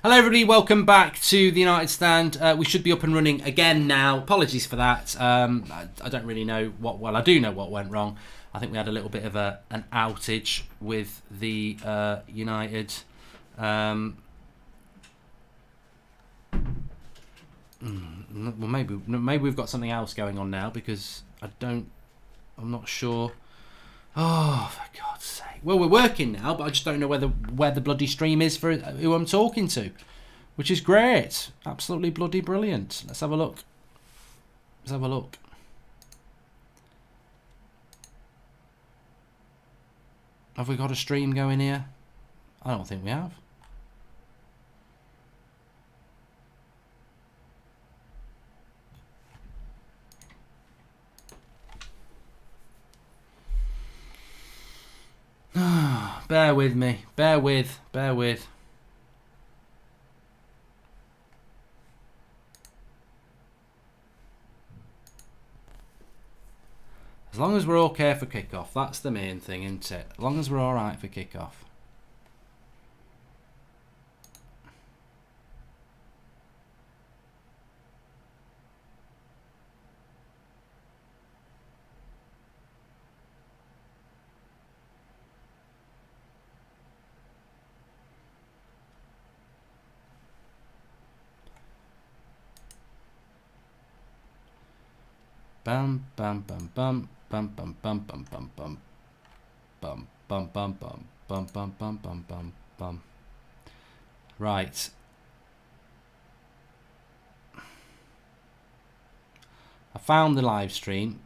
Hello everybody, welcome back to the United Stand. We should be up and running again now. Apologies for that. I don't really know what, well I do know what went wrong. I think we had a little bit of an outage with the United. Well, maybe we've got something else going on now because I'm not sure. Oh, for God's sake. Well, we're working now, but I just don't know where the bloody stream is for who I'm talking to, which is great. Absolutely bloody brilliant. Let's have a look. Have we got a stream going here? I don't think we have. Bear with me. Bear with. As long as we're okay for kickoff, that's the main thing, isn't it? As long as we're alright for kickoff. Bum bum bum bum bum bum bum bum bum bum bum bum bum bum bum bum bum bum bum bum. Right. I found the live stream,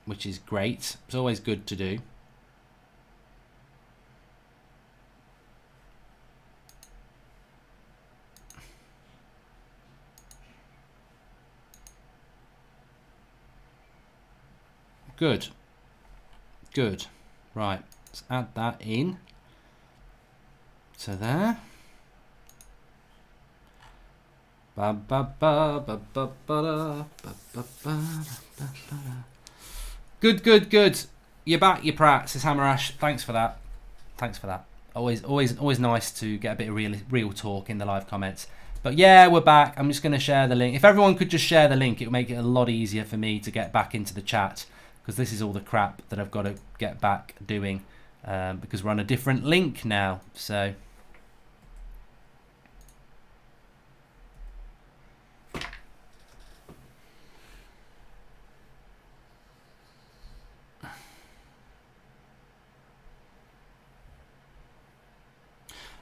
which is great. It's always good to do. Good. Right, let's add that in to there. Good. You're back, you prat, says Hammerash. Thanks for that. Always nice to get a bit of real talk in the live comments. But yeah, we're back. I'm just going to share the link. If everyone could just share the link, it would make it a lot easier for me to get back into the chat. Because this is all the crap that I've got to get back doing because we're on a different link now. So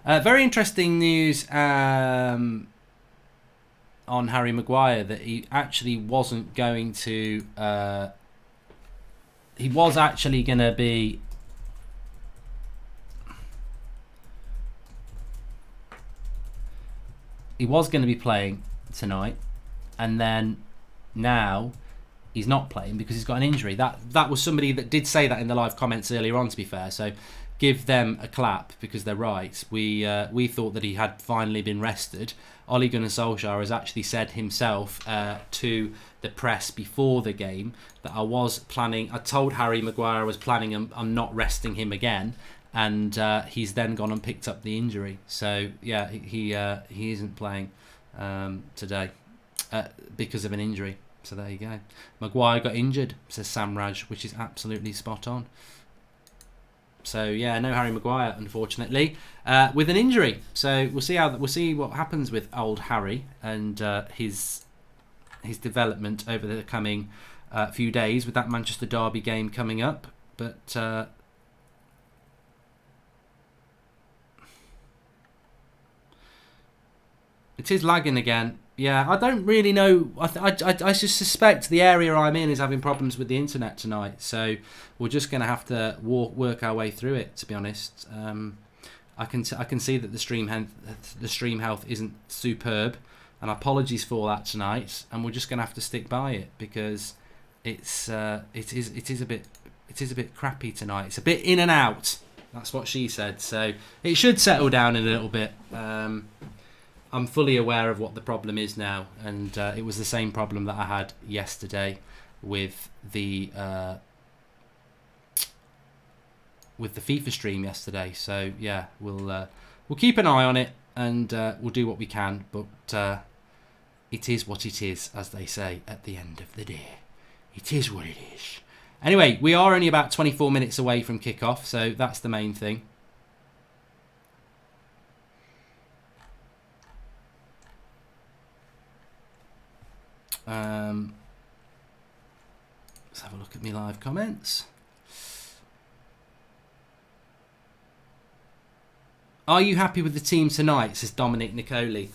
very interesting news on Harry Maguire that he actually wasn't going to. He was actually going to be. He was going to be playing tonight, and then now he's not playing because he's got an injury. That was somebody that did say that in the live comments earlier on, to be fair. So give them a clap because they're right. We thought that he had finally been rested. Ole Gunnar Solskjaer has actually said himself to the press before the game that I told Harry Maguire I was planning on not resting him again, and he's then gone and picked up the injury. So yeah, he isn't playing today because of an injury. So there you go. Maguire got injured, says Sam Raj, which is absolutely spot on. So yeah, no Harry Maguire, unfortunately, with an injury. So we'll see what happens with old Harry and his development over the coming few days with that Manchester Derby game coming up. But it is lagging again. Yeah, I don't really know. I just suspect the area I'm in is having problems with the internet tonight. So we're just going to have to work our way through it. To be honest, I can see that the stream health isn't superb, and apologies for that tonight. And we're just going to have to stick by it because it is a bit crappy tonight. It's a bit in and out. That's what she said. So it should settle down in a little bit. I'm fully aware of what the problem is now, and it was the same problem that I had yesterday with the FIFA stream yesterday. So yeah, we'll keep an eye on it, and we'll do what we can. But it is what it is, as they say at the end of the day. It is what it is. Anyway, we are only about 24 minutes away from kick-off, so that's the main thing. Let's have a look at my live comments. Are you happy with the team tonight, says Dominic Nicoli.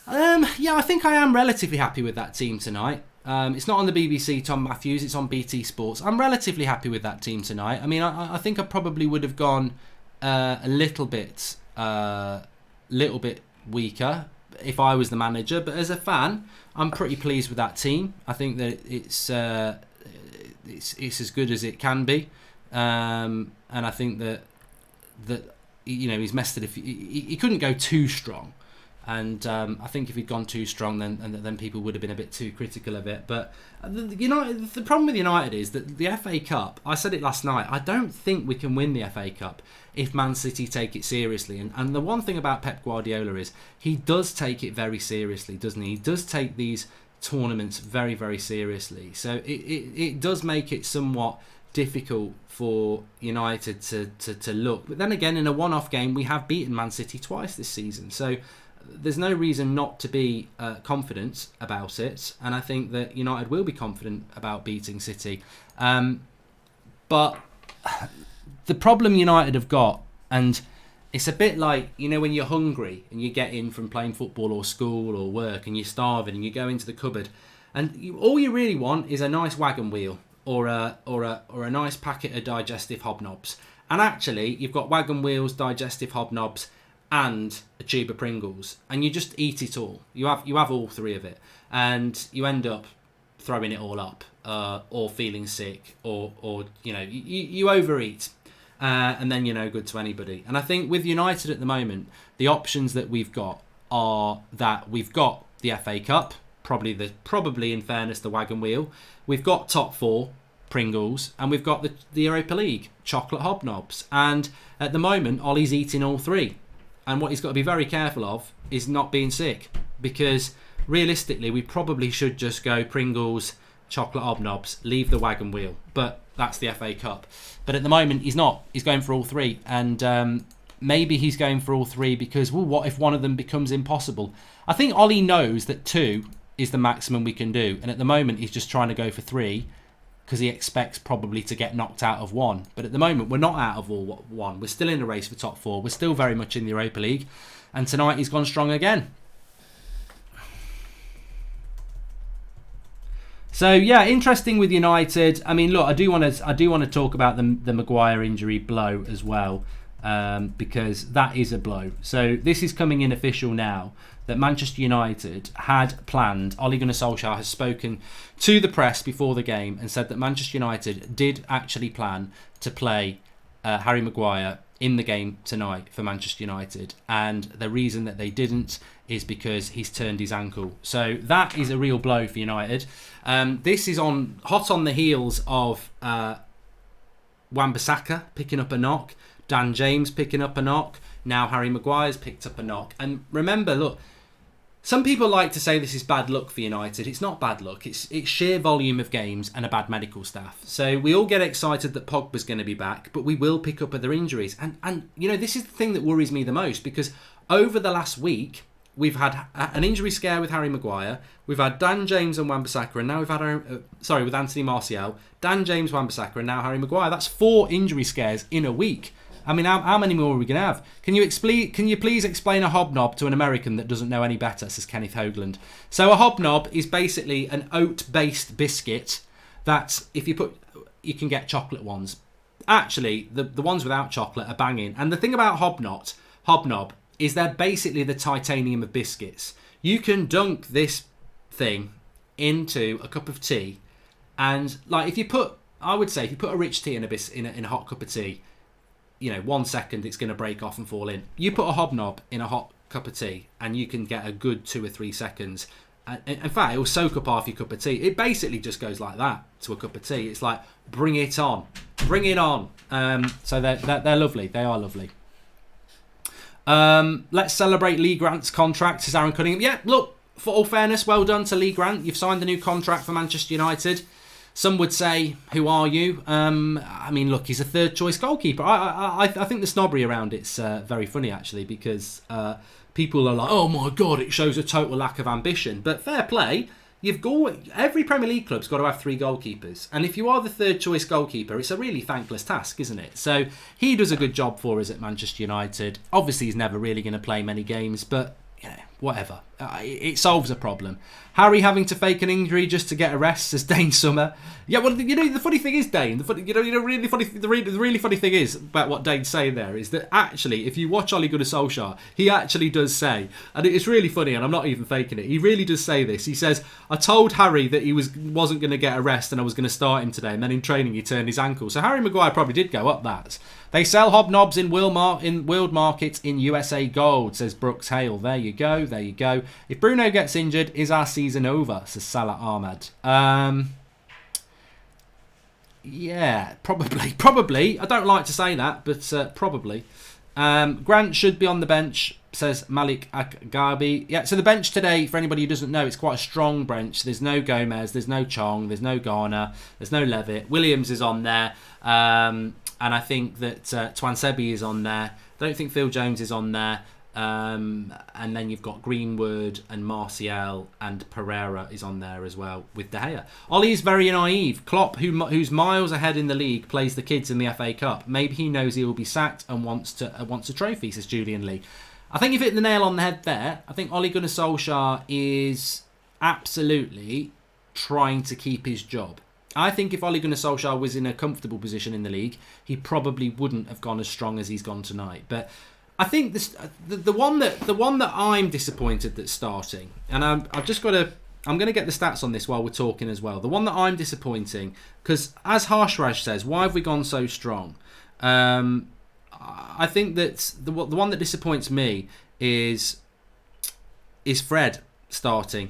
Yeah, I think I am relatively happy with that team tonight. It's not on the BBC, Tom Matthews, it's on BT Sports. I'm relatively happy with that team tonight. I mean, I think I probably would have gone a little bit weaker if I was the manager, but as a fan, I'm pretty pleased with that team. I think that it's as good as it can be, and I think that you know, he's messed it. If he couldn't go too strong, and I think if he'd gone too strong, then people would have been a bit too critical of it. But the problem with United is that the FA Cup. I said it last night. I don't think we can win the FA Cup if Man City take it seriously. And the one thing about Pep Guardiola is he does take it very seriously, doesn't he? He does take these tournaments very, very seriously. So it does make it somewhat difficult for United to look. But then again, in a one-off game, we have beaten Man City twice this season. So there's no reason not to be confident about it. And I think that United will be confident about beating City. But the problem United have got, and it's a bit like, you know, when you're hungry and you get in from playing football or school or work and you're starving and you go into the cupboard and all you really want is a nice wagon wheel or a nice packet of digestive hobnobs. And actually, you've got wagon wheels, digestive hobnobs, and a tube of Pringles, and you just eat it all. You have all three of it, and you end up throwing it all up, or feeling sick, or you know, you overeat, and then you're no good to anybody. And I think with United at the moment, the options that we've got are that we've got the FA Cup, probably in fairness the wagon wheel. We've got top four, Pringles, and we've got the Europa League, chocolate hobnobs. And at the moment, Ollie's eating all three. And what he's got to be very careful of is not being sick, because realistically, we probably should just go Pringles, chocolate hobnobs, leave the wagon wheel. But that's the FA Cup. But at the moment, he's not. He's going for all three. And maybe he's going for all three because, well, what if one of them becomes impossible? I think Ollie knows that 2 is the maximum we can do. And at the moment, he's just trying to go for 3 because he expects probably to get knocked out of 1. But at the moment, we're not out of all 1. We're still in the race for top 4. We're still very much in the Europa League. And tonight, he's gone strong again. So yeah, interesting with United. I mean, look, I do want to talk about the Maguire injury blow as well, because that is a blow. So this is coming in official now that Manchester United had planned. Ole Gunnar Solskjaer has spoken to the press before the game and said that Manchester United did actually plan to play Harry Maguire in the game tonight for Manchester United, and the reason that they didn't is because he's turned his ankle. So that is a real blow for United. This is hot on the heels of Wan-Bissaka picking up a knock, Dan James picking up a knock, now Harry Maguire's picked up a knock. And remember, look, some people like to say this is bad luck for United. It's not bad luck. It's sheer volume of games and a bad medical staff. So we all get excited that Pogba's going to be back, but we will pick up other injuries. And you know, this is the thing that worries me the most, because over the last week, we've had an injury scare with Harry Maguire. We've had Dan James and Wan-Bissaka, and now we've had with Anthony Martial, Dan James, Wan-Bissaka, and now Harry Maguire. That's 4 injury scares in a week. I mean, how many more are we going to have? Can you please explain a hobnob to an American that doesn't know any better, says Kenneth Hoagland. So a hobnob is basically an oat-based biscuit that you can get chocolate ones. Actually, the ones without chocolate are banging. And the thing about hobnob is they're basically the titanium of biscuits. You can dunk this thing into a cup of tea, and like if you put a rich tea in a hot cup of tea, you know, 1 second it's going to break off and fall in. You put a hobnob in a hot cup of tea and you can get a good 2 or 3 seconds. In fact, it will soak up half your cup of tea. It basically just goes like that to a cup of tea. It's like, bring it on. So they're lovely. They are lovely. Let's celebrate Lee Grant's contract, says Aaron Cunningham. Yeah, look, for all fairness, well done to Lee Grant. You've signed a new contract for Manchester United. Some would say, who are you? I mean, look, he's a third choice goalkeeper. I think the snobbery around it's very funny, actually, because people are like, oh my God, it shows a total lack of ambition. But fair play. Every Premier League club's got to have 3 goalkeepers. And if you are the third choice goalkeeper, it's a really thankless task, isn't it? So he does a good job for us at Manchester United. Obviously, he's never really going to play many games, but yeah, whatever. It solves a problem. Harry having to fake an injury just to get a rest, says Dane Summer. Yeah, well, the funny thing is, Dane, the really funny thing is about what Dane's saying there is that actually, if you watch Ole Gunnar Solskjaer, he actually does say, and it's really funny, and I'm not even faking it, he really does say this. He says, I told Harry that he wasn't going to get a rest and I was going to start him today, and then in training he turned his ankle. So Harry Maguire probably did go up that. They sell hobnobs in world markets in USA gold, says Brooks Hale. There you go. If Bruno gets injured, is our season over, says Salah Ahmad. Yeah, probably. I don't like to say that, but probably. Grant should be on the bench, says Malik Akgabi. Yeah, so the bench today, for anybody who doesn't know, it's quite a strong bench. There's no Gomez, there's no Chong, there's no Garner, there's no Levitt. Williams is on there. And I think that Twansebi is on there. I don't think Phil Jones is on there. And then you've got Greenwood and Martial and Pereira is on there as well with De Gea. Ollie is very naive. Klopp, who's miles ahead in the league, plays the kids in the FA Cup. Maybe he knows he will be sacked and wants a trophy, says Julian Lee. I think you've hit the nail on the head there. I think Ole Gunnar Solskjaer is absolutely trying to keep his job. I think if Ole Gunnar Solskjaer was in a comfortable position in the league, he probably wouldn't have gone as strong as he's gone tonight. But I think the one that I'm disappointed that's starting, and I'm going to get the stats on this while we're talking as well. The one that I'm disappointing, because as Harshraj says, why have we gone so strong? I think that the one that disappoints me is Fred starting,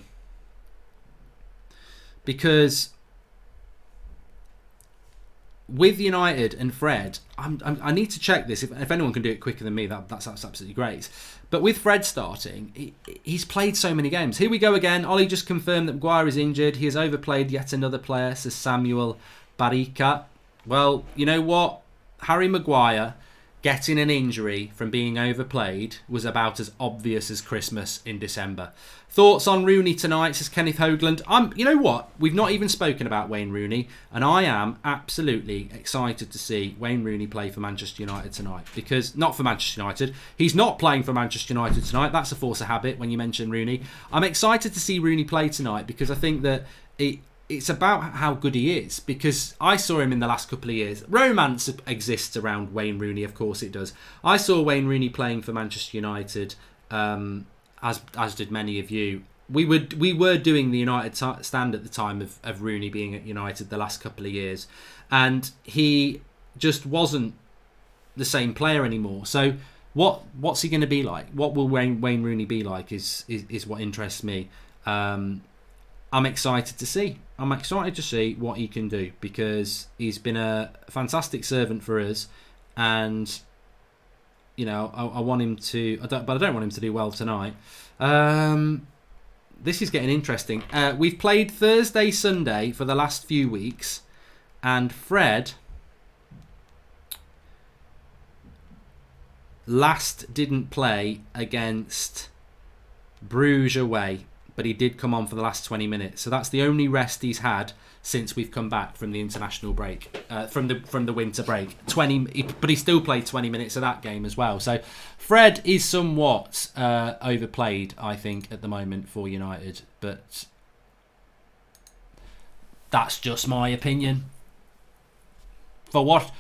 because with United and Fred, I need to check this. If anyone can do it quicker than me, that's absolutely great. But with Fred starting, he's played so many games. Here we go again. Ollie just confirmed that Maguire is injured. He has overplayed yet another player, says Samuel Barika. Well, you know what? Harry Maguire getting an injury from being overplayed was about as obvious as Christmas in December. Thoughts on Rooney tonight, says Kenneth Hoagland. You know what? We've not even spoken about Wayne Rooney, and I am absolutely excited to see Wayne Rooney play for Manchester United tonight. Because, not for Manchester United, he's not playing for Manchester United tonight. That's a force of habit when you mention Rooney. I'm excited to see Rooney play tonight because I think that it's about how good he is, because I saw him in the last couple of years. Romance exists around Wayne Rooney, of course it does. I saw Wayne Rooney playing for Manchester United, as did many of you. We were doing the United stand at the time of Rooney being at United the last couple of years, and he just wasn't the same player anymore. So what's he going to be like? What will Wayne Rooney be like is what interests me. I'm excited to see. I'm excited to see what he can do, because he's been a fantastic servant for us, and you know I want him to. But I don't want him to do well tonight. This is getting interesting. We've played Thursday, Sunday for the last few weeks, and Fred last didn't play against Bruges away, but he did come on for the last 20 minutes. So that's the only rest he's had since we've come back from the international break, from the winter break. But he still played 20 minutes of that game as well. So Fred is somewhat overplayed, I think, at the moment for United. But that's just my opinion. For what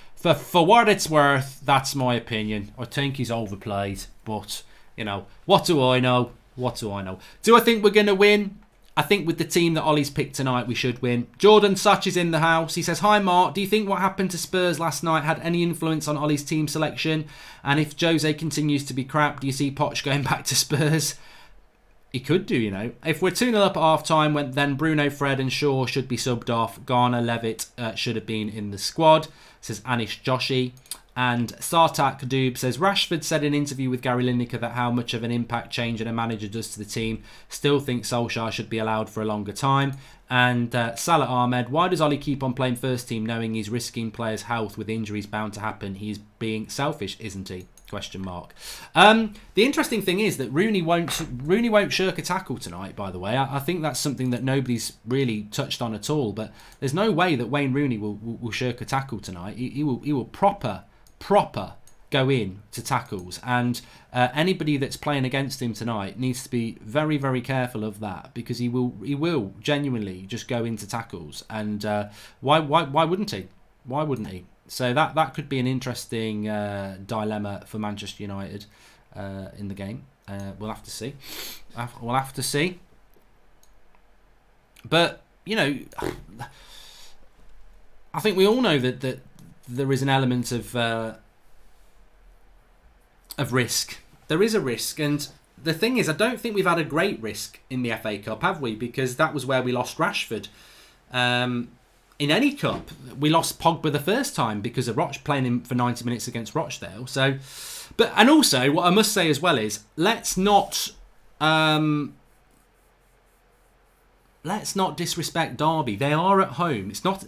it's worth, that's my opinion. I think he's overplayed. But, you know, what do I know? What do I know? Do I think we're going to win? I think with the team that Ollie's picked tonight, we should win. Jordan Such is in the house. He says, hi Mark, do you think what happened to Spurs last night had any influence on Ollie's team selection? And if Jose continues to be crap, do you see Poch going back to Spurs? He could do, you know. If we're 2-0 up at half-time, then Bruno, Fred and Shaw should be subbed off. Garner, Levitt should have been in the squad, says Anish Joshi. And Sartak Kadoob says, Rashford said in an interview with Gary Lineker that how much of an impact change and a manager does to the team. Still think Solskjaer should be allowed for a longer time. And Salah Ahmed, why does Ollie keep on playing first team knowing he's risking players' health with injuries bound to happen? He's being selfish, isn't he? Question mark. The interesting thing is that Rooney won't shirk a tackle tonight, by the way. I think that's something that nobody's really touched on at all. But there's no way that Wayne Rooney will shirk a tackle tonight. He will proper go in to tackles, and anybody that's playing against him tonight needs to be very, very careful of that, because he will genuinely just go into tackles. And why wouldn't he? Why wouldn't he? So that could be an interesting dilemma for Manchester United in the game. We'll have to see. We'll have to see. But you know, I think we all know that there is an element of risk. There is a risk, and the thing is, I don't think we've had a great risk in the FA Cup, have we? Because that was where we lost Rashford. In any cup, we lost Pogba the first time because of playing him for 90 minutes against Rochdale. So, and also what I must say as well is let's not disrespect Derby. They are at home. It's not.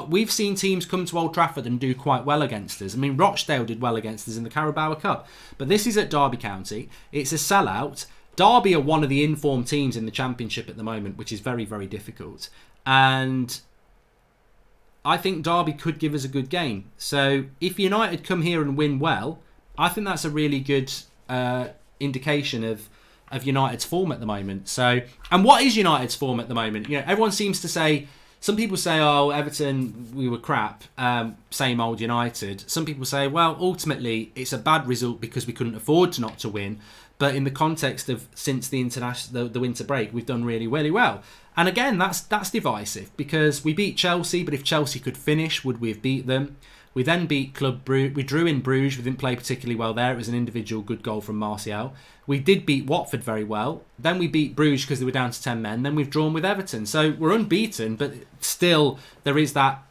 We've seen teams come to Old Trafford and do quite well against us. I mean, Rochdale did well against us in the Carabao Cup, but this is at Derby County. It's a sellout. Derby are one of the informed teams in the Championship at the moment, which is very, very difficult. And I think Derby could give us a good game. So if United come here and win well, I think that's a really good indication of United's form at the moment. So, and what is United's form at the moment? You know, everyone seems to say, some people say, oh, Everton, we were crap, same old United. Some people say, well, ultimately, it's a bad result because we couldn't afford not to win. But in the context of since the winter break, we've done really, really well. And again, that's divisive, because we beat Chelsea, but if Chelsea could finish, would we have beat them? We then beat Club Brugge. We drew in Bruges. We didn't play particularly well there. It was an individual good goal from Martial. We did beat Watford very well. Then we beat Bruges because they were down to 10 men. Then we've drawn with Everton. So we're unbeaten, but still there is that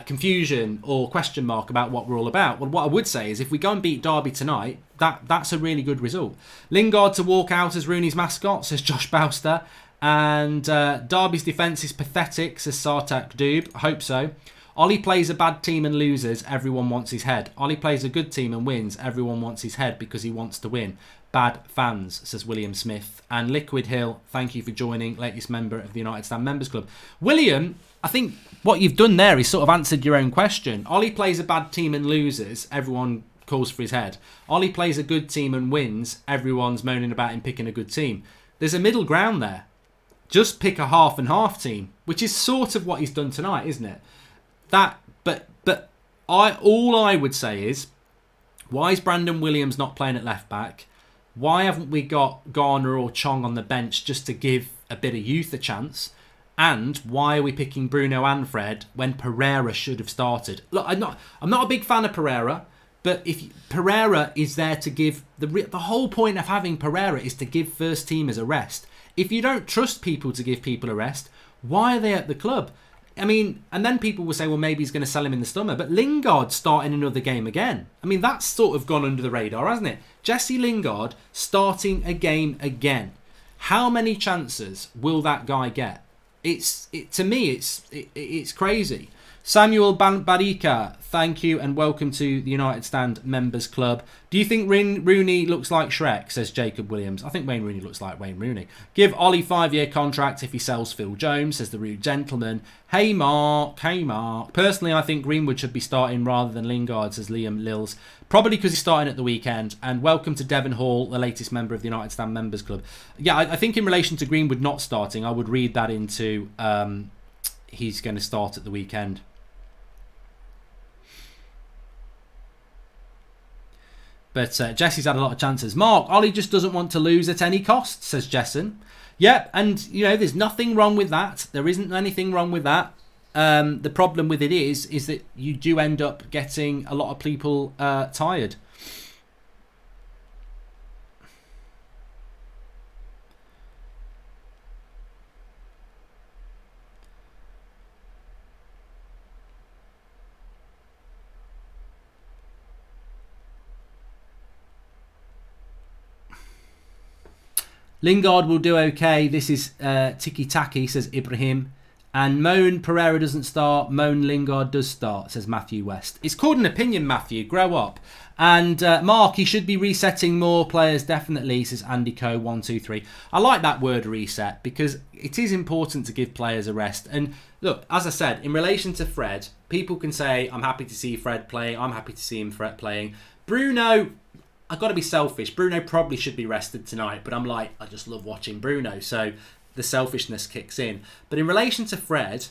confusion or question mark about what we're all about. Well, what I would say is if we go and beat Derby tonight, that's a really good result. Lingard to walk out as Rooney's mascot, says Josh Bowster. And Derby's defence is pathetic, says Sartak Doob. I hope so. Ollie plays a bad team and loses, everyone wants his head. Ollie plays a good team and wins, everyone wants his head because he wants to win. Bad fans, says William Smith. And Liquid Hill, thank you for joining, latest member of the United Stand Members Club. William, I think what you've done there is sort of answered your own question. Ollie plays a bad team and loses, everyone calls for his head. Ollie plays a good team and wins, everyone's moaning about him picking a good team. There's a middle ground there. Just pick a half and half team, which is sort of what he's done tonight, isn't it? All I would say is, why is Brandon Williams not playing at left back? Why haven't we got Garner or Chong on the bench just to give a bit of youth a chance? And why are we picking Bruno and Fred when Pereira should have started? Look, I'm not a big fan of Pereira, but if Pereira is there to give the whole point of having Pereira is to give first teamers a rest. If you don't trust people to give people a rest, why are they at the club? I mean, and then people will say, well, maybe he's going to sell him in the summer. But Lingard starting another game again. I mean, that's sort of gone under the radar, hasn't it? Jesse Lingard starting a game again. How many chances will that guy get? To me, it's crazy. Samuel Barika, thank you and welcome to the United Stand Members Club. Do you think Rooney looks like Shrek, says Jacob Williams. I think Wayne Rooney looks like Wayne Rooney. Give Ollie 5-year contract if he sells Phil Jones, says the rude gentleman. Hey Mark. Personally, I think Greenwood should be starting rather than Lingard, says Liam Lills. Probably because he's starting at the weekend. And welcome to Devon Hall, the latest member of the United Stand Members Club. Yeah, I think in relation to Greenwood not starting, I would read that into he's going to start at the weekend. But Jesse's had a lot of chances. Mark, Ollie just doesn't want to lose at any cost, says Jessen. Yep, and, you know, there's nothing wrong with that. There isn't anything wrong with that. The problem with it is that you do end up getting a lot of people tired. Lingard will do okay. This is tiki-taki, says Ibrahim. And Moan Pereira doesn't start. Moan Lingard does start, says Matthew West. It's called an opinion, Matthew. Grow up. And Mark, he should be resetting more players, definitely, says Andy Coe 123. I like that word reset because it is important to give players a rest. And look, as I said, in relation to Fred, people can say, I'm happy to see Fred playing. I'm happy to see him playing. Bruno, I've got to be selfish. Bruno probably should be rested tonight, but I'm like, I just love watching Bruno. So the selfishness kicks in. But in relation to Fred,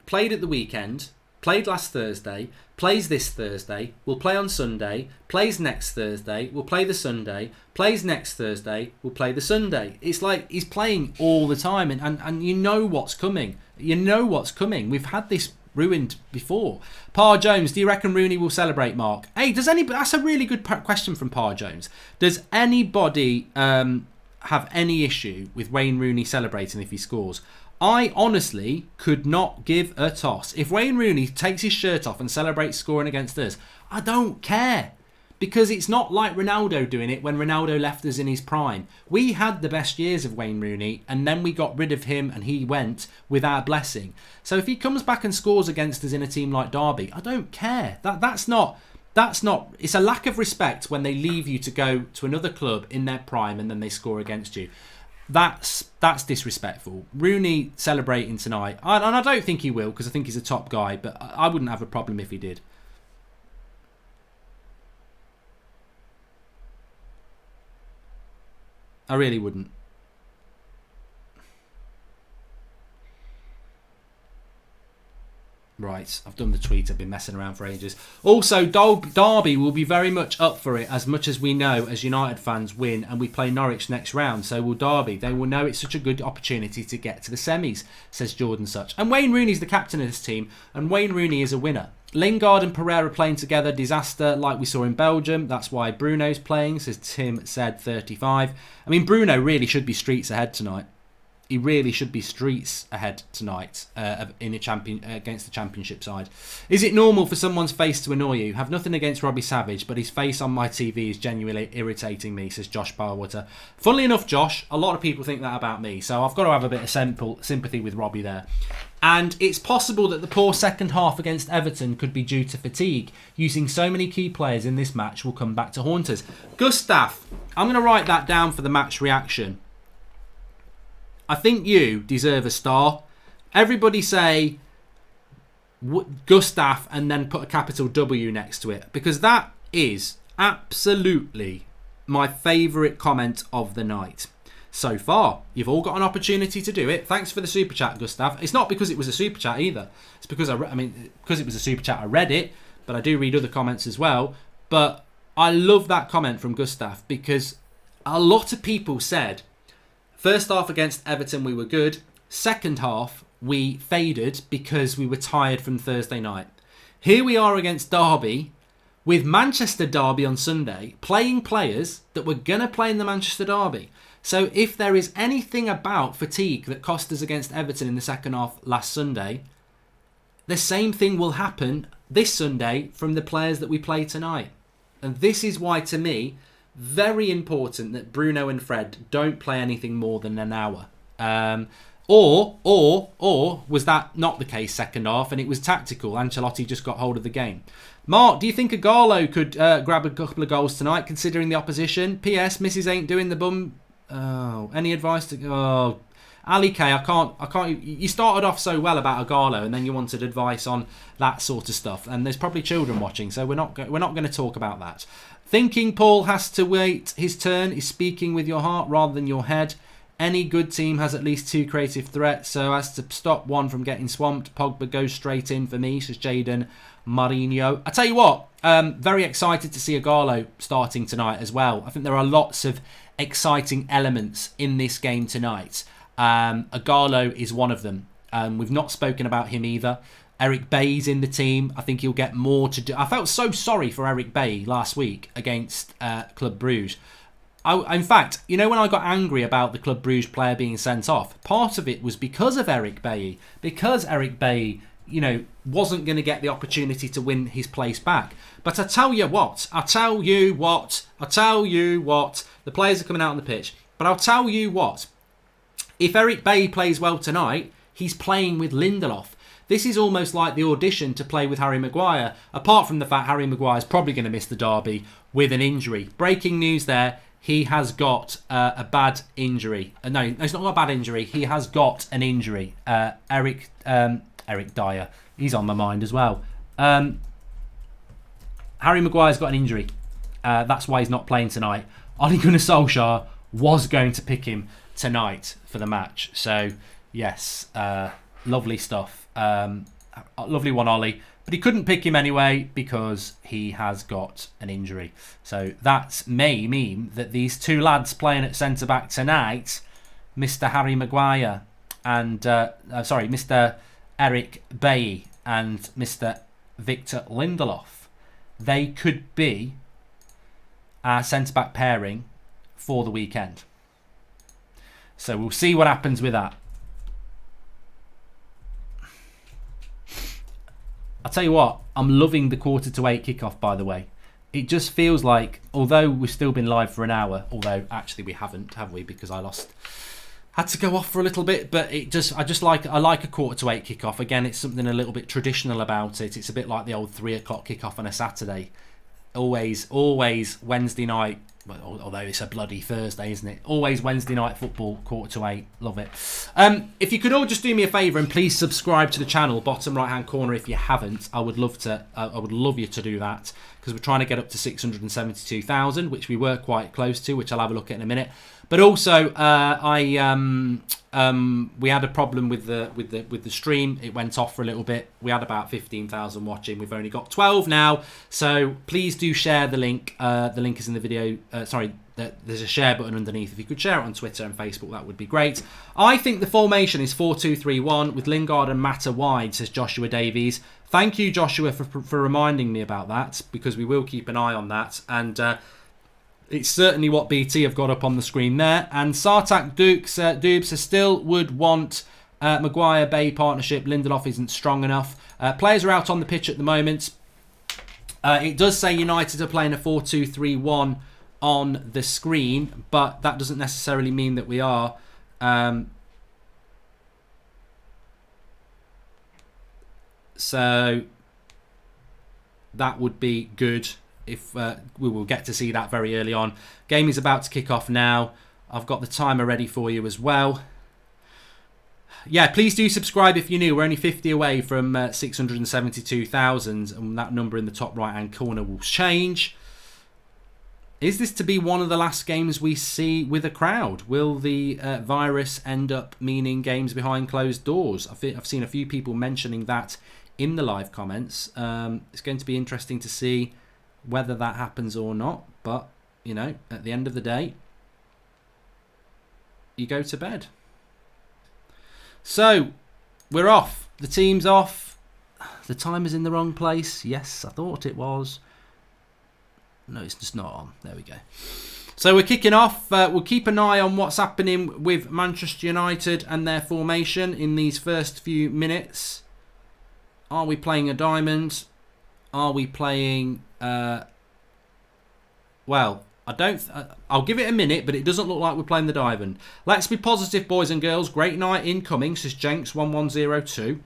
played at the weekend, played last Thursday, plays this Thursday, will play on Sunday, plays next Thursday, will play the Sunday, plays next Thursday, will play the Sunday. It's like he's playing all the time, and you know what's coming. You know what's coming. We've had this ruined before. Par Jones, do you reckon Rooney will celebrate, Mark? Hey, does anybody... That's a really good question from Par Jones. Does anybody have any issue with Wayne Rooney celebrating if he scores? I honestly could not give a toss. If Wayne Rooney takes his shirt off and celebrates scoring against us, I don't care. Because it's not like Ronaldo doing it when Ronaldo left us in his prime. We had the best years of Wayne Rooney and then we got rid of him and he went with our blessing. So if he comes back and scores against us in a team like Derby, I don't care. That's not... It's a lack of respect when they leave you to go to another club in their prime and then they score against you. That's disrespectful. Rooney celebrating tonight, and I don't think he will because I think he's a top guy, but I wouldn't have a problem if he did. I really wouldn't. Right, I've done the tweet. I've been messing around for ages. Also, Derby will be very much up for it, as much as we know as United fans win and we play Norwich next round. So will Derby. They will know it's such a good opportunity to get to the semis, says Jordan Such. And Wayne Rooney's the captain of this team, and Wayne Rooney is a winner. Lingard and Pereira playing together, disaster like we saw in Belgium. That's why Bruno's playing, says Tim said 35. I mean, Bruno really should be streets ahead tonight. He really should be streets ahead tonight in against the Championship side. Is it normal for someone's face to annoy you? Have nothing against Robbie Savage, but his face on my TV is genuinely irritating me, says Josh Barwater. Funnily enough, Josh, a lot of people think that about me, so I've got to have a bit of sympathy with Robbie there. And it's possible that the poor second half against Everton could be due to fatigue. Using so many key players in this match will come back to haunt us. Gustav, I'm going to write that down for the match reaction. I think you deserve a star. Everybody say Gustav and then put a capital W next to it, because that is absolutely my favourite comment of the night so far. You've all got an opportunity to do it. Thanks for the super chat, Gustav. It's not because it was a super chat either. It's because because it was a super chat. I read it, but I do read other comments as well. But I love that comment from Gustav because a lot of people said, first half against Everton, we were good. Second half, we faded because we were tired from Thursday night. Here we are against Derby, with Manchester Derby on Sunday, playing players that were going to play in the Manchester Derby. So if there is anything about fatigue that cost us against Everton in the second half last Sunday, the same thing will happen this Sunday from the players that we play tonight. And this is why, to me, very important that Bruno and Fred don't play anything more than an hour. Or was that not the case second half and it was tactical? Ancelotti just got hold of the game. Mark, do you think Agarlo could grab a couple of goals tonight considering the opposition? P.S. Mrs. ain't doing the bum. Oh, any advice to... Oh, Ali K, I can't. You started off so well about Agarlo and then you wanted advice on that sort of stuff. And there's probably children watching, so we're not going to talk about that. Thinking Paul has to wait his turn is speaking with your heart rather than your head. Any good team has at least two creative threats, so as to stop one from getting swamped, Pogba goes straight in for me, says Jaden Marinho. I tell you what, very excited to see Agarlo starting tonight as well. I think there are lots of exciting elements in this game tonight. Agarlo is one of them. We've not spoken about him either. Eric Bailly's in the team. I think he'll get more to do. I felt so sorry for Eric Bailly last week against Club Brugge. In fact, you know when I got angry about the Club Brugge player being sent off, part of it was because of Eric Bailly. Because Eric Bailly, wasn't going to get the opportunity to win his place back. But I tell you what, the players are coming out on the pitch. But I'll tell you what, if Eric Bailly plays well tonight, he's playing with Lindelof. This is almost like the audition to play with Harry Maguire, apart from the fact Harry Maguire is probably going to miss the derby with an injury. Breaking news there, he has got a bad injury. No, it's not a bad injury. He has got an injury. Eric Dyer, he's on my mind as well. Harry Maguire's got an injury. That's why he's not playing tonight. Ole Gunnar Solskjaer was going to pick him tonight for the match. So, yes, lovely stuff. Lovely one, Ollie. But he couldn't pick him anyway because he has got an injury. So that may mean that these two lads playing at centre-back tonight, Mr. Harry Maguire and... Mr. Eric Bailly and Mr. Victor Lindelof, they could be our centre-back pairing for the weekend. So we'll see what happens with that. I'll tell you what, I'm loving the 7:45 kickoff, by the way. It just feels like, although we've still been live for an hour, although actually we haven't, have we? Because I had to go off for a little bit, but I like a 7:45 kickoff. Again, it's something a little bit traditional about it. It's a bit like the old 3 o'clock kickoff on a Saturday. Always Wednesday night. Well, although it's a bloody Thursday, isn't it? Always Wednesday night football, 7:45. Love it. If you could all just do me a favour and please subscribe to the channel, bottom right hand corner. If you haven't, I would love you to do that, because we're trying to get up to 672,000, which we were quite close to, which I'll have a look at in a minute. But also, we had a problem with the stream. It went off for a little bit. We had about 15,000 watching. We've only got 12 now. So please do share the link. The link is in the video. There's a share button underneath. If you could share it on Twitter and Facebook, that would be great. I think the formation is 4-2-3-1 with Lingard and Mata wide, says Joshua Davies. Thank you, Joshua, for reminding me about that, because we will keep an eye on that. And it's certainly what BT have got up on the screen there. And Sartak Dubes still would want Maguire-Bay partnership. Lindelof isn't strong enough. Players are out on the pitch at the moment. It does say United are playing a 4-2-3-1 on the screen, but that doesn't necessarily mean that we are. So that would be good. If we will get to see that very early on. Game is about to kick off now. I've got the timer ready for you as well. Yeah, please do subscribe if you're new. We're only 50 away from 672,000, and that number in the top right hand corner will change. Is this to be one of the last games we see with a crowd? Will the virus end up meaning games behind closed doors? I've seen a few people mentioning that in the live comments. It's going to be interesting to see whether that happens or not, but you know, at the end of the day, you go to bed. So we're off. The team's off. The timer's in the wrong place. Yes, I thought it was. No, it's just not on. There we go. So we're kicking off. We'll keep an eye on what's happening with Manchester United and their formation in these first few minutes. Are we playing a diamond? Are we playing... well, I don't... I'll give it a minute, but it doesn't look like we're playing the diamond. Let's be positive, boys and girls. Great night incoming, says Jenks1102.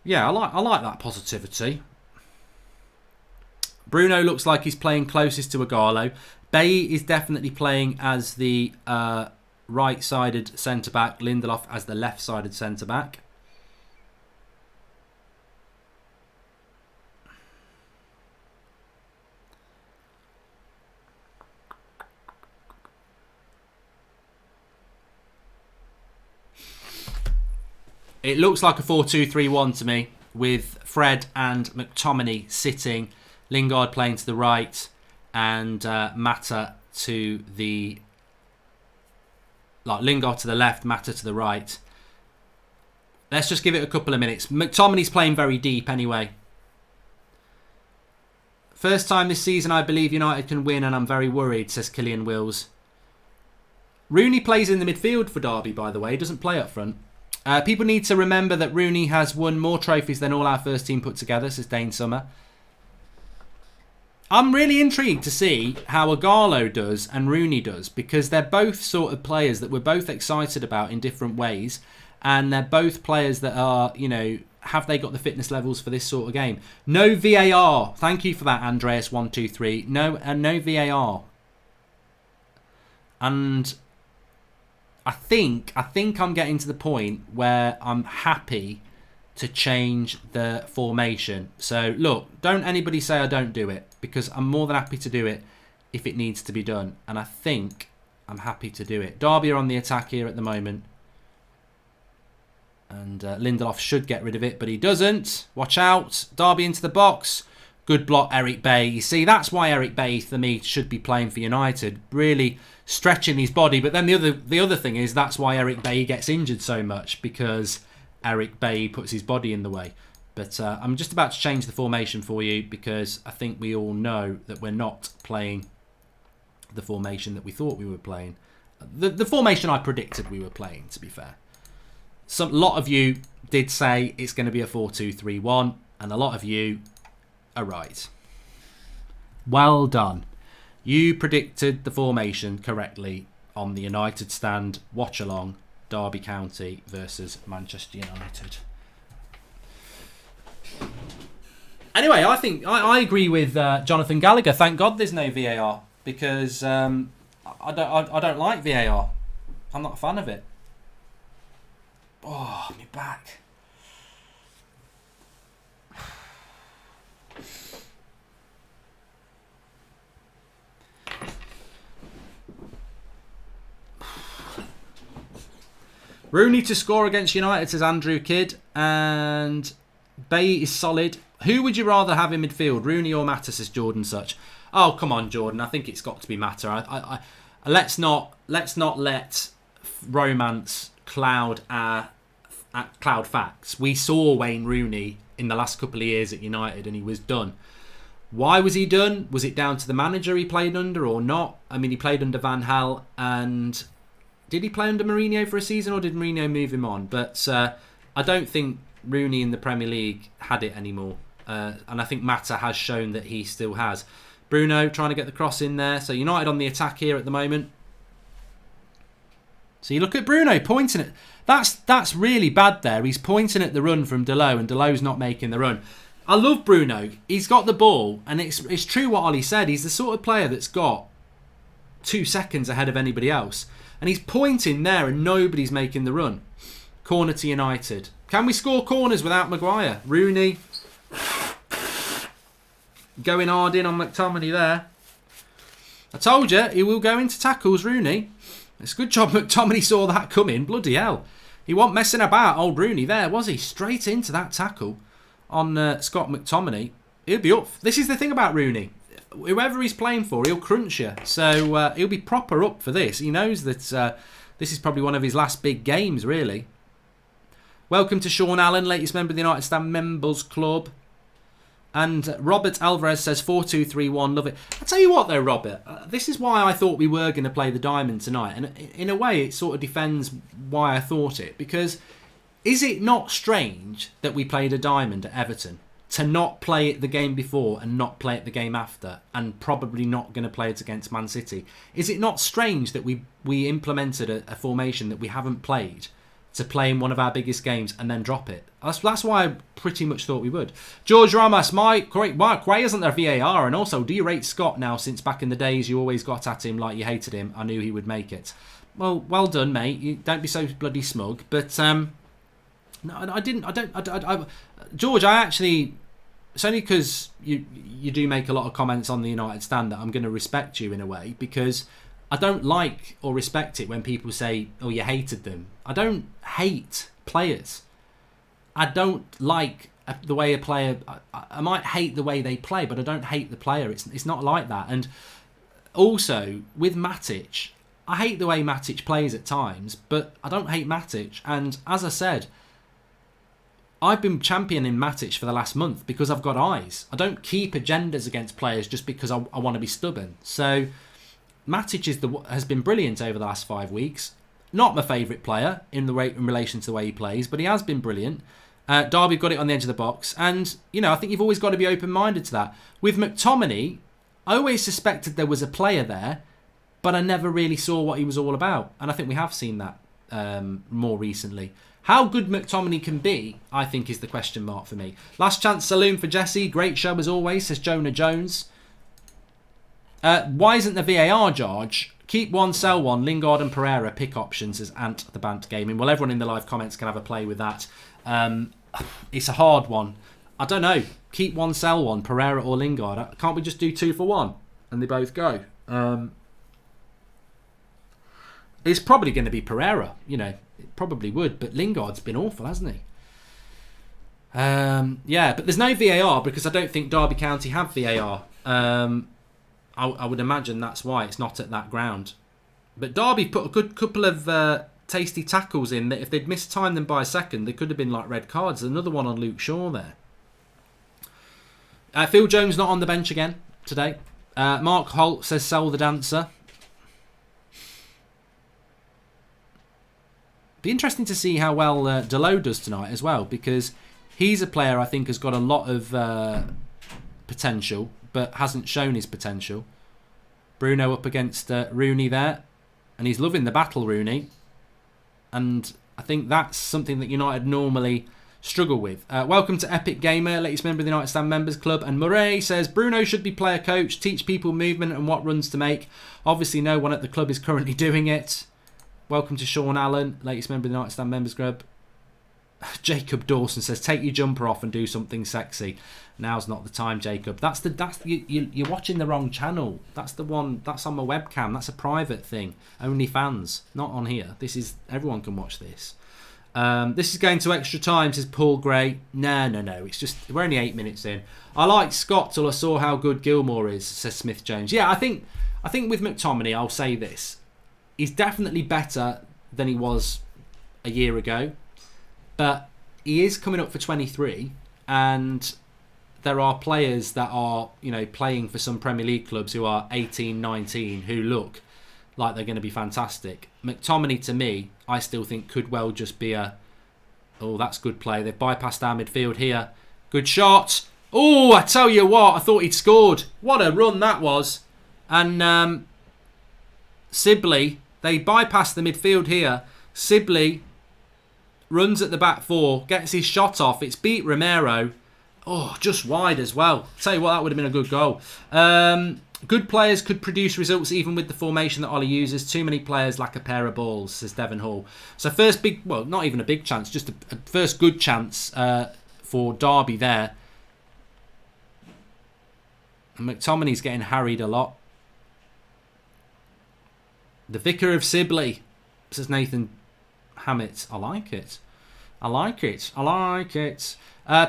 Yeah, I like that positivity. Bruno looks like he's playing closest to Agallo. Bay is definitely playing as the right-sided centre-back. Lindelof as the left-sided centre-back. It looks like a 4-2-3-1 to me, with Fred and McTominay sitting, Lingard playing to the right, and Mata to the... Lingard to the left, Mata to the right. Let's just give it a couple of minutes. McTominay's playing very deep anyway. First time this season I believe United can win, and I'm very worried, says Killian Wills. Rooney plays in the midfield for Derby, by the way. He doesn't play up front. People need to remember that Rooney has won more trophies than all our first team put together, says Dane Summer. I'm really intrigued to see how Agallo does and Rooney does, because they're both sort of players that we're both excited about in different ways, and they're both players that are, you know, have they got the fitness levels for this sort of game? No VAR. Thank you for that, Andreas123. No VAR. And I think I'm getting to the point where I'm happy to change the formation. So look, don't anybody say I don't do it, because I'm more than happy to do it if it needs to be done, and I think I'm happy to do it. Derby are on the attack here at the moment, and Lindelof should get rid of it, but he doesn't. Watch out. Derby into the box. Good block, Eric Bailly. You see, that's why Eric Bailly, for me, should be playing for United. Really stretching his body. But then the other thing is, that's why Eric Bailly gets injured so much, because Eric Bailly puts his body in the way. But I'm just about to change the formation for you, because I think we all know that we're not playing the formation that we thought we were playing. The formation I predicted we were playing, to be fair. A lot of you did say it's going to be a 4-2-3-1, and a lot of you are right. Well done. You predicted the formation correctly on the United stand watch along, Derby County versus Manchester United. Anyway, I think I agree with Jonathan Gallagher. Thank God there's no VAR, because I don't like VAR. I'm not a fan of it. Oh, my back. Rooney to score against United, says Andrew Kidd. And Bay is solid. Who would you rather have in midfield, Rooney or Mata, says Jordan Such? Oh, come on, Jordan. I think it's got to be Mata. Let's not let romance cloud facts. We saw Wayne Rooney in the last couple of years at United, and he was done. Why was he done? Was it down to the manager he played under or not? I mean, he played under Van Gaal, and did he play under Mourinho for a season, or did Mourinho move him on? But I don't think Rooney in the Premier League had it anymore. And I think Mata has shown that he still has. Bruno trying to get the cross in there. So United on the attack here at the moment. So you look at Bruno pointing at... That's really bad there. He's pointing at the run from Delot, and Delot's not making the run. I love Bruno. He's got the ball, and it's true what Ollie said. He's the sort of player that's got 2 seconds ahead of anybody else. And he's pointing there, and nobody's making the run. Corner to United. Can we score corners without Maguire? Rooney going hard in on McTominay there. I told you, he will go into tackles, Rooney. It's a good job McTominay saw that coming. Bloody hell. He wasn't messing about, old Rooney there, was he? Straight into that tackle on Scott McTominay. He'll be up. This is the thing about Rooney. Whoever he's playing for, he'll crunch you. So he'll be proper up for this. He knows that this is probably one of his last big games, really. Welcome to Sean Allen, latest member of the United Stand Members Club. And Robert Alvarez says 4-2-3-1, love it. I tell you what though, Robert, this is why I thought we were going to play the Diamond tonight. And in a way, it sort of defends why I thought it. Because is it not strange that we played a Diamond at Everton? To not play it the game before and not play it the game after, and probably not going to play it against Man City? Is it not strange that we implemented a formation that we haven't played to play in one of our biggest games and then drop it? That's why I pretty much thought we would. George Ramos, why isn't there VAR? And also, do you rate Scott now, since back in the days you always got at him like you hated him? I knew he would make it. Well done, mate. You don't be so bloody smug. But no, I didn't. George, I actually... It's only because you do make a lot of comments on the United stand that I'm going to respect you in a way, because I don't like or respect it when people say, oh, you hated them. I don't hate players. I don't like the way a player... I might hate the way they play, but I don't hate the player. It's not like that. And also, with Matic, I hate the way Matic plays at times, but I don't hate Matic. And as I said, I've been championing Matic for the last month because I've got eyes. I don't keep agendas against players just because I want to be stubborn. So Matic has been brilliant over the last 5 weeks. Not my favourite player in relation to the way he plays, but he has been brilliant. Derby got it on the edge of the box, and I think you've always got to be open-minded to that. With McTominay, I always suspected there was a player there, but I never really saw what he was all about. And I think we have seen that more recently. How good McTominay can be, I think, is the question mark for me. Last chance saloon for Jesse. Great show as always, says Jonah Jones. Why isn't the VAR charge? Keep one, sell one. Lingard and Pereira pick options, as Ant the Bant Gaming. Well, everyone in the live comments can have a play with that. It's a hard one. I don't know. Keep one, sell one. Pereira or Lingard. Can't we just do 2 for 1? And they both go. It's probably going to be Pereira. You know, it probably would. But Lingard's been awful, hasn't he? Yeah, but there's no VAR because I don't think Derby County have VAR. I would imagine that's why it's not at that ground. But Derby put a good couple of tasty tackles in that if they'd mistimed them by a second, they could have been like red cards. Another one on Luke Shaw there. Phil Jones not on the bench again today. Mark Holt says sell the dancer. Be interesting to see how well Delo does tonight as well, because he's a player I think has got a lot of potential, but hasn't shown his potential. Bruno up against Rooney there. And he's loving the battle, Rooney. And I think that's something that United normally struggle with. Welcome to Epic Gamer, latest member of the United Stand Members Club. And Murray says, Bruno should be player coach, teach people movement and what runs to make. Obviously no one at the club is currently doing it. Welcome to Sean Allen, latest member of the United Stand Members Club. Jacob Dawson says, take your jumper off and do something sexy. Now's not the time, Jacob. You're watching the wrong channel. That's the one. That's on my webcam. That's a private thing. Only fans, not on here. This is everyone can watch this. This is going to extra time, says Paul Gray. No. It's just we're only 8 minutes in. I like Scott till I saw how good Gilmore is, says Smith Jones. Yeah, I think with McTominay, I'll say this: he's definitely better than he was a year ago. But he is coming up for 23, and there are players that are, playing for some Premier League clubs who are 18, 19, who look like they're going to be fantastic. McTominay, to me, I still think could well just be that's good play. They've bypassed our midfield here. Good shot. Oh, I tell you what, I thought he'd scored. What a run that was. And Sibley, they bypassed the midfield here. Sibley runs at the back four, gets his shot off. It's beat Romero. Oh, just wide as well. Tell you what, that would have been a good goal. Good players could produce results even with the formation that Ollie uses. Too many players lack a pair of balls, says Devon Hall. So first not even a big chance, just a first good chance for Derby there. And McTominay's getting harried a lot. The Vicar of Sibley, says Nathan Hammett. I like it.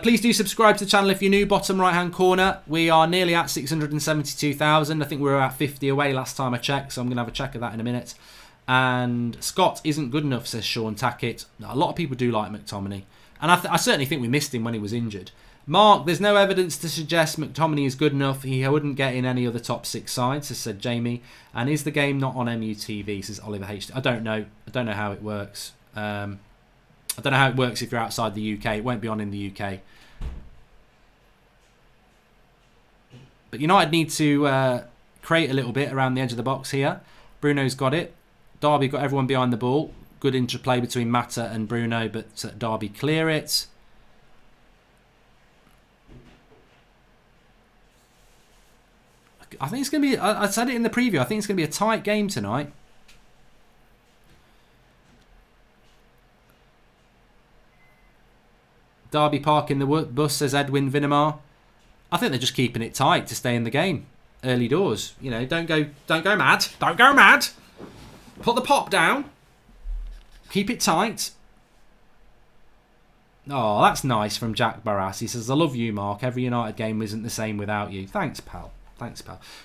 Please do subscribe to the channel if you're new. Bottom right hand corner. We are nearly at 672,000. I think we were at 50 away last time I checked, so I'm going to have a check of that in a minute. And Scott isn't good enough, says Sean Tackett. A lot of people do like McTominay, and I certainly think we missed him when he was injured. Mark, there's no evidence to suggest McTominay is good enough. He wouldn't get in any other top 6 sides, as said Jamie. And is the game not on MUTV, says Oliver H. I don't know how it works. I don't know how it works if you're outside the UK. It won't be on in the UK. But United need to create a little bit around the edge of the box here. Bruno's got it. Derby got everyone behind the ball. Good interplay between Mata and Bruno, but Derby clear it. I think it's going to be... I said it in the preview. I think it's going to be a tight game tonight. Derby parking the bus, says Edwin Vinamar. I think they're just keeping it tight to stay in the game. Early doors. Don't go mad. Don't go mad. Put the pop down. Keep it tight. Oh, that's nice from Jack Barras. He says, I love you, Mark. Every United game isn't the same without you. Thanks, pal.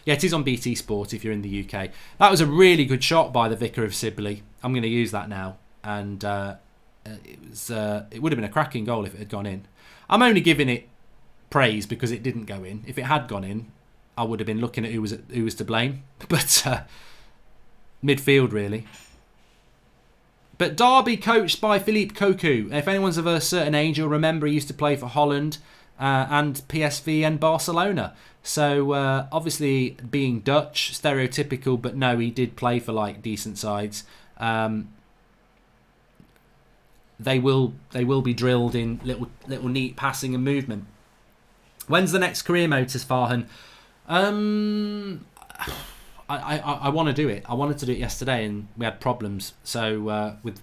Yeah, it is on BT Sport if you're in the UK. That was a really good shot by the Vicar of Sibley. I'm going to use that now. And it would have been a cracking goal if it had gone in. I'm only giving it praise because it didn't go in. If it had gone in, I would have been looking at who was to blame. But midfield, really. But Derby coached by Philippe Cocu. If anyone's of a certain age, you'll remember he used to play for Holland. and PSV and Barcelona. So obviously being Dutch, stereotypical, but no, he did play for like decent sides. They will be drilled in little neat passing and movement. When's the next career mode, says Farhan? I want to do it. I wanted to do it yesterday, and we had problems. So with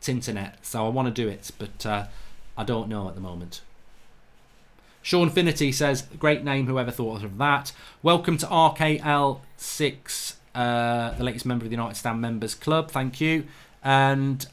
Tinternet, so I want to do it, but I don't know at the moment. Sean Finity says, great name, whoever thought of that. Welcome to RKL6, the latest member of the United Stand Members Club. Thank you. And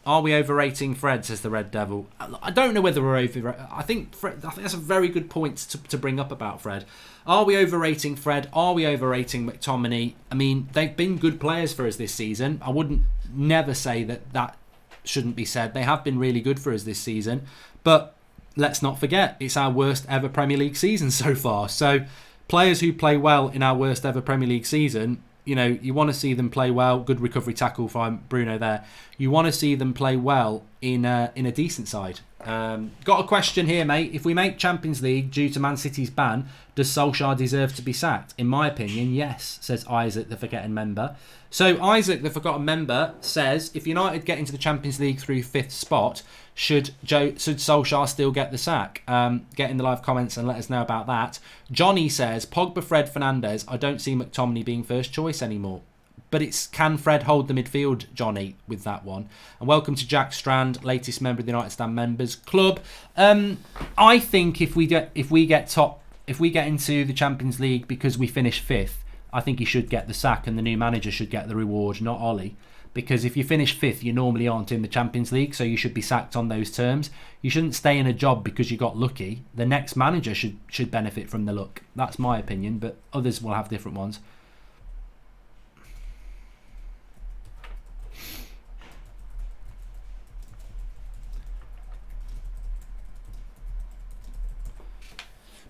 are we overrating Fred, says the Red Devil. I don't know whether we're overrating. I think that's a very good point to bring up about Fred. Are we overrating Fred? Are we overrating McTominay? I mean, they've been good players for us this season. I wouldn't never say that shouldn't be said. They have been really good for us this season. But let's not forget, it's our worst ever Premier League season so far. So players who play well in our worst ever Premier League season, you know, you want to see them play well. Good recovery tackle from Bruno there. You want to see them play well in a decent side. Got a question here, mate. If we make Champions League due to Man City's ban, does Solskjaer deserve to be sacked? In my opinion, yes, says Isaac, the forgotten member. So Isaac, the forgotten member, says, if United get into the Champions League through 5th spot, should Solskjaer still get the sack? Get in the live comments and let us know about that. Johnny says, Pogba, Fred, Fernandes, I don't see McTominay being first choice anymore. But it's, can Fred hold the midfield, Johnny, with that one? And welcome to Jack Strand, latest member of the United Stand Members Club. I think if we get into the Champions League because we finish 5th, I think he should get the sack and the new manager should get the reward, not Ollie. Because if you finish 5th, you normally aren't in the Champions League, so you should be sacked on those terms. You shouldn't stay in a job because you got lucky. The next manager should benefit from the luck. That's my opinion, but others will have different ones.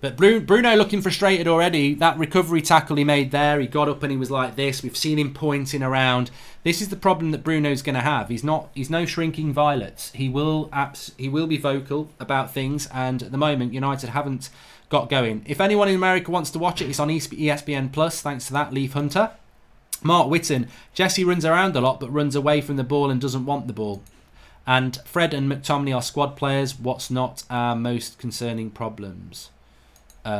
But Bruno looking frustrated already. That recovery tackle he made there, he got up and he was like this. We've seen him pointing around. This is the problem that Bruno's going to have. He's no shrinking violet. He will be vocal about things, and at the moment United haven't got going. If anyone in America wants to watch it, it's on ESPN Plus. Thanks to that, Leaf Hunter. Mark Witten, Jesse runs around a lot but runs away from the ball and doesn't want the ball. And Fred and McTominay are squad players. What's not our most concerning problems?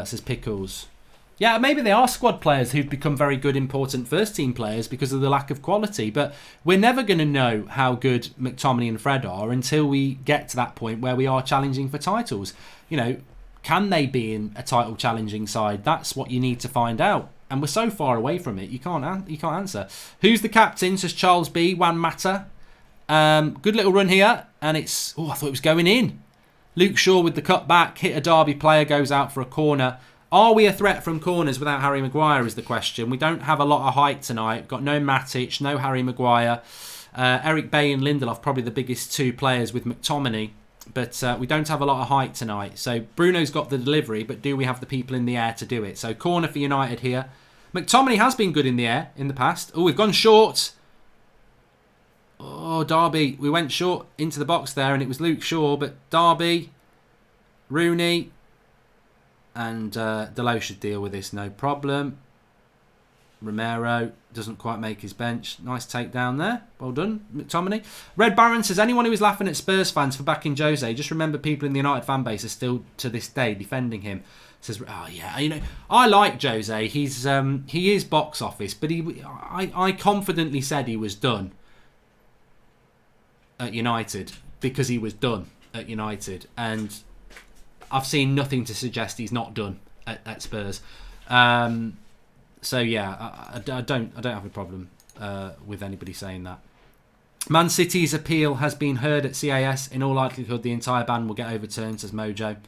Says Pickles. Yeah, maybe they are squad players who've become very good, important first team players because of the lack of quality. But we're never going to know how good McTominay and Fred are until we get to that point where we are challenging for titles. You know, can they be in a title challenging side? That's what you need to find out. And we're so far away from it, you can't answer. Who's the captain? Says Charles B. Juan Mata. Good little run here, and it's. Oh, I thought it was going in. Luke Shaw with the cut back, hit a Derby player, goes out for a corner. Are we a threat from corners without Harry Maguire is the question. We don't have a lot of height tonight. Got no Matic, no Harry Maguire. Eric Bay and Lindelof, probably the biggest two players with McTominay. But we don't have a lot of height tonight. So Bruno's got the delivery, but do we have the people in the air to do it? So corner for United here. McTominay has been good in the air in the past. Oh, we've gone short. Oh, Derby. We went short into the box there and it was Luke Shaw. But Derby, Rooney and Delo should deal with this, no problem. Romero doesn't quite make his bench. Nice takedown there. Well done, McTominay. Red Baron says, anyone who is laughing at Spurs fans for backing Jose, just remember people in the United fan base are still to this day defending him. Says, oh yeah, you know, I like Jose. He's he is box office, but I confidently said he was done at United because he was done at United, and I've seen nothing to suggest he's not done at Spurs. So yeah, I don't have a problem with anybody saying that. Man City's appeal has been heard at CAS. In all likelihood, the entire ban will get overturned, says Mojo.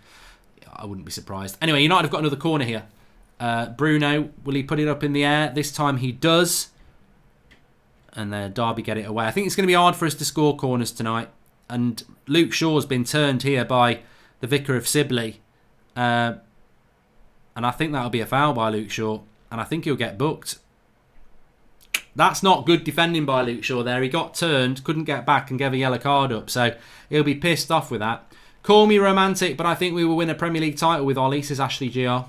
I wouldn't be surprised. Anyway, United have got another corner here. Bruno, will he put it up in the air? This time he does. And Derby get it away. I think it's going to be hard for us to score corners tonight. And Luke Shaw's been turned here by the Vicar of Sibley. And I think that'll be a foul by Luke Shaw. And I think he'll get booked. That's not good defending by Luke Shaw there. He got turned, couldn't get back and gave a yellow card up. So he'll be pissed off with that. Call me romantic, but I think we will win a Premier League title with Ollie, says Ashley GR.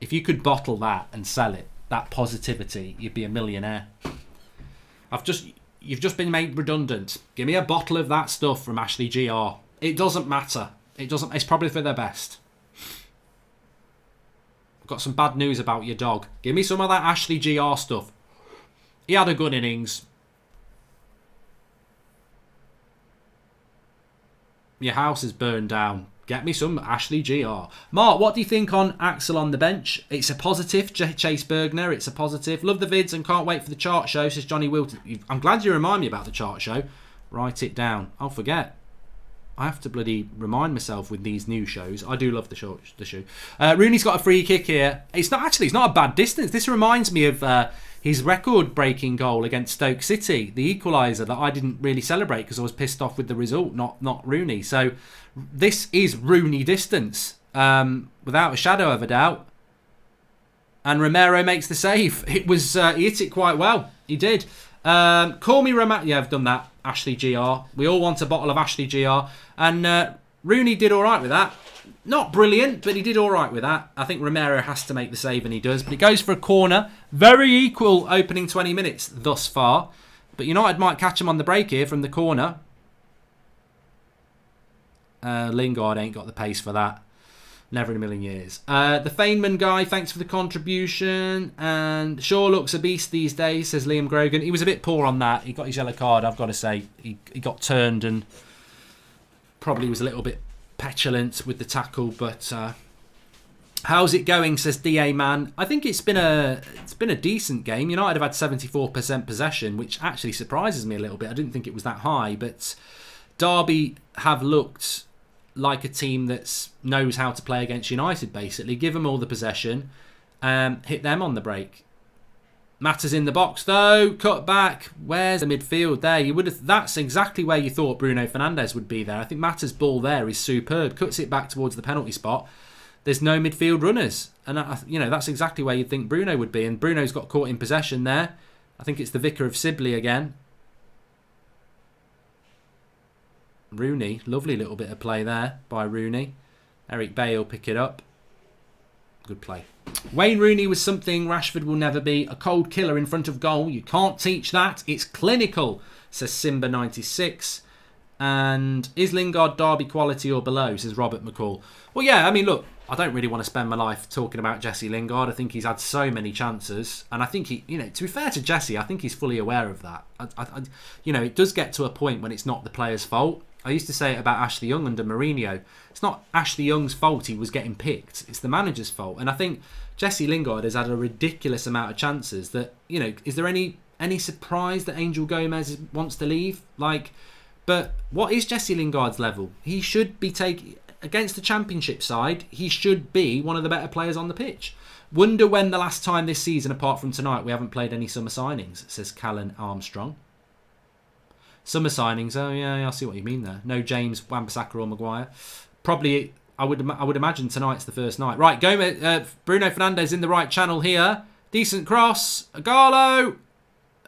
If you could bottle that and sell it, that positivity, you'd be a millionaire. You've just been made redundant. Give me a bottle of that stuff from Ashley GR. It doesn't matter. It's probably for their best. I've got some bad news about your dog. Give me some of that Ashley GR stuff. He had a good innings. Your house is burned down. Get me some Ashley GR. Mark, what do you think on Axel on the bench? It's a positive. Chase Bergner, it's a positive. Love the vids and can't wait for the chart show, says Johnny Wilton. I'm glad you remind me about the chart show. Write it down. I'll forget. I have to bloody remind myself with these new shows. I do love the show. Rooney's got a free kick here. It's not a bad distance. This reminds me of his record-breaking goal against Stoke City, the equaliser that I didn't really celebrate because I was pissed off with the result, not Rooney. So this is Rooney distance, without a shadow of a doubt. And Romero makes the save. It was he hit it quite well. He did. Call me romantic. Yeah, I've done that. Ashley GR. We all want a bottle of Ashley GR. And Rooney did all right with that. Not brilliant, but he did all right with that. I think Romero has to make the save, and he does. But he goes for a corner. Very equal opening 20 minutes thus far. But United might catch him on the break here from the corner. Lingard ain't got the pace for that. Never in a million years. The Feynman guy, thanks for the contribution. And Shaw looks a beast these days, says Liam Grogan. He was a bit poor on that. He got his yellow card, I've got to say. He got turned and probably was a little bit petulant with the tackle. But how's it going, says DA Man. I think it's been a decent game. United have had 74% possession, which actually surprises me a little bit. I didn't think it was that high. But Derby have looked like a team that knows how to play against United, basically. Give them all the possession, hit them on the break. Matters in the box, though. Cut back. Where's the midfield there? That's exactly where you thought Bruno Fernandes would be there. I think Matters' ball there is superb. Cuts it back towards the penalty spot. There's no midfield runners. And, that's exactly where you'd think Bruno would be. And Bruno's got caught in possession there. I think it's the Vicar of Sibley again. Rooney, lovely little bit of play there by Rooney. Eric Bailey will pick it up. Good play. Wayne Rooney was something Rashford will never be. A cold killer in front of goal. You can't teach that. It's clinical, says Simba96. And is Lingard Derby quality or below, says Robert McCall. Well, yeah, I mean, look, I don't really want to spend my life talking about Jesse Lingard. I think he's had so many chances. And I think to be fair to Jesse, I think he's fully aware of that. It does get to a point when it's not the player's fault. I used to say it about Ashley Young under Mourinho. It's not Ashley Young's fault he was getting picked. It's the manager's fault. And I think Jesse Lingard has had a ridiculous amount of chances that, is there any surprise that Angel Gomez wants to leave? But what is Jesse Lingard's level? He should be against the Championship side, he should be one of the better players on the pitch. Wonder when the last time this season, apart from tonight, we haven't played any summer signings, says Callan Armstrong. Summer signings, oh yeah, I see what you mean there. No James, Wan-Bissaka or Maguire. Probably, I would imagine tonight's the first night. Right, Bruno Fernandes in the right channel here. Decent cross. Agallo.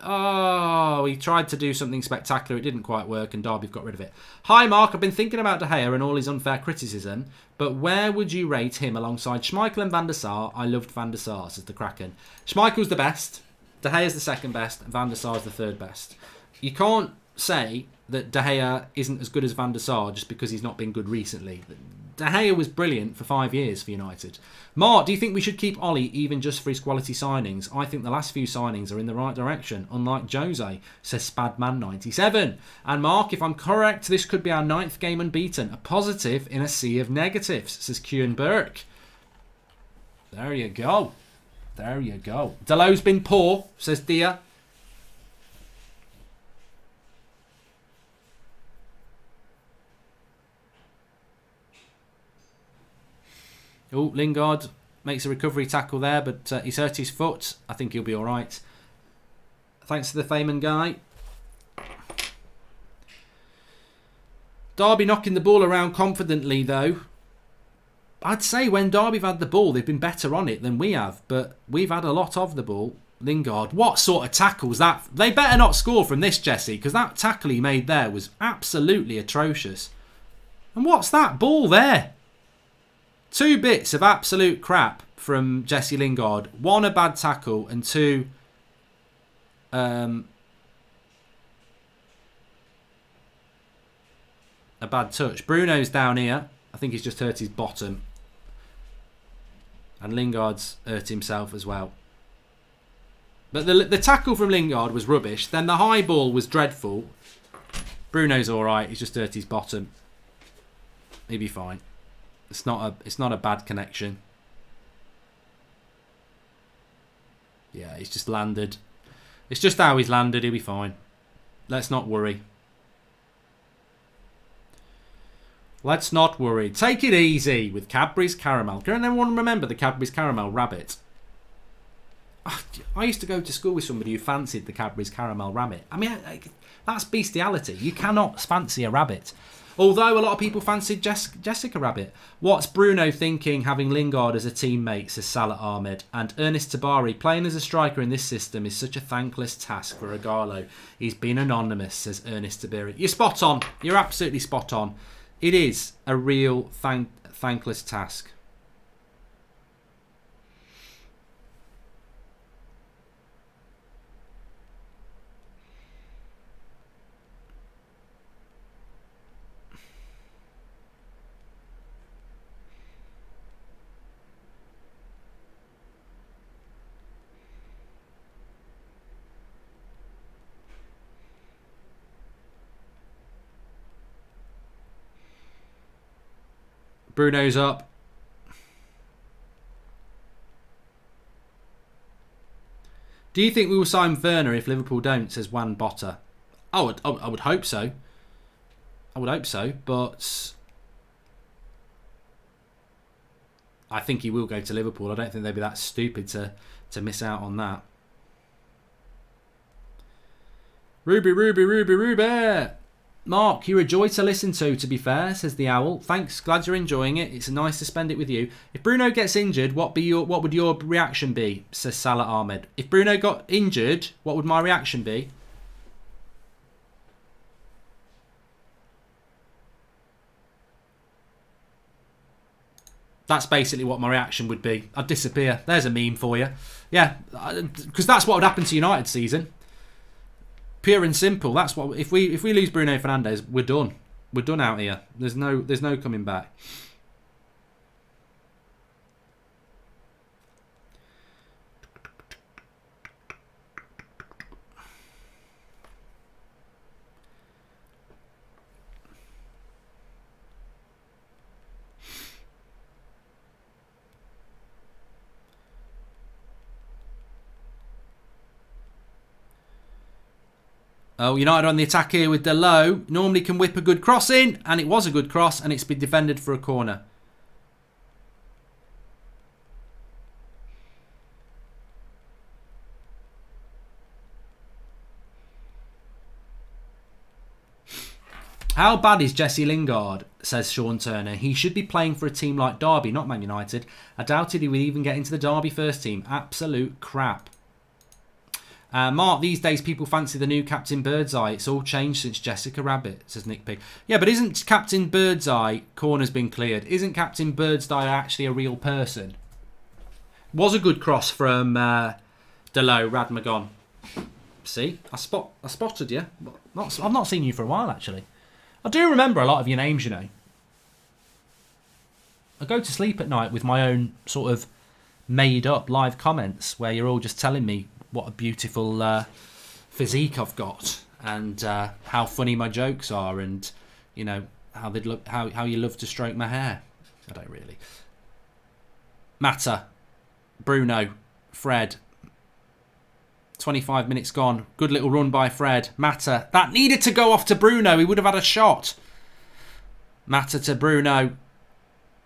Oh, he tried to do something spectacular. It didn't quite work and Derby got rid of it. Hi Mark, I've been thinking about De Gea and all his unfair criticism, but where would you rate him alongside Schmeichel and Van der Sar? I loved Van der Sar, says the Kraken. Schmeichel's the best. De Gea's the second best. And Van der Sar's the third best. You can't say that De Gea isn't as good as Van der Sar just because he's not been good recently. De Gea was brilliant for 5 years for United. Mark, do you think we should keep Ollie even just for his quality signings? I think the last few signings are in the right direction, unlike Jose, says Spadman97. And Mark, if I'm correct, this could be our 9th game unbeaten. A positive in a sea of negatives, says Kieran Burke. There you go. There you go. Delo's been poor, says Dia. Oh, Lingard makes a recovery tackle there, but he's hurt his foot. I think he'll be all right. Thanks to the Feynman guy. Derby knocking the ball around confidently, though. I'd say when Derby have had the ball, they've been better on it than we have, but we've had a lot of the ball. Lingard, what sort of tackle was that? They better not score from this, Jesse, because that tackle he made there was absolutely atrocious. And what's that ball there? 2 bits of absolute crap from Jesse Lingard. 1, a bad tackle, and 2, a bad touch. Bruno's down here. I think he's just hurt his bottom. And Lingard's hurt himself as well. But the tackle from Lingard was rubbish. Then the high ball was dreadful. Bruno's alright. He's just hurt his bottom. He'll be fine. It's not a bad connection. Yeah, he's just landed. It's just how he's landed. He'll be fine. Let's not worry. Let's not worry. Take it easy with Cadbury's Caramel. Can anyone remember the Cadbury's Caramel Rabbit? I used to go to school with somebody who fancied the Cadbury's Caramel Rabbit. I mean, that's bestiality. You cannot fancy a rabbit. Although a lot of people fancied Jessica Rabbit. What's Bruno thinking having Lingard as a teammate, says Salah Ahmed. And Ernest Tabari, playing as a striker in this system is such a thankless task for Igalo. He's been anonymous, says Ernest Tabari. You're spot on. You're absolutely spot on. It is a real thankless task. Bruno's up. Do you think we will sign Werner if Liverpool don't, says Juan Botta? I would hope so. I would hope so, but I think he will go to Liverpool. I don't think they'd be that stupid to miss out on that. Ruby. Mark, you're a joy to listen to be fair, says the Owl. Thanks, glad you're enjoying it. It's nice to spend it with you. If Bruno gets injured, what would your reaction be, says Salah Ahmed. If Bruno got injured, what would my reaction be? That's basically what my reaction would be. I'd disappear. There's a meme for you. Yeah, because that's what would happen to United season. Pure and simple. That's what. If we lose Bruno Fernandes, we're done. We're done out here. There's no coming back. Oh, United on the attack here with Delo. Normally can whip a good cross in, and it was a good cross, and it's been defended for a corner. How bad is Jesse Lingard, says Sean Turner. He should be playing for a team like Derby, not Man United. I doubted he would even get into the Derby first team. Absolute crap. Mark, these days people fancy the new Captain Birdseye. It's all changed since Jessica Rabbit, says Nick Pig. Yeah, but isn't Captain Birdseye, corner's been cleared, isn't Captain Birdseye actually a real person? Was a good cross from Delo, Radmagon. See, I spotted you. I've not seen you for a while, actually. I do remember a lot of your names, you know. I go to sleep at night with my own sort of made-up live comments where you're all just telling me what a beautiful physique I've got, and how funny my jokes are, and you know how they'd look, how you love to stroke my hair. I don't really. Mata, Bruno, Fred. 25 minutes gone. Good little run by Fred. Mata, that needed to go off to Bruno. He would have had a shot. Mata to Bruno.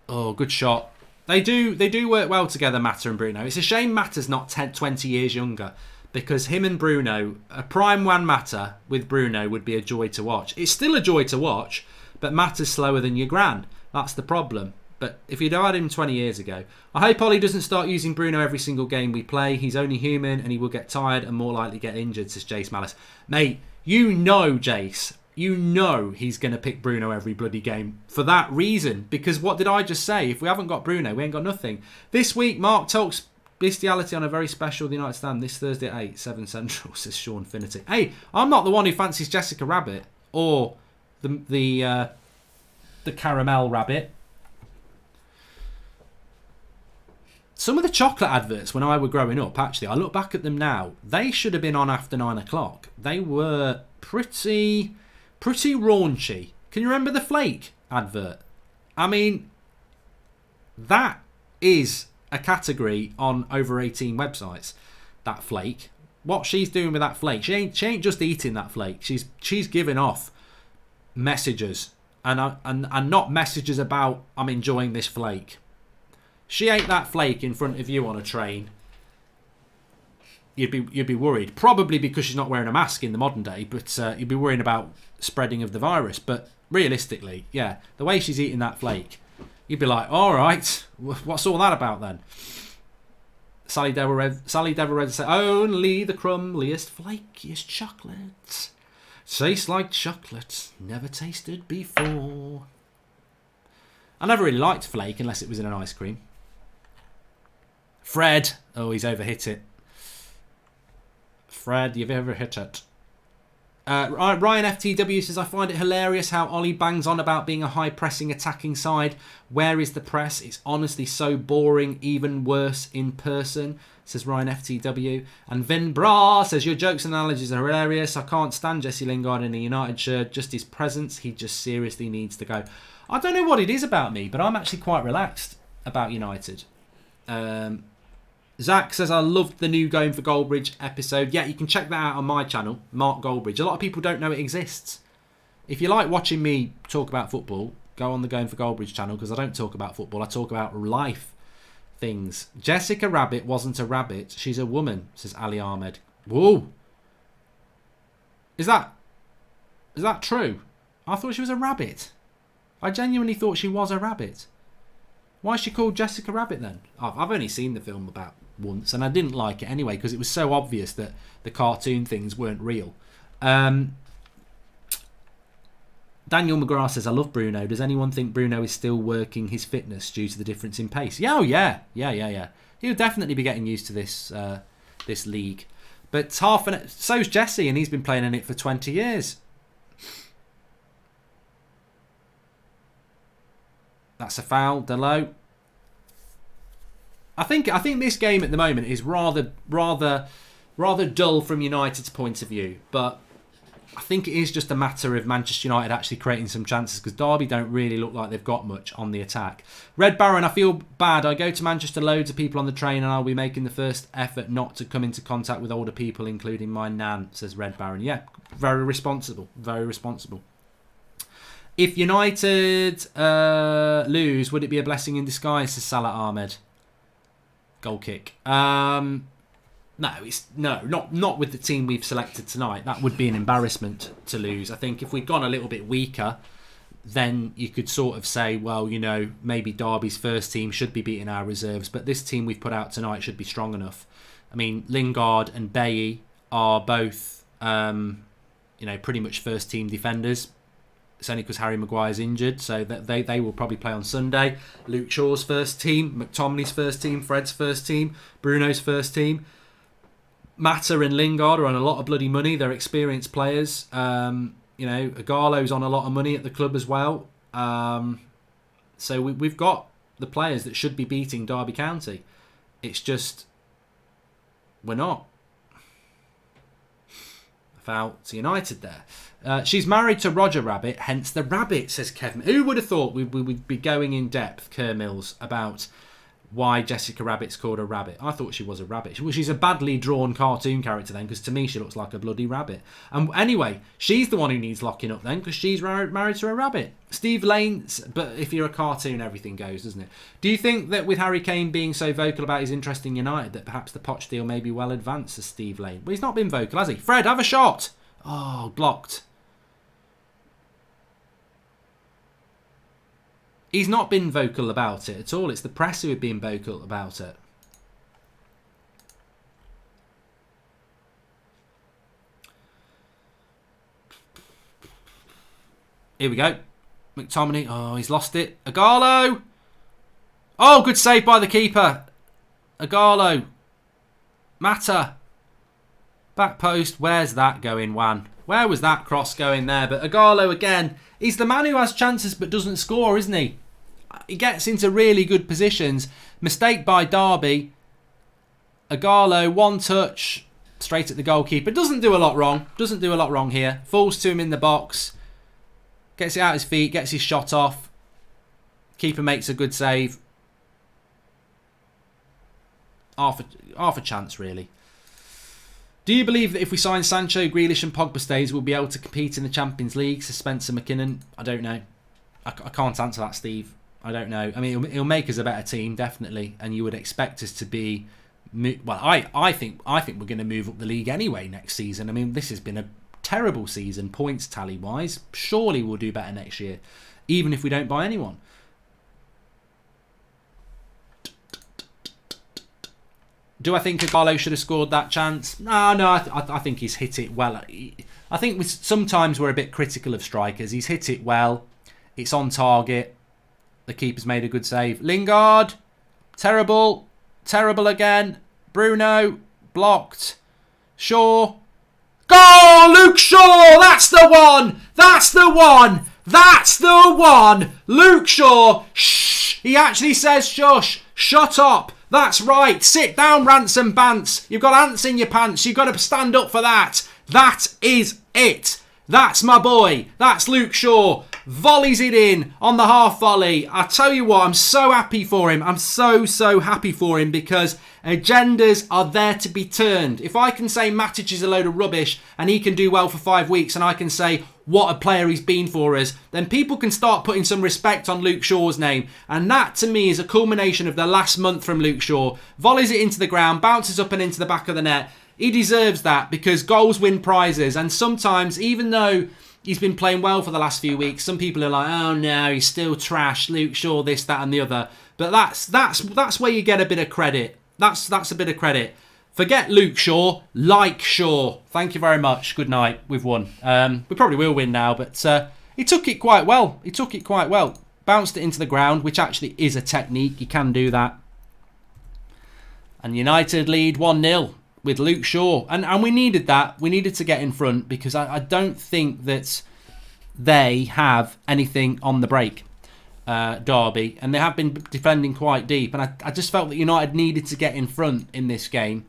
Oh, good shot. They do work well together, Mata and Bruno. It's a shame Mata's not 20 years younger, because him and Bruno, a prime Juan Mata with Bruno would be a joy to watch. It's still a joy to watch, but Mata's slower than your gran. That's the problem. But if you'd had him 20 years ago, I hope Ollie doesn't start using Bruno every single game we play. He's only human and he will get tired and more likely get injured, says Jace Malice. Mate, you know, Jace, You know he's going to pick Bruno every bloody game for that reason. Because what did I just say? If we haven't got Bruno, we ain't got nothing. This week, Mark talks bestiality on a very special The United Stand this Thursday at 8, 7 Central, says Sean Finity. Hey, I'm not the one who fancies Jessica Rabbit or the caramel rabbit. Some of the chocolate adverts when I were growing up, actually, I look back at them now, they should have been on after 9 o'clock. They were pretty raunchy. Can you remember the Flake advert? I mean, that is a category on over 18 websites, that Flake. What she's doing with that Flake, she ain't just eating that Flake. She's giving off messages and not messages about I'm enjoying this Flake. She ate that Flake in front of you on a train, you'd be worried. Probably because she's not wearing a mask in the modern day, but you'd be worrying about spreading of the virus. But realistically, yeah, the way she's eating that Flake, you'd be like, all right, what's all that about then? Sally Devereux said, only the crumbliest, flakiest chocolate tastes like chocolate never tasted before. I never really liked Flake unless it was in an ice cream. Fred, oh, he's overhit it. Fred, you've overhit it. Ryan FTW says, I find it hilarious how Ollie bangs on about being a high-pressing attacking side. Where is the press? It's honestly so boring, even worse in person, says Ryan FTW. And Vin Bra says, your jokes and analogies are hilarious. I can't stand Jesse Lingard in a United shirt. Just his presence, he just seriously needs to go. I don't know what it is about me, but I'm actually quite relaxed about United. Zach says, I loved the new Going for Goldbridge episode. Yeah, you can check that out on my channel, Mark Goldbridge. A lot of people don't know it exists. If you like watching me talk about football, go on the Going for Goldbridge channel, because I don't talk about football. I talk about life things. Jessica Rabbit wasn't a rabbit. She's a woman, says Ali Ahmed. Whoa. Is that true? I thought she was a rabbit. I genuinely thought she was a rabbit. Why is she called Jessica Rabbit then? I've only seen the film about once, and I didn't like it anyway because it was so obvious that the cartoon things weren't real. Daniel McGrath says, I love Bruno. Does anyone think Bruno is still working his fitness due to the difference in pace? Yeah, yeah. He'll definitely be getting used to this league. But so's Jesse, and he's been playing in it for 20 years. That's a foul, Delo. I think this game at the moment is rather dull from United's point of view, but I think it is just a matter of Manchester United actually creating some chances, because Derby don't really look like they've got much on the attack. Red Baron, I feel bad. I go to Manchester, loads of people on the train, and I'll be making the first effort not to come into contact with older people, including my nan, says Red Baron. Yeah, very responsible. Very responsible. If United lose, would it be a blessing in disguise, says Salah Ahmed? Goal kick. No, not with the team we've selected tonight. That would be an embarrassment to lose. I think if we'd gone a little bit weaker, then you could sort of say, well, you know, maybe Derby's first team should be beating our reserves, but this team we've put out tonight should be strong enough. I mean, Lingard and Bailly are both, pretty much first team defenders. It's only because Harry Maguire's injured, so that they will probably play on Sunday. Luke Shaw's first team, McTominay's first team, Fred's first team, Bruno's first team. Mata and Lingard are on a lot of bloody money. They're experienced players. Agallo's on a lot of money at the club as well. So we've got the players that should be beating Derby County. It's just we're not. Foul to United there. She's married to Roger Rabbit, hence the rabbit, says Kevin. Who would have thought we would be going in depth, Kerr Mills, about why Jessica Rabbit's called a rabbit? I thought she was a rabbit. Well, she's a badly drawn cartoon character then, because to me she looks like a bloody rabbit. And anyway, she's the one who needs locking up then, because she's married to a rabbit. Steve Lane, but if you're a cartoon, everything goes, doesn't it? Do you think that with Harry Kane being so vocal about his interest in United, that perhaps the Poch deal may be well advanced, says Steve Lane? Well, he's not been vocal, has he? Fred, have a shot! Oh, blocked. He's not been vocal about it at all. It's the press who have been vocal about it. Here we go. McTominay. Oh, he's lost it. Ighalo. Oh, good save by the keeper. Ighalo. Mata. Back post. Where's that going, Wan? Where was that cross going there? But Ighalo again. He's the man who has chances but doesn't score, isn't he? He gets into really good positions. Mistake by Derby. Ighalo, one touch. Straight at the goalkeeper. Doesn't do a lot wrong. Doesn't do a lot wrong here. Falls to him in the box. Gets it out his feet. Gets his shot off. Keeper makes a good save. Half a chance, really. Do you believe that if we sign Sancho, Grealish and Pogba stays, we'll be able to compete in the Champions League? Says Spencer McKinnon. I don't know. I can't answer that, Steve. I don't know. I mean, it'll make us a better team, definitely. And you would expect us to be... Well, I think we're going to move up the league anyway next season. I mean, this has been a terrible season, points tally-wise. Surely we'll do better next year, even if we don't buy anyone. Do I think Ighalo should have scored that chance? No, I think he's hit it well. I think sometimes we're a bit critical of strikers. He's hit it well. It's on target. The keeper's made a good save. Lingard, terrible. Terrible again. Bruno, blocked. Shaw. Goal! Luke Shaw! That's the one! That's the one! That's the one! Luke Shaw. Shh! He actually says shush. Shut up. That's right. Sit down, Ransom Bants. You've got ants in your pants. You've got to stand up for that. That is it. That's my boy. That's Luke Shaw. Volleys it in on the half volley. I tell you what, I'm so happy for him. I'm so happy for him because agendas are there to be turned. If I can say Matic is a load of rubbish and he can do well for 5 weeks and I can say what a player he's been for us, then people can start putting some respect on Luke Shaw's name. And that to me is a culmination of the last month from Luke Shaw. Volleys it into the ground, bounces up and into the back of the net. He deserves that because goals win prizes. And sometimes, even though he's been playing well for the last few weeks, some people are like, oh no, he's still trash, Luke Shaw, this, that and the other. But that's where you get a bit of credit. That's a bit of credit. Forget Luke Shaw, like Shaw. Thank you very much. Good night. We've won. We probably will win now, but he took it quite well. He took it quite well. Bounced it into the ground, which actually is a technique. You can do that. And United lead 1-0 with Luke Shaw. And we needed that. We needed to get in front because I don't think that they have anything on the break. Derby. And they have been defending quite deep. And I just felt that United needed to get in front in this game.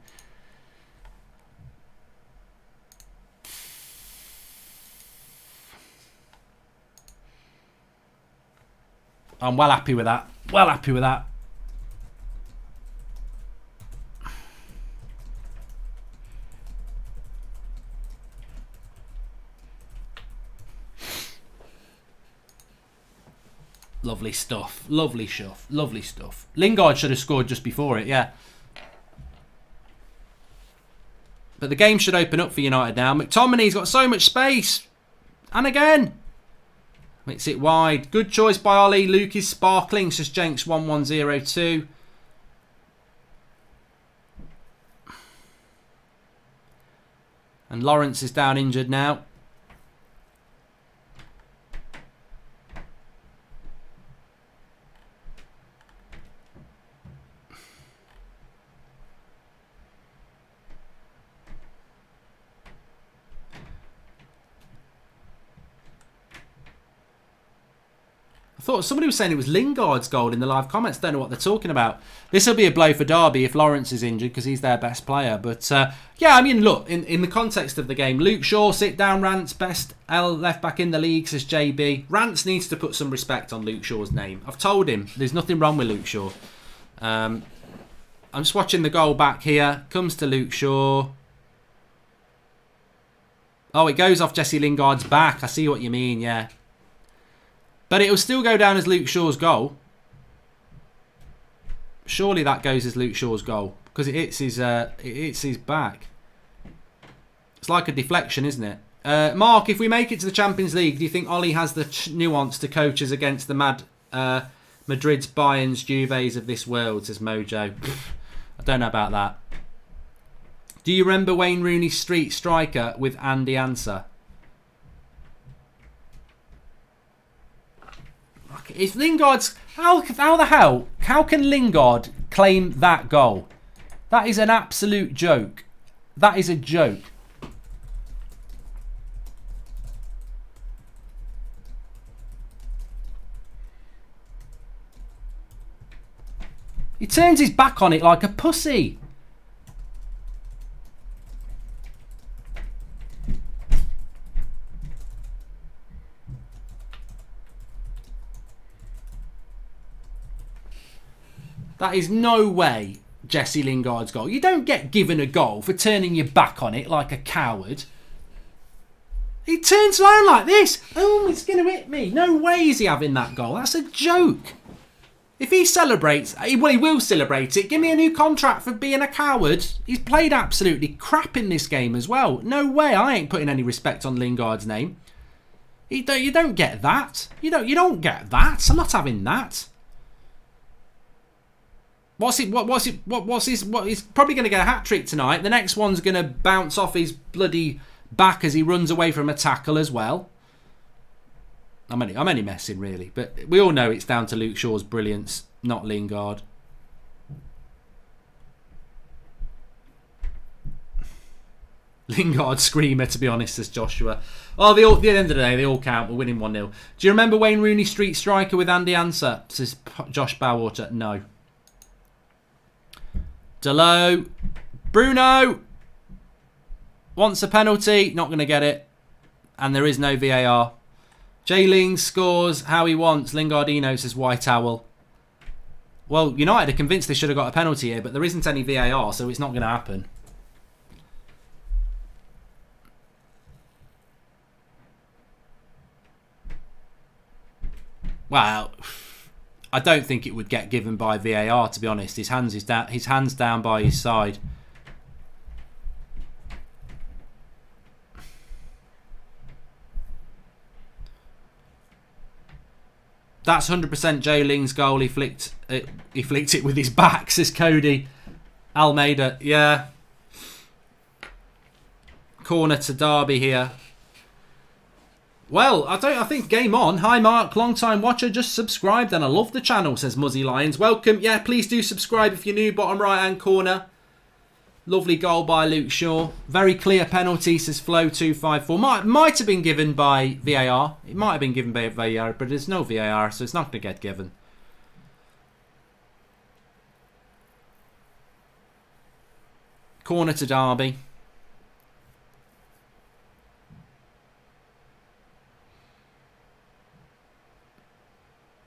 I'm well happy with that. Well happy with that. Lovely stuff. Lovely stuff. Lovely stuff. Lingard should have scored just before it, yeah. But the game should open up for United now. McTominay's got so much space. And again. Makes it wide. Good choice by Ollie. Luke is sparkling, says Jenks 1102. And Lawrence is down injured now. I thought somebody was saying it was Lingard's goal in the live comments. Don't know what they're talking about. This will be a blow for Derby if Lawrence is injured because he's their best player. But yeah, I mean, look, in the context of the game, Luke Shaw, sit down, Rance, best L left back in the league, says JB. Rance needs to put some respect on Luke Shaw's name. I've told him there's nothing wrong with Luke Shaw. I'm just watching the goal back here. Comes to Luke Shaw. Oh, it goes off Jesse Lingard's back. I see what you mean, yeah. But it'll still go down as Luke Shaw's goal. Surely that goes as Luke Shaw's goal because it hits his back. It's like a deflection, isn't it? Mark, if we make it to the Champions League, do you think Ollie has the nuance to coach us against the Madrid's, Bayern's, Juves of this world, says Mojo. I don't know about that. Do you remember Wayne Rooney's street striker with Andy Anser? If Lingard's... How the hell? How can Lingard claim that goal? That is an absolute joke. That is a joke. He turns his back on it like a pussy. That is no way Jesse Lingard's goal. You don't get given a goal for turning your back on it like a coward. He turns around like this. Oh, it's going to hit me. No way is he having that goal. That's a joke. If he celebrates, well, he will celebrate it. Give me a new contract for being a coward. He's played absolutely crap in this game as well. No way. I ain't putting any respect on Lingard's name. You don't get that. You don't get that. I'm not having that. He's probably going to get a hat-trick tonight. The next one's going to bounce off his bloody back as he runs away from a tackle as well. I'm only messing, really. But we all know it's down to Luke Shaw's brilliance, not Lingard. Lingard screamer, to be honest, says Joshua. Oh, at the end of the day, they all count. We're winning 1-0. Do you remember Wayne Rooney Street Striker with Andy Answer? Says Josh Bowater. No. Delo. Bruno wants a penalty. Not going to get it. And there is no VAR. Jay Ling scores how he wants. Lingardino says White Owl. Well, United are convinced they should have got a penalty here, but there isn't any VAR, so it's not going to happen. Well, I don't think it would get given by VAR, to be honest. His hands down by his side. That's 100% Jay Ling's goal. He flicked it with his back, says Cody. Almeida, yeah. Corner to Derby here. Well, I think game on. Hi Mark, long time watcher, just subscribed and I love the channel, says Muzzy Lions. Welcome. Yeah, please do subscribe if you're new. Bottom right hand corner. Lovely goal by Luke Shaw. Very clear penalty, says Flow254. Might have been given by VAR. It might have been given by VAR, but there's no VAR, so it's not going to get given. Corner to Derby.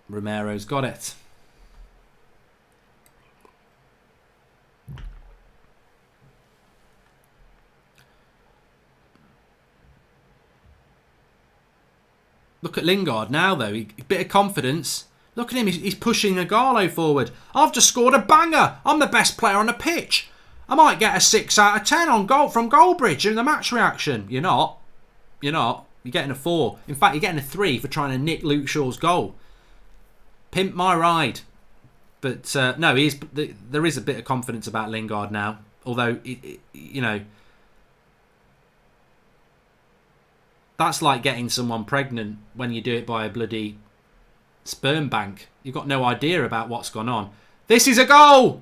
Romero's got it. Look at Lingard now, though. A bit of confidence. Look at him. He's pushing Ighalo forward. I've just scored a banger. I'm the best player on the pitch. I might get a 6 out of 10 on goal from Goldbridge in the match reaction. You're not. You're not. You're getting a 4. In fact, you're getting a 3 for trying to nick Luke Shaw's goal. Pimp my ride. But no, there is a bit of confidence about Lingard now. Although, you know, that's like getting someone pregnant when you do it by a bloody sperm bank. You've got no idea about what's gone on. This is a goal!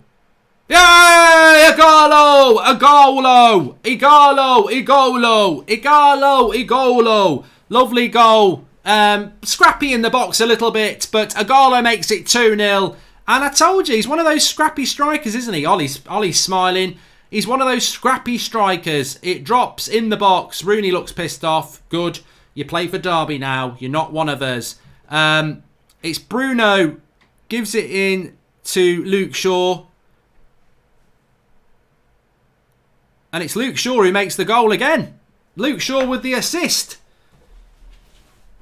Yay! Ighalo! Ighalo! Ighalo! Ighalo! Ighalo! Ighalo! Lovely goal. Scrappy in the box a little bit, but Ighalo makes it 2-0. And I told you, he's one of those scrappy strikers, isn't he? Ollie's smiling. He's one of those scrappy strikers. It drops in the box. Rooney looks pissed off. Good. You play for Derby now. You're not one of us. It's Bruno. Gives it in to Luke Shaw. And it's Luke Shaw who makes the goal again. Luke Shaw with the assist.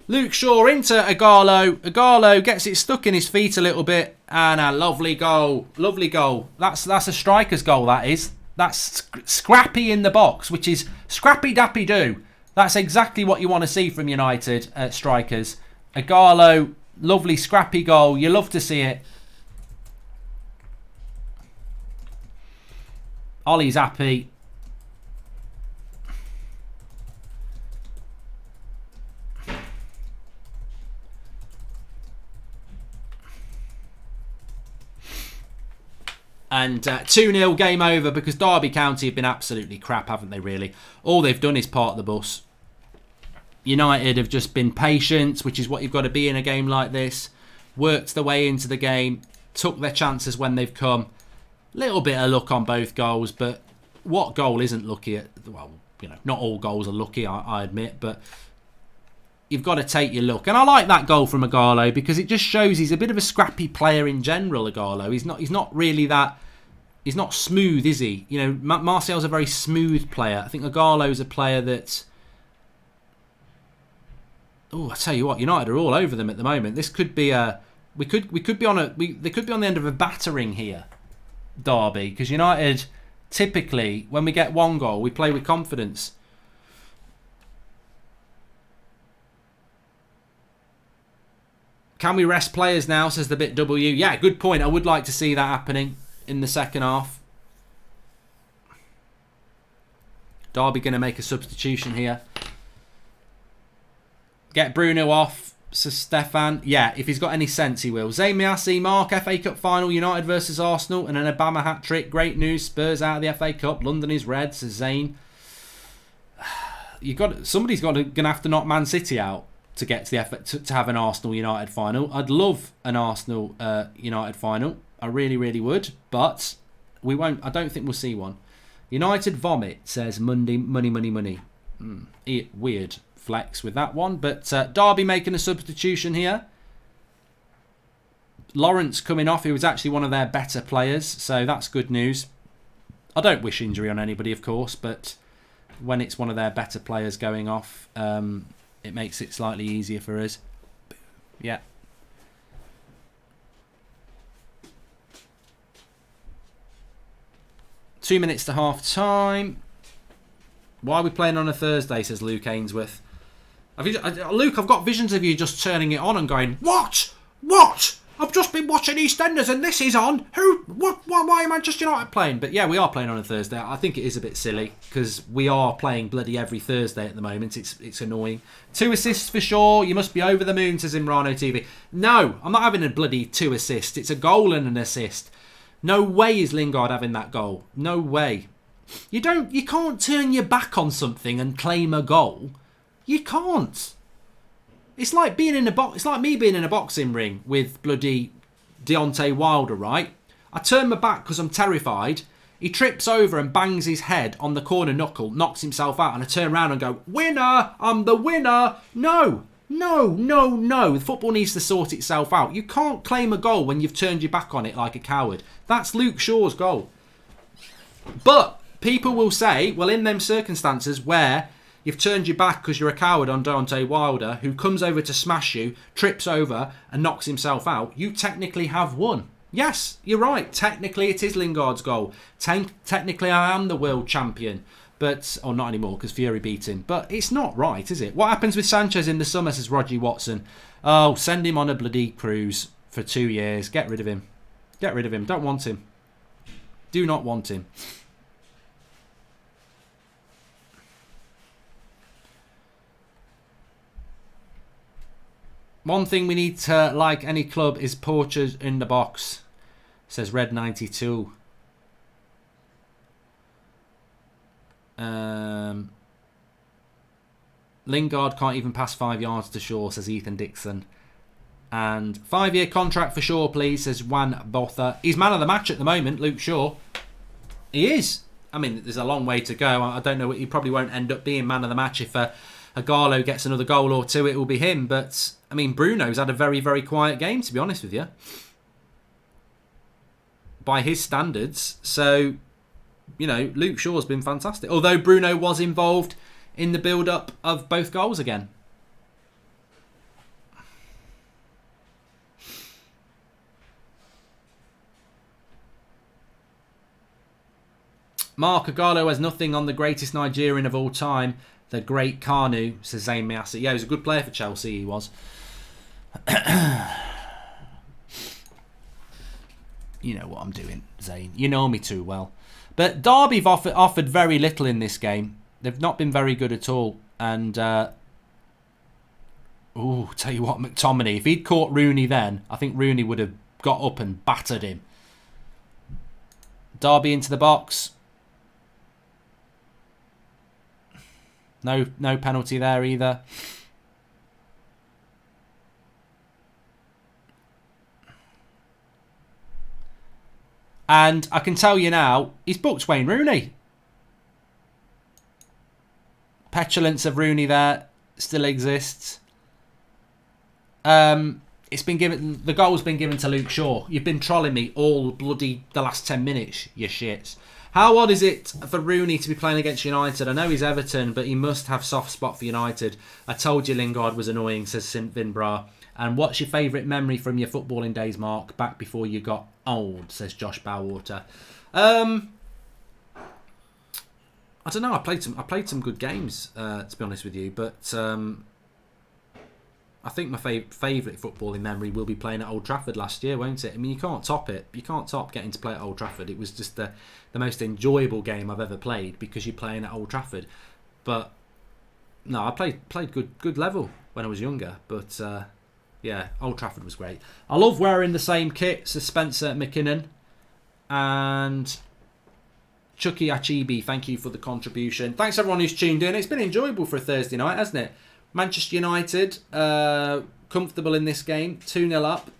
Luke Shaw into Ighalo. Ighalo gets it stuck in his feet a little bit. And a lovely goal. Lovely goal. That's a striker's goal, that is. That's scrappy in the box, which is scrappy dappy do. That's exactly what you want to see from United strikers. Ighalo, lovely scrappy goal. You love to see it. Ollie's happy. And 2-0, game over, because Derby County have been absolutely crap, haven't they, really? All they've done is park the bus. United have just been patient, which is what you've got to be in a game like this. Worked their way into the game, took their chances when they've come. Little bit of luck on both goals, but what goal isn't lucky? Well, you know, not all goals are lucky, I admit, but you've got to take your luck. And I like that goal from Ighalo because it just shows he's a bit of a scrappy player in general, Ighalo. He's not really that... He's not smooth, is he? You know, Martial's a very smooth player. I think Ighalo's a player that... Oh, I tell you what, United are all over them at the moment. This could be a... They could be on the end of a battering here, Derby, because United typically, when we get one goal, we play with confidence. Can we rest players now, says the bit W. Yeah, good point. I would like to see that happening in the second half. Derby going to make a substitution here. Get Bruno off, says Stefan. Yeah, if he's got any sense, he will. Zayn Miasi, Mark, FA Cup final, United versus Arsenal, and an Obama hat-trick. Great news, Spurs out of the FA Cup. London is red, says Zayn. Somebody's going to have to knock Man City out to get to the to have an Arsenal United final. I'd love an Arsenal United final. I really, really would, but we won't. I don't think we'll see one. United vomit, says Monday. Money. Weird flex with that one, but Derby making a substitution here. Lawrence coming off, who was actually one of their better players, so that's good news. I don't wish injury on anybody, of course, but when it's one of their better players going off, it makes it slightly easier for us. Yeah. Two minutes to half time. Why are we playing on a Thursday, says Luke Ainsworth. Luke, I've got visions of you just turning it on and going, What? I've just been watching EastEnders and this is on. Why are Manchester United playing? But yeah, we are playing on a Thursday. I think it is a bit silly because we are playing bloody every Thursday at the moment. It's annoying. 2 assists for sure. You must be over the moon, says Imrano TV. No, I'm not having a bloody 2 assists. It's a goal and an assist. No way is Lingard having that goal. No way. You can't turn your back on something and claim a goal. You can't. It's like being in a box. It's like me being in a boxing ring with bloody Deontay Wilder, right? I turn my back because I'm terrified. He trips over and bangs his head on the corner knuckle, knocks himself out, and I turn around and go, "Winner! I'm the winner!" No. The football needs to sort itself out. You can't claim a goal when you've turned your back on it like a coward. That's Luke Shaw's goal. But people will say, well, in them circumstances where you've turned your back because you're a coward on Deontay Wilder, who comes over to smash you, trips over and knocks himself out, you technically have won. Yes, you're right. Technically, it is Lingard's goal. Technically, I am the world champion. But, or not anymore because Fury beat him. But it's not right, is it? What happens with Sanchez in the summer, says Roger Watson? Oh, send him on a bloody cruise for 2 years. Get rid of him. Get rid of him. Don't want him. Do not want him. One thing we need to, like any club, is poachers in the box, says Red92. Lingard can't even pass 5 yards to Shaw, says Ethan Dixon. And 5-year contract for Shaw, please, says Juan Botha. He's man of the match at the moment, Luke Shaw. He is. I mean, there's a long way to go. I don't know. He probably won't end up being man of the match if Ighalo gets another goal or two. It will be him. But, I mean, Bruno's had a very, very quiet game, to be honest with you. By his standards. So, you know, Luke Shaw's been fantastic. Although Bruno was involved in the build-up of both goals again. Mark, Ighalo has nothing on the greatest Nigerian of all time, the great Kanu, says Zayn Miasi. Yeah, he was a good player for Chelsea, he was. You know what I'm doing, Zayn. You know me too well. But Derby have offered very little in this game. They've not been very good at all. And, tell you what, McTominay, if he'd caught Rooney then, I think Rooney would have got up and battered him. Derby into the box. No penalty there either. And I can tell you now, he's booked Wayne Rooney. Petulance of Rooney there still exists. It's been given. The goal's been given to Luke Shaw. You've been trolling me all bloody the last 10 minutes, you shits. How odd is it for Rooney to be playing against United? I know he's Everton, but he must have soft spot for United. I told you Lingard was annoying, says St Vinbra. And what's your favourite memory from your footballing days, Mark? Back before you got old, says Josh Bowater. I don't know. I played some good games, to be honest with you, but I think my favourite footballing memory will be playing at Old Trafford last year, won't it? I mean, you can't top it. You can't top getting to play at Old Trafford. It was just the most enjoyable game I've ever played because you're playing at Old Trafford. But no, I played good level when I was younger. But yeah, Old Trafford was great. I love wearing the same kit, so Spencer McKinnon and Chucky Achibi. Thank you for the contribution. Thanks everyone who's tuned in. It's been enjoyable for a Thursday night, hasn't it? Manchester United, comfortable in this game, 2-0 up.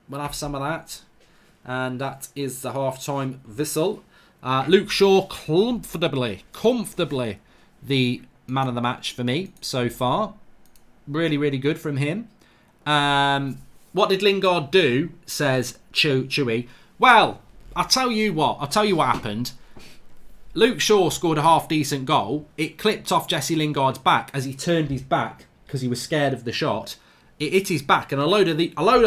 We'll have some of that. And that is the half-time whistle. Luke Shaw, comfortably the man of the match for me so far. Really, really good from him. What did Lingard do, says Chewy. Well, I'll tell you what happened. Luke Shaw scored a half-decent goal. It clipped off Jesse Lingard's back as he turned his back because he was scared of the shot. It hit his back, and a load of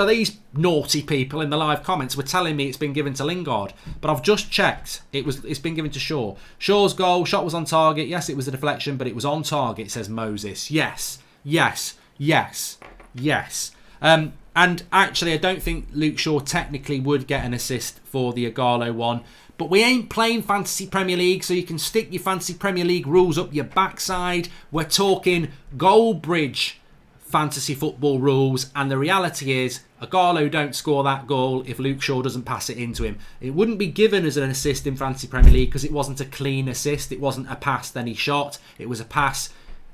these naughty people in the live comments were telling me it's been given to Lingard. But I've just checked. It's been given to Shaw. Shaw's goal, shot was on target. Yes, it was a deflection, but it was on target, says Moses. Yes. And actually, I don't think Luke Shaw technically would get an assist for the Ighalo one. But we ain't playing Fantasy Premier League, so you can stick your Fantasy Premier League rules up your backside. We're talking Goldbridge fantasy football rules, and the reality is Ighalo don't score that goal if Luke Shaw doesn't pass it into him. It wouldn't be given as an assist in Fantasy Premier League because it wasn't a clean assist. It wasn't a pass, then he shot. It was a pass.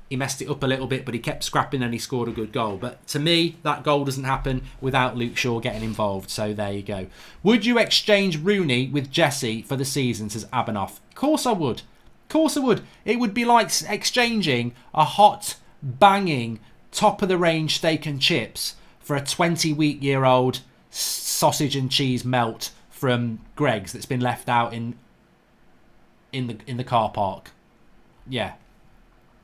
He messed it up a little bit, but he kept scrapping and he scored a good goal. But to me, that goal doesn't happen without Luke Shaw getting involved. So there you go. Would you exchange Rooney with Jesse for the season, says Abanoff? Of course I would. Of course I would. It would be like exchanging a hot, banging, top-of-the-range steak and chips for a 20-week-year-old sausage and cheese melt from Greg's that's been left out in the car park. Yeah.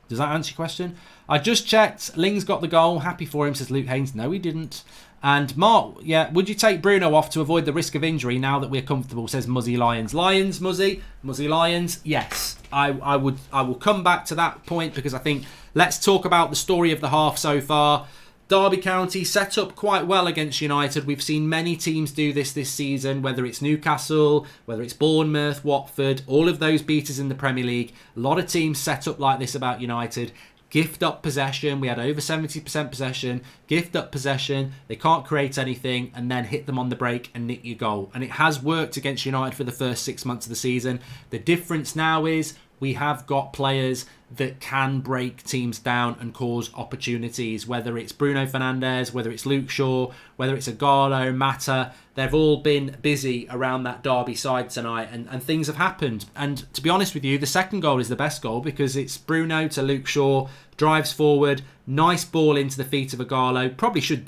Does that answer your question? I just checked. Ling's got the goal. Happy for him, says Luke Haynes. No, he didn't. And Mark, yeah, would you take Bruno off to avoid the risk of injury now that we're comfortable, says Muzzy Lions. Muzzy Lions, yes. I will come back to that point because I think let's talk about the story of the half so far. Derby County set up quite well against United. We've seen many teams do this season, whether it's Newcastle, whether it's Bournemouth, Watford, all of those beaters in the Premier League. A lot of teams set up like this about United. Gift up possession. We had over 70% possession. Gift up possession. They can't create anything and then hit them on the break and nick your goal. And it has worked against United for the first 6 months of the season. The difference now is we have got players that can break teams down and cause opportunities, whether it's Bruno Fernandes, whether it's Luke Shaw, whether it's Ighalo, Mata. They've all been busy around that Derby side tonight and things have happened. And to be honest with you, the second goal is the best goal because it's Bruno to Luke Shaw, drives forward, nice ball into the feet of Ighalo. Probably should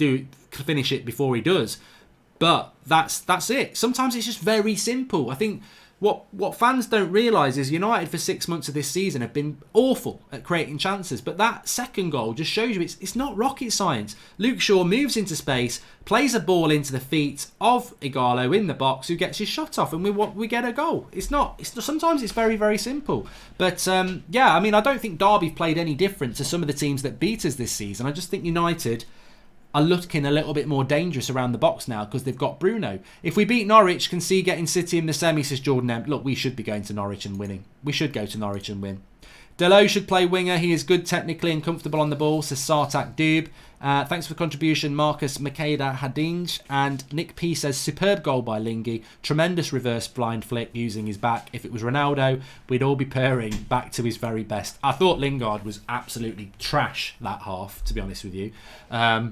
finish it before he does. But that's it. Sometimes it's just very simple. I think what fans don't realise is United for 6 months of this season have been awful at creating chances. But that second goal just shows you it's not rocket science. Luke Shaw moves into space, plays a ball into the feet of Ighalo in the box, who gets his shot off, and we get a goal. Sometimes it's very, very simple. But yeah, I mean, I don't think Derby played any different to some of the teams that beat us this season. I just think United are looking a little bit more dangerous around the box now because they've got Bruno. If we beat Norwich, can see getting City in the semi, says Jordan M. Look, we should be going to Norwich and winning. We should go to Norwich and win. Delo should play winger. He is good technically and comfortable on the ball, says Sartak Doob. Thanks for the contribution, Marcus Makeda Hadinj. And Nick P says, superb goal by Lingy. Tremendous reverse blind flick using his back. If it was Ronaldo, we'd all be purring back to his very best. I thought Lingard was absolutely trash that half, to be honest with you. I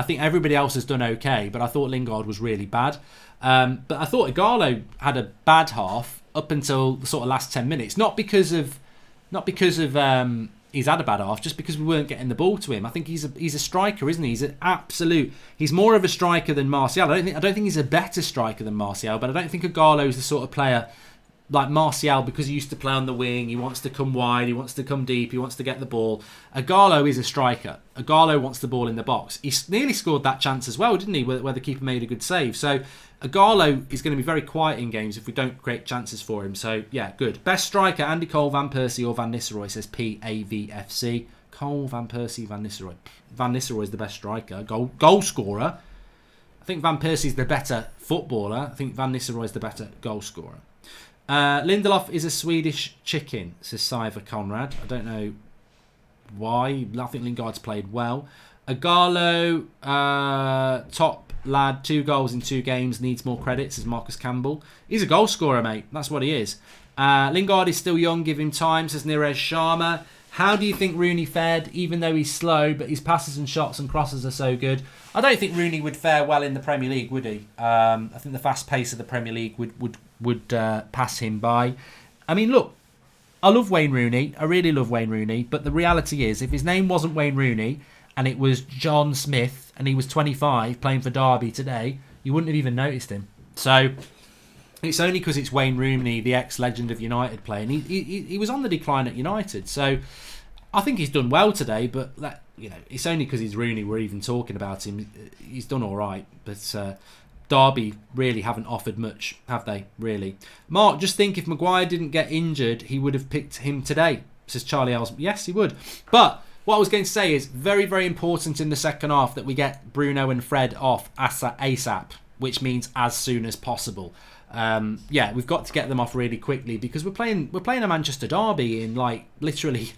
think everybody else has done okay, but I thought Lingard was really bad. But I thought Igalo had a bad half up until the sort of last 10 minutes. Not because of he's had a bad half, just because we weren't getting the ball to him. I think he's a striker, isn't he? He's more of a striker than Martial. I don't think he's a better striker than Martial, but I don't think Igalo's the sort of player like Martial, because he used to play on the wing. He wants to come wide, he wants to come deep, he wants to get the ball. Igalo is a striker. Igalo wants the ball in the box. He nearly scored that chance as well, didn't he, where the keeper made a good save. So Igalo is going to be very quiet in games if we don't create chances for him. So yeah, good. Best striker, Andy Cole, Van Persie or Van Nistelrooy, says PAVFC. Cole, Van Persie, Van Nistelrooy. Van Nistelrooy is the best striker. Goal scorer. I think Van Persie's the better footballer. I think Van Nistelrooy is the better goal scorer. Lindelof is a Swedish chicken, says Siver Conrad. I don't know why. I think Lingard's played well. Igalo, top lad, 2 goals in 2 games, needs more credit, says Marcus Campbell. He's a goal scorer, mate. That's what he is. Lingard is still young, give him time, says Neeraj Sharma. How do you think Rooney fared, even though he's slow, but his passes and shots and crosses are so good? I don't think Rooney would fare well in the Premier League, would he? I think the fast pace of the Premier League would pass him by. I mean, look, I love Wayne Rooney. I really love Wayne Rooney. But the reality is, if his name wasn't Wayne Rooney and it was John Smith and he was 25 playing for Derby today, you wouldn't have even noticed him. So it's only because it's Wayne Rooney, the ex-legend of United, playing. He was on the decline at United. So I think he's done well today, but it's only because he's Rooney we're even talking about him. He's done all right, but Derby really haven't offered much, have they, really? Mark, just think if Maguire didn't get injured, he would have picked him today, says Charlie Ellsworth. Yes, he would. But what I was going to say is very, very important in the second half that we get Bruno and Fred off ASAP, which means as soon as possible. We've got to get them off really quickly because we're playing a Manchester Derby in literally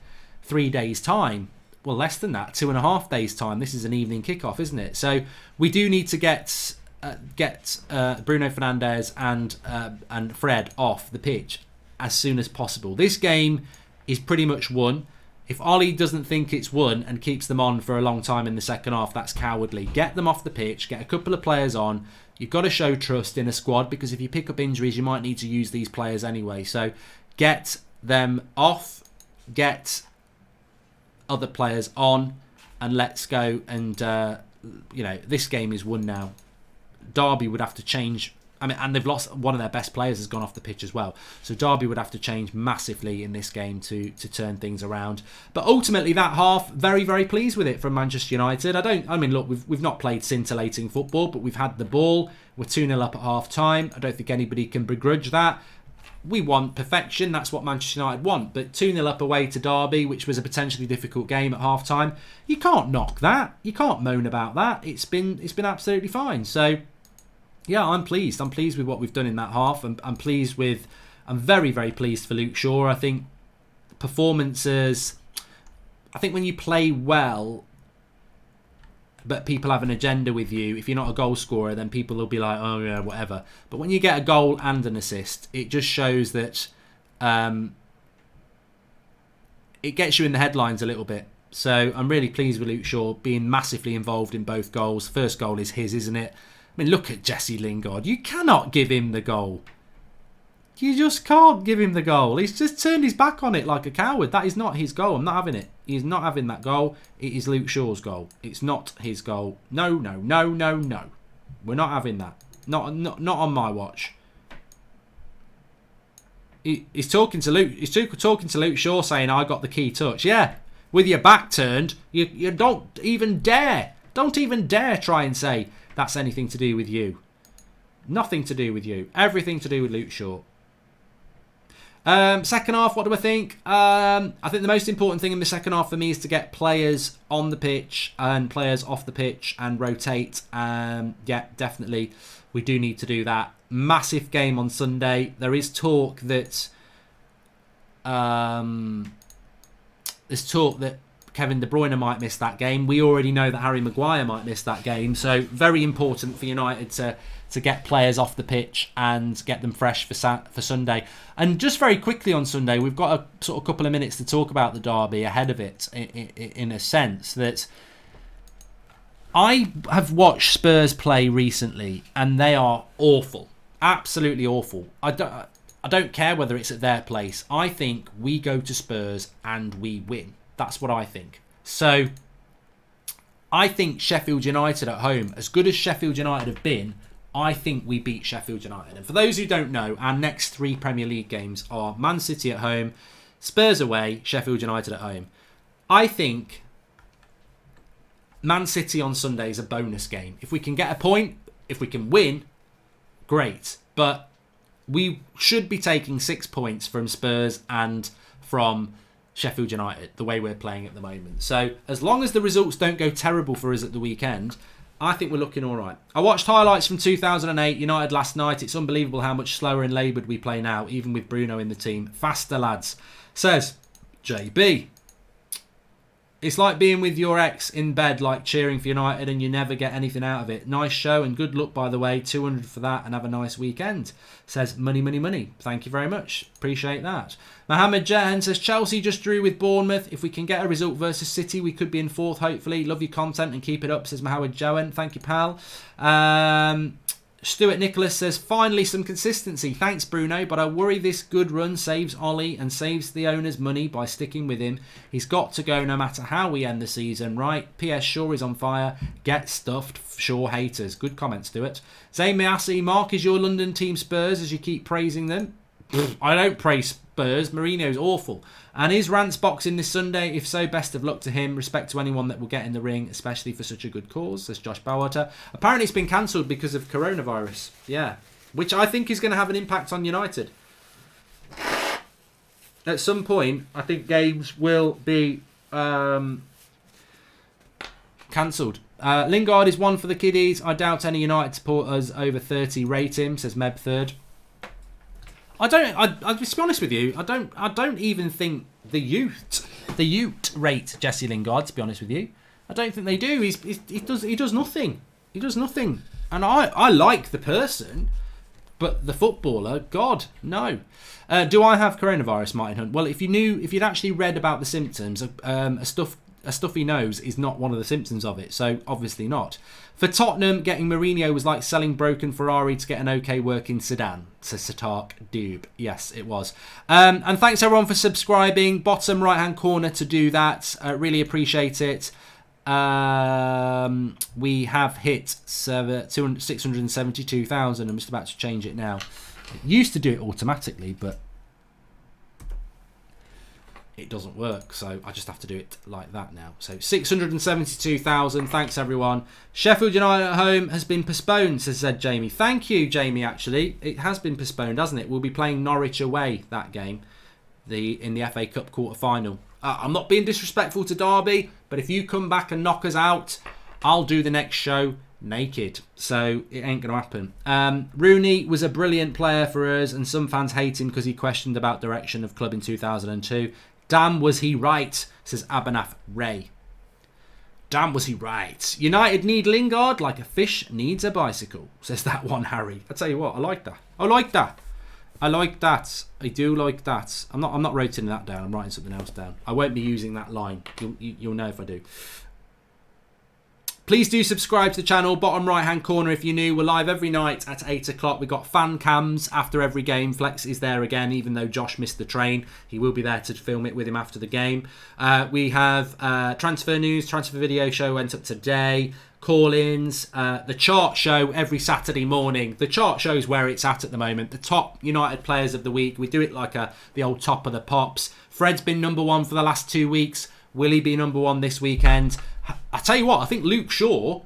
3 days' time. Well, less than that, 2.5 days' time. This is an evening kickoff, isn't it? So we do need to get Bruno Fernandes and Fred off the pitch as soon as possible. This game is pretty much won. If Ollie doesn't think it's won and keeps them on for a long time in the second half, that's cowardly. Get them off the pitch, get a couple of players on. You've got to show trust in a squad because if you pick up injuries, you might need to use these players anyway. So get them off, get other players on, and let's go. And this game is won now. Derby would have to change. And they've lost one of their best players has gone off the pitch as well. So Derby would have to change massively in this game to turn things around. But ultimately, that half, very, very pleased with it from Manchester United. Look, we've not played scintillating football, but we've had the ball. We're 2-0 up at half time. I don't think anybody can begrudge that. We want perfection. That's what Manchester United want. But 2-0 up away to Derby, which was a potentially difficult game at half time, you can't knock that. You can't moan about that. It's been absolutely fine. So yeah, I'm pleased. I'm pleased with what we've done in that half. I'm very, very pleased for Luke Shaw. I think performances, when you play well, but people have an agenda with you, if you're not a goal scorer, then people will be like, oh yeah, whatever. But when you get a goal and an assist, it just shows that it gets you in the headlines a little bit. So I'm really pleased with Luke Shaw being massively involved in both goals. First goal is his, isn't it? Look at Jesse Lingard. You cannot give him the goal. You just can't give him the goal. He's just turned his back on it like a coward. That is not his goal. I'm not having it. He's not having that goal. It is Luke Shaw's goal. It's not his goal. No. We're not having that. Not on my watch. He's talking to Luke. He's talking to Luke Shaw, saying, "I got the key touch." Yeah, with your back turned, you don't even dare. Don't even dare try and say that's anything to do with you. Nothing to do with you. Everything to do with Luke Shaw. Second half, what do I think? I think the most important thing in the second half for me is to get players on the pitch and players off the pitch and rotate. Yeah, definitely. We do need to do that. Massive game on Sunday. There is talk that There's talk that Kevin De Bruyne might miss that game. We already know that Harry Maguire might miss that game. So very important for United to get players off the pitch and get them fresh for Sunday. And just very quickly on Sunday, we've got a sort of couple of minutes to talk about the derby ahead of it, in a sense that I have watched Spurs play recently, and they are awful, absolutely awful. I don't care whether it's at their place. I think we go to Spurs and we win. That's what I think. So I think Sheffield United at home, as good as Sheffield United have been, I think we beat Sheffield United. And for those who don't know, our next 3 Premier League games are Man City at home, Spurs away, Sheffield United at home. I think Man City on Sunday is a bonus game. If we can get a point, if we can win, great. But we should be taking 6 points from Spurs and from Sheffield United, the way we're playing at the moment. So as long as the results don't go terrible for us at the weekend, I think we're looking all right. I watched highlights from 2008 United last night. It's unbelievable how much slower and laboured we play now, even with Bruno in the team. Faster, lads. Says JB. It's like being with your ex in bed, like cheering for United, and you never get anything out of it. Nice show and good luck, by the way. 200 for that, and have a nice weekend. Says money, money, money. Thank you very much. Appreciate that. Mohammed Jahan says Chelsea just drew with Bournemouth. If we can get a result versus City, we could be in 4th, hopefully. Love your content and keep it up, says Mohammed Jahan. Thank you, pal. Stuart Nicholas says, finally some consistency. Thanks, Bruno, but I worry this good run saves Ollie and saves the owners money by sticking with him. He's got to go no matter how we end the season, right? PS Shaw is on fire. Get stuffed, Shaw haters. Good comment, Stuart. Zayn Miasi, Mark is your London team Spurs as you keep praising them. I don't praise Spurs. Mourinho's awful. And is Rants boxing this Sunday? If so, best of luck to him. Respect to anyone that will get in the ring, especially for such a good cause, says Josh Bowater. Apparently it's been cancelled because of coronavirus. Yeah. Which I think is going to have an impact on United. At some point, I think games will be cancelled. Lingard is one for the kiddies. I doubt any United supporters over 30 rate him, says Meb Third. I'll just be honest with you, I don't even think the Ute rate Jesse Lingard, to be honest with you. I don't think they do. He does nothing. He does nothing. And I like the person, but the footballer, God, no. Do I have coronavirus, Martin Hunt? Well, if you'd actually read about the symptoms, a stuffy nose is not one of the symptoms of it, so obviously not. For Tottenham, getting Mourinho was like selling broken Ferrari to get an okay working sedan, says Satark Doob. Yes, it was. And thanks everyone for subscribing. Bottom right hand corner to do that. Really appreciate it. We have hit 672,000. I'm just about to change it now. It used to do it automatically, but it doesn't work, so I just have to do it like that now. So 672,000. Thanks everyone. Sheffield United at home has been postponed, says Jamie. Thank you, Jamie. Actually, it has been postponed, hasn't it? We'll be playing Norwich away that game, in the FA Cup quarter final. I'm not being disrespectful to Derby, but if you come back and knock us out, I'll do the next show naked, so it ain't gonna happen. Rooney was a brilliant player for us, and some fans hate him because he questioned about direction of club in 2002. Damn, was he right, says Abanaf Ray. Damn, was he right. United need Lingard like a fish needs a bicycle, says that one Harry. I tell you what, I like that. I like that. I like that. I do like that. I'm not writing that down. I'm writing something else down. I won't be using that line. You'll know if I do. Please do subscribe to the channel, bottom right hand corner if you're new. We're live every night at 8 o'clock. We've got fan cams after every game. Flex is there again, even though Josh missed the train. He will be there to film it with him after the game. We have transfer news, transfer video show went up today. Call-ins, the chart show every Saturday morning. The chart shows where it's at the moment. The top United players of the week. We do it like the old top of the pops. Fred's been number 1 for the last 2 weeks. Will he be number 1 this weekend? I tell you what, I think Luke Shaw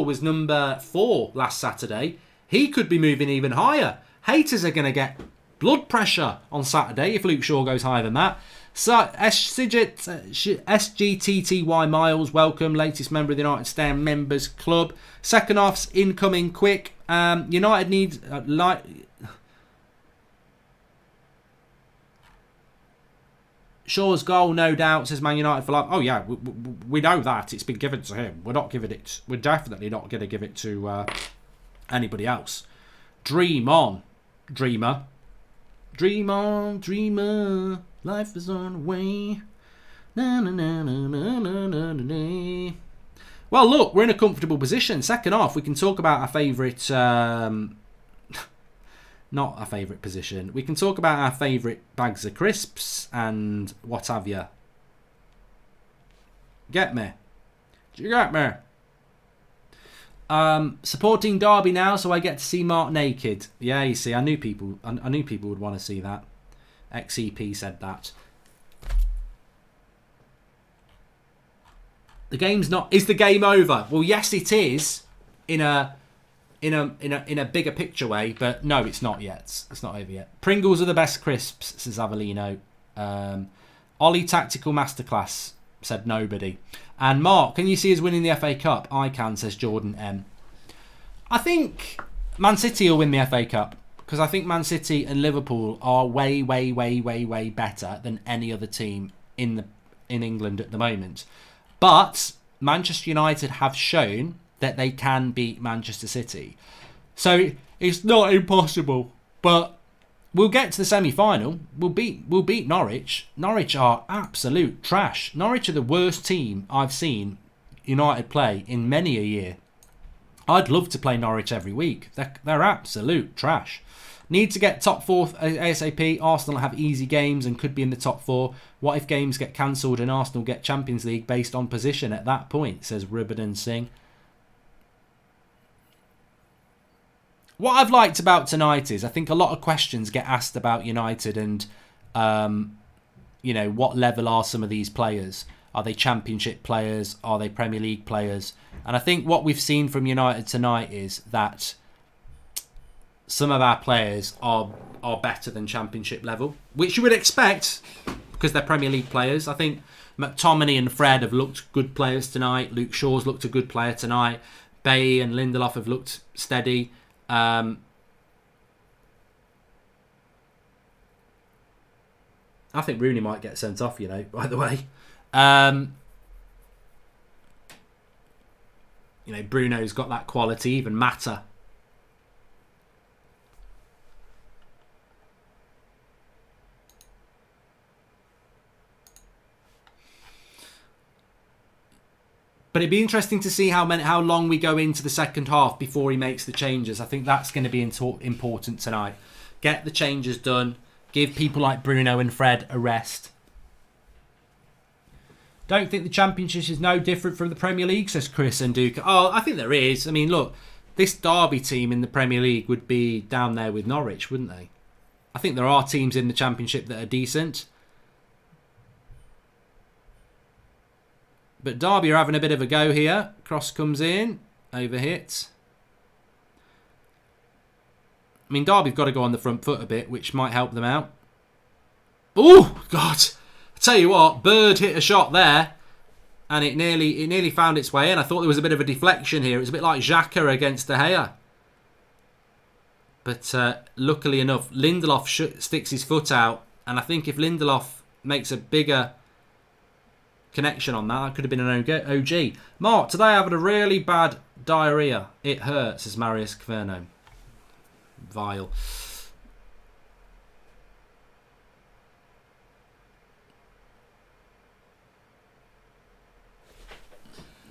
was number 4 last Saturday. He could be moving even higher. Haters are going to get blood pressure on Saturday if Luke Shaw goes higher than that. So SGTTY Miles, welcome, latest member of the United Stand Members Club. Second half's incoming quick. United needs Shaw's goal, no doubt, says Man United for life. Oh yeah, we know that it's been given to him. We're not giving it. We're definitely not going to give it to anybody else. Dream on, dreamer. Dream on, dreamer. Life is on the way. Na, na, na, na, na, na, na, na. Well, look, we're in a comfortable position. Second half, we can talk about our favourite... not our favourite position. We can talk about our favourite bags of crisps and what have you. Get me? Do you get me? Supporting Derby now, so I get to see Mark naked. Yeah, you see, I knew people would want to see that. XEP said that. The game's not. Is the game over? Well, yes, it is. In a bigger picture way, but no, it's not yet. It's not over yet. Pringles are the best crisps, says Avellino. Ollie Tactical Masterclass, said nobody. And Mark, can you see us winning the FA Cup? I can, says Jordan M. I think Man City will win the FA Cup because I think Man City and Liverpool are way better than any other team in England at the moment. But Manchester United have shown that they can beat Manchester City. So it's not impossible, but we'll get to the semi-final. We'll beat Norwich. Norwich are absolute trash. Norwich are the worst team I've seen United play in many a year. I'd love to play Norwich every week. They're absolute trash. Need to get top 4 ASAP. Arsenal have easy games and could be in the top 4. What if games get cancelled and Arsenal get Champions League based on position at that point, says Ruben Singh. What I've liked about tonight is I think a lot of questions get asked about United and, what level are some of these players? Are they Championship players? Are they Premier League players? And I think what we've seen from United tonight is that some of our players are better than Championship level, which you would expect because they're Premier League players. I think McTominay and Fred have looked good players tonight. Luke Shaw's looked a good player tonight. Bailly and Lindelof have looked steady. I think Rooney might get sent off, by the way. Bruno's got that quality, even Mata. But it'd be interesting to see how long we go into the second half before he makes the changes. I think that's going to be important tonight. Get the changes done. Give people like Bruno and Fred a rest. Don't think the Championship is no different from the Premier League, says Chris and Duke. Oh, I think there is. I mean, look, this Derby team in the Premier League would be down there with Norwich, wouldn't they? I think there are teams in the Championship that are decent. But Derby are having a bit of a go here. Cross comes in. Overhit. I mean, Derby've got to go on the front foot a bit, which might help them out. Oh, God. I tell you what, Bird hit a shot there. And it nearly found its way in. I thought there was a bit of a deflection here. It was a bit like Xhaka against De Gea. But luckily enough, Lindelof sticks his foot out. And I think if Lindelof makes a bigger connection on that could have been an OG. Mark, today I had a really bad diarrhea. It hurts, says Marius Caverno. Vile.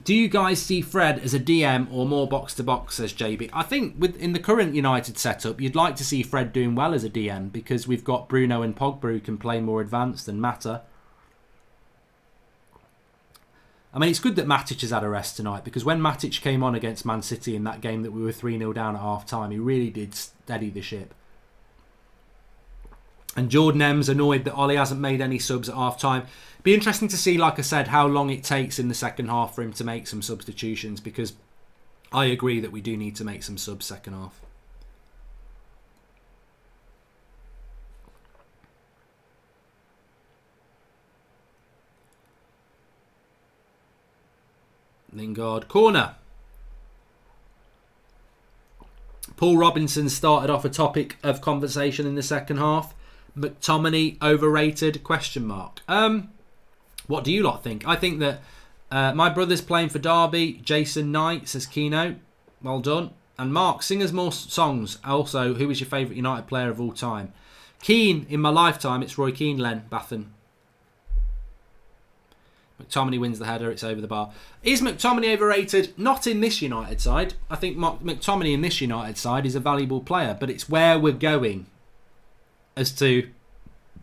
Do you guys see Fred as a DM or more box to box, says JB? I think in the current United setup, you'd like to see Fred doing well as a DM because we've got Bruno and Pogba who can play more advanced than Mata. I mean, it's good that Matic has had a rest tonight because when Matic came on against Man City in that game that we were 3-0 down at half-time, he really did steady the ship. And Jordan M's annoyed that Ollie hasn't made any subs at half-time. Be interesting to see, like I said, how long it takes in the second half for him to make some substitutions because I agree that we do need to make some subs second half. Lingard corner. Paul Robinson started off a topic of conversation in the second half. McTominay overrated? Question mark. What do you lot think? I think that my brother's playing for Derby. Jason Knight says Keno. Well done. And Mark, sing us more songs. Also, who is your favourite United player of all time? Keane, in my lifetime, it's Roy Keane, Len Bathen. McTominay wins the header, it's over the bar. Is McTominay overrated? Not in this United side. I think McTominay in this United side is a valuable player, but it's where we're going as to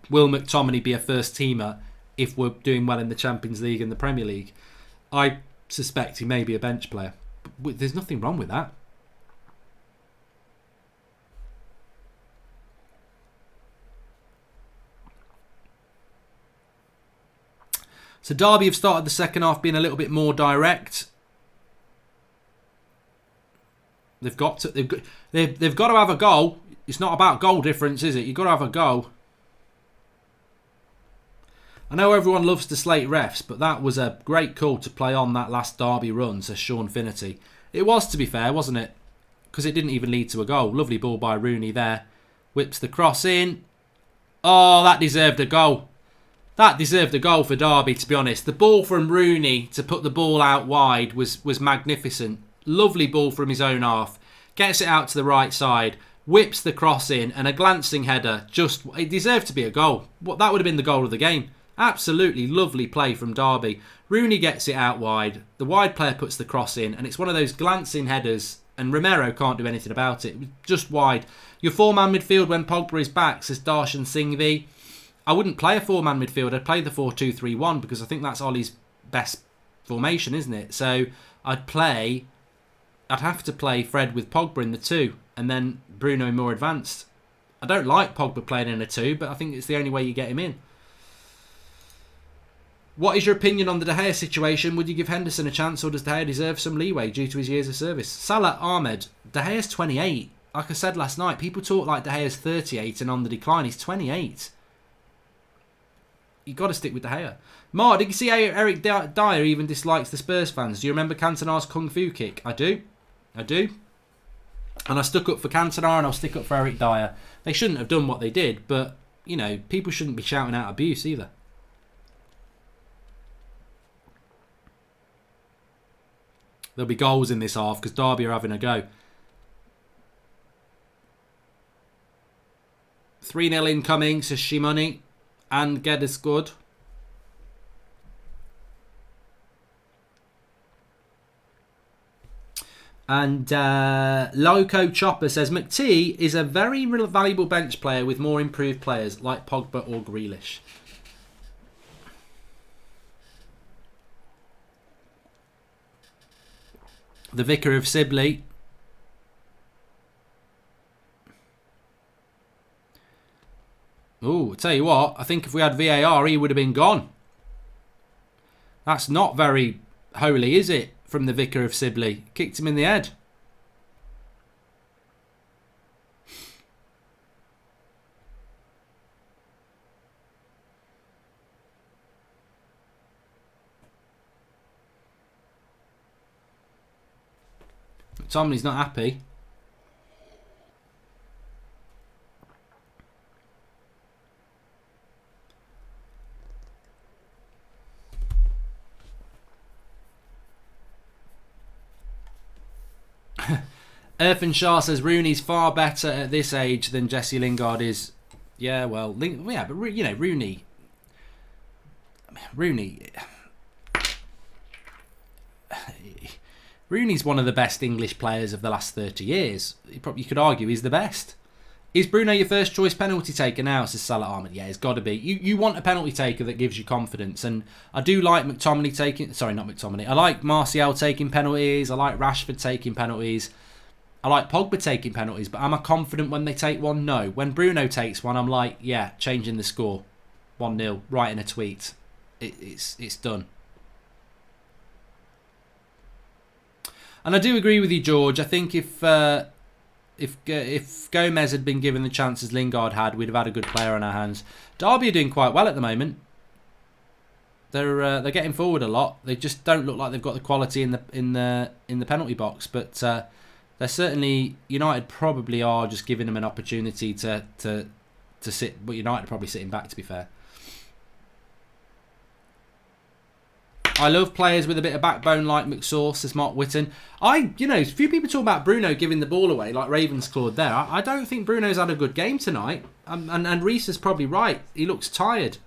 will McTominay be a first teamer if we're doing well in the Champions League and the Premier League. I suspect he may be a bench player. But there's nothing wrong with that. So Derby have started the second half being a little bit more direct. They've got to have a goal. It's not about goal difference, is it? You've got to have a goal. I know everyone loves to slate refs, but that was a great call to play on that last Derby run, says Sean Finnerty. It was, to be fair, wasn't it? Because it didn't even lead to a goal. Lovely ball by Rooney there. Whips the cross in. Oh, that deserved a goal. That deserved a goal for Derby, to be honest. The ball from Rooney to put the ball out wide was magnificent. Lovely ball from his own half. Gets it out to the right side. Whips the cross in. And a glancing header. It deserved to be a goal. That would have been the goal of the game. Absolutely lovely play from Derby. Rooney gets it out wide. The wide player puts the cross in. And it's one of those glancing headers. And Romero can't do anything about it. It was just wide. Your four-man midfield when Pogba is back, says Darshan Singhvi. I wouldn't play a four-man midfield. I'd play the 4-2-3-1 because I think that's Ollie's best formation, isn't it? So I'd have to play Fred with Pogba in the 2 and then Bruno more advanced. I don't like Pogba playing in a 2, but I think it's the only way you get him in. What is your opinion on the De Gea situation? Would you give Henderson a chance, or does De Gea deserve some leeway due to his years of service? Salah Ahmed, De Gea's 28. Like I said last night, people talk like De Gea's 38 and on the decline. He's 28. You've got to stick with De Gea. Mark, did you see how Eric Dyer even dislikes the Spurs fans? Do you remember Cantona's Kung Fu kick? I do. And I stuck up for Cantona and I'll stick up for Eric Dyer. They shouldn't have done what they did, but, you know, people shouldn't be shouting out abuse either. There'll be goals in this half because Derby are having a go. 3-0 incoming, says Shimoni. And get us good. And Loco Chopper says McT is a very valuable bench player with more improved players like Pogba or Grealish. The Vicar of Sibley. Oh, tell you what, I think if we had VAR, he would have been gone. That's not very holy, is it, from the Vicar of Sibley? Kicked him in the head. McTominay's not happy. Irfan Shah says Rooney's far better at this age than Jesse Lingard is. Yeah, well, but you know, Rooney. Rooney's one of the best English players of the last 30 years. You could argue he's the best. Is Bruno your first choice penalty taker now, says Salah Ahmed? Yeah, it's got to be. You want a penalty taker that gives you confidence. And I do like McTominay taking... Sorry, not McTominay. I like Martial taking penalties. I like Rashford taking penalties. I like Pogba taking penalties. But am I confident when they take one? No. When Bruno takes one, I'm like, yeah, changing the score. 1-0, writing a tweet. It's done. And I do agree with you, George. I think if Gomez had been given the chances Lingard had, we'd have had a good player on our hands. Derby are doing quite well at the moment. They're getting forward a lot. They just don't look like they've got the quality in the penalty box. But they're certainly, United probably are just giving them an opportunity to to sit, but United are probably sitting back, to be fair. I love players with a bit of backbone like McSauce, says Mark Whitten. A few people talk about Bruno giving the ball away like Ravensclaw there. I don't think Bruno's had a good game tonight. And Reece is probably right. He looks tired.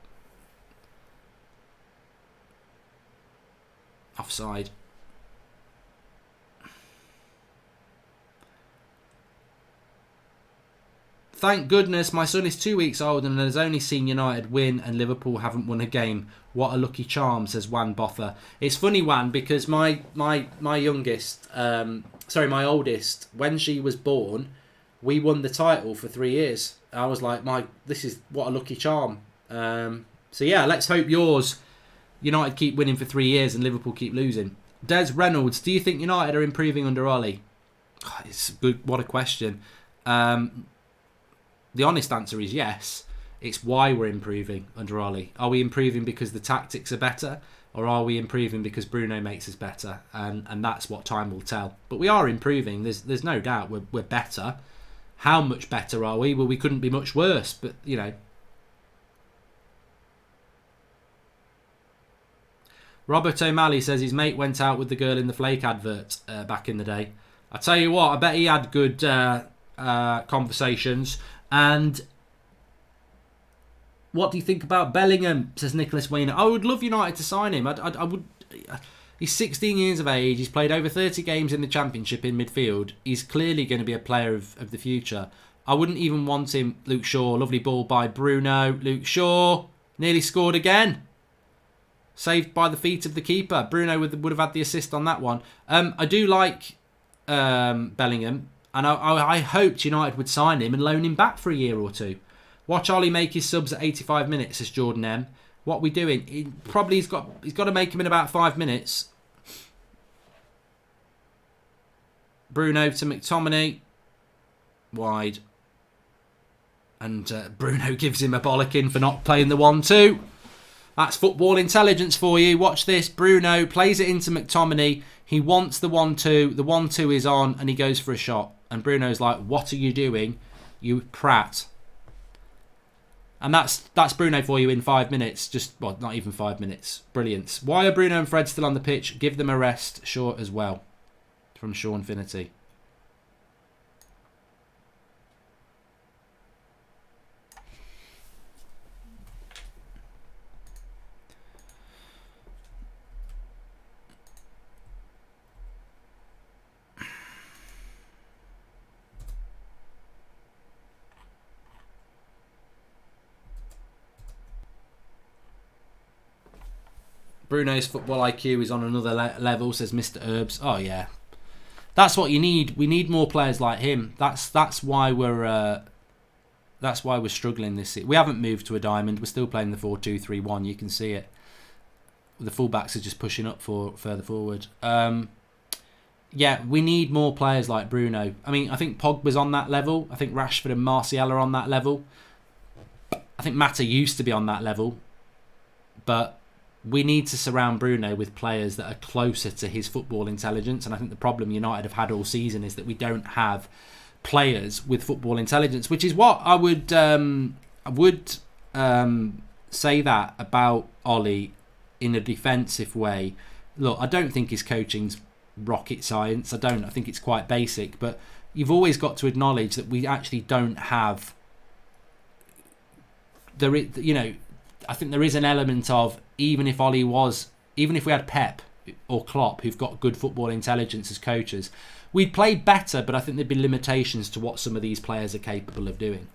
Offside. Thank goodness my son is 2 weeks old and has only seen United win and Liverpool haven't won a game. What a lucky charm, says Wan Botha. It's funny, Wan, because my oldest, when she was born, we won the title for 3 years. I was like, this is what a lucky charm. So yeah, let's hope yours, United keep winning for 3 years and Liverpool keep losing. Des Reynolds, do you think United are improving under Ollie? Oh, it's good. What a question. The honest answer is yes. It's why we're improving under Ollie. Are we improving because the tactics are better, or are we improving because Bruno makes us better? And that's what time will tell. But we are improving. There's no doubt we're better. How much better are we? Well, we couldn't be much worse. But Robert O'Malley says his mate went out with the girl in the Flake advert back in the day. I tell you what, I bet he had good conversations. And what do you think about Bellingham, says Nicholas Weiner. I would love United to sign him. I would. He's 16 years of age. He's played over 30 games in the Championship in midfield. He's clearly going to be a player of the future. I wouldn't even want him. Luke Shaw, lovely ball by Bruno. Luke Shaw nearly scored again. Saved by the feet of the keeper. Bruno would have had the assist on that one. I do like Bellingham. And I hoped United would sign him and loan him back for a year or two. Watch Ollie make his subs at 85 minutes, says Jordan M. What are we doing? He's got to make him in about 5 minutes. Bruno to McTominay. Wide. And Bruno gives him a bollocking for not playing the 1-2. That's football intelligence for you. Watch this. Bruno plays it into McTominay. He wants the 1-2. The 1-2 is on and he goes for a shot. And Bruno's like, what are you doing, you prat? And that's Bruno for you in 5 minutes. Not even 5 minutes. Brilliant. Why are Bruno and Fred still on the pitch? Give them a rest. Short as well. From Sean Finity. Bruno's football IQ is on another level, says Mr. Herbs. Oh yeah, that's what you need. We need more players like him. That's why we're struggling this season. We haven't moved to a diamond. We're still playing the 4-2-3-1. You can see it. The fullbacks are just pushing up further forward. Yeah, we need more players like Bruno. I mean, I think Pogba's on that level. I think Rashford and Martial are on that level. I think Mata used to be on that level, but we need to surround Bruno with players that are closer to his football intelligence. And I think the problem United have had all season is that we don't have players with football intelligence, which is what I would say that about Ollie in a defensive way. Look, I don't think his coaching's rocket science. I think it's quite basic, but you've always got to acknowledge that we actually don't have I think there is an element of, even if we had Pep or Klopp, who've got good football intelligence as coaches, we'd play better, but I think there'd be limitations to what some of these players are capable of doing.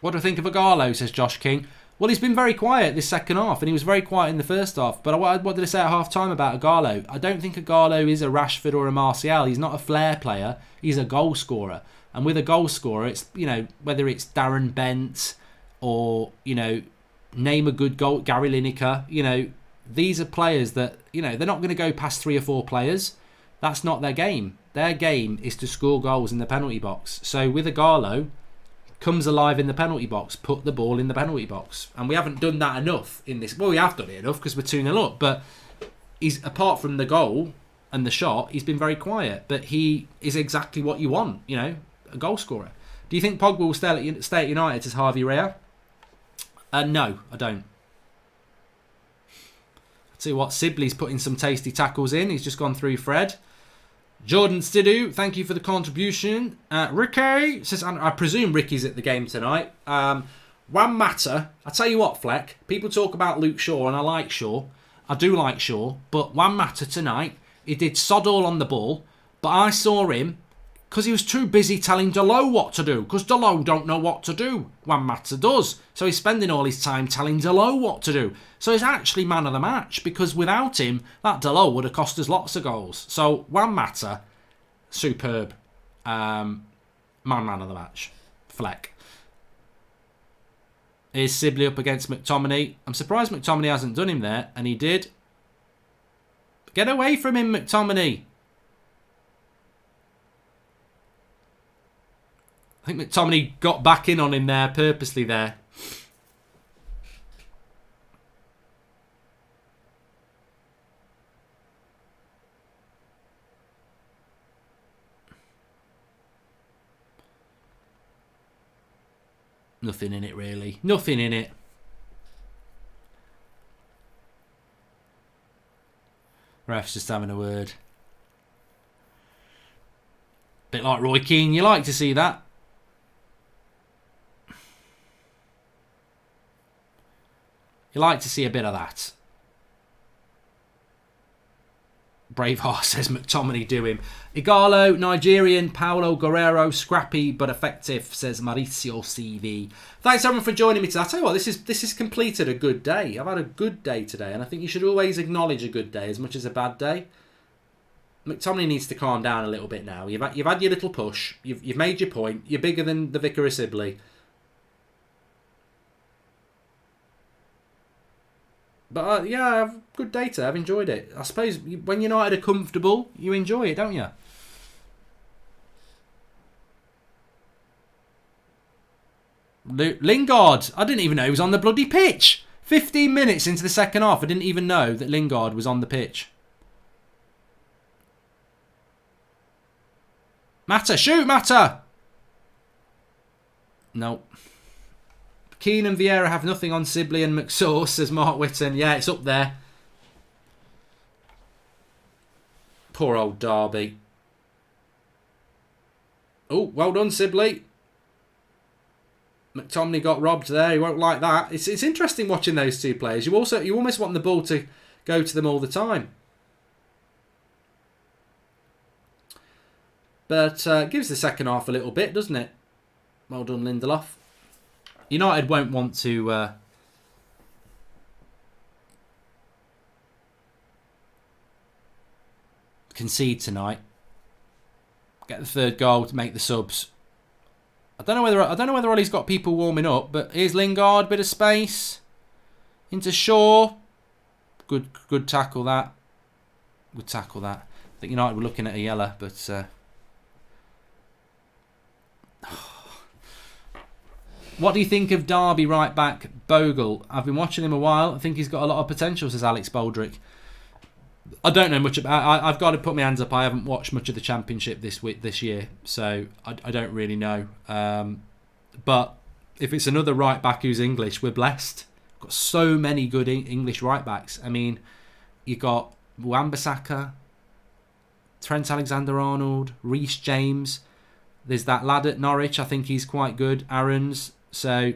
What do I think of Agallo, says Josh King. Well, he's been very quiet this second half, and he was very quiet in the first half. But what did I say at half-time about Agallo? I don't think Agallo is a Rashford or a Martial. He's not a flair player. He's a goal scorer. And with a goal scorer, it's, whether it's Darren Bent or, name a good goal, Gary Lineker, these are players that, they're not going to go past 3 or 4 players. That's not their game. Their game is to score goals in the penalty box. So with Agallo, comes alive in the penalty box, put the ball in the penalty box. And we haven't done that enough in this. Well, we have done it enough because we're 2-0 up. But he's, apart from the goal, and the shot, he's been very quiet. But he is exactly what you want, you know, a goal scorer. Do you think Pogba will stay at United as Harvey Rea? No, I don't. I'll tell you what, Sibley's putting some tasty tackles in. He's just gone through Fred. Jordan Stidu, thank you for the contribution. Ricky says, I presume Ricky's at the game tonight. One matter, I tell you what, Fleck, people talk about Luke Shaw, and I like Shaw. I do like Shaw, but one matter tonight, he did sod all on the ball, but I saw him because he was too busy telling Delo what to do, because Delo don't know what to do. One matter does. So he's spending all his time telling Delo what to do. So he's actually man of the match, because without him, that Delo would have cost us lots of goals. So one matter, superb. Man of the match. Fleck. Is Sibley up against McTominay? I'm surprised McTominay hasn't done him there, and he did. Get away from him, McTominay. I think McTominay got back in on him there, purposely there. Nothing in it, really. Nothing in it. Ref's just having a word. Bit like Roy Keane. You like to see that. You like to see a bit of that. Braveheart says McTominay do him. Igalo, Nigerian, Paulo Guerrero, scrappy but effective, says Mauricio CV. Thanks everyone for joining me today. I'll tell you what, this is completed a good day. I've had a good day today, and I think you should always acknowledge a good day as much as a bad day. McTominay needs to calm down a little bit now. You've had your little push. You've made your point. You're bigger than the Vicar of Sibley. But yeah, I have good data. I've enjoyed it. I suppose when United are comfortable, you enjoy it, don't you? Lingard. I didn't even know he was on the bloody pitch. 15 minutes into the second half, I didn't even know that Lingard was on the pitch. Mata, shoot, Mata! No. Keane and Vieira have nothing on Sibley and McSauce, says Mark Whitton. Yeah, it's up there. Poor old Derby. Oh, well done, Sibley. McTominay got robbed there. He won't like that. It's interesting watching those two players. You almost want the ball to go to them all the time. But gives the second half a little bit, doesn't it? Well done, Lindelof. United won't want to concede tonight. Get the third goal to make the subs. I don't know whether Ollie's got people warming up, but here's Lingard, bit of space into Shaw. Good tackle that. Good tackle that. I think United were looking at a yellow, but. What do you think of Derby right back Bogle? I've been watching him a while. I think he's got a lot of potential, says Alex Baldrick. I don't know much about. I've got to put my hands up. I haven't watched much of the Championship this year, so I don't really know. But if it's another right back who's English, we're blessed. Got so many good English right backs. I mean, you got Wan-Bissaka, Trent Alexander-Arnold, Reece James. There's that lad at Norwich. I think he's quite good. Aaron's. So,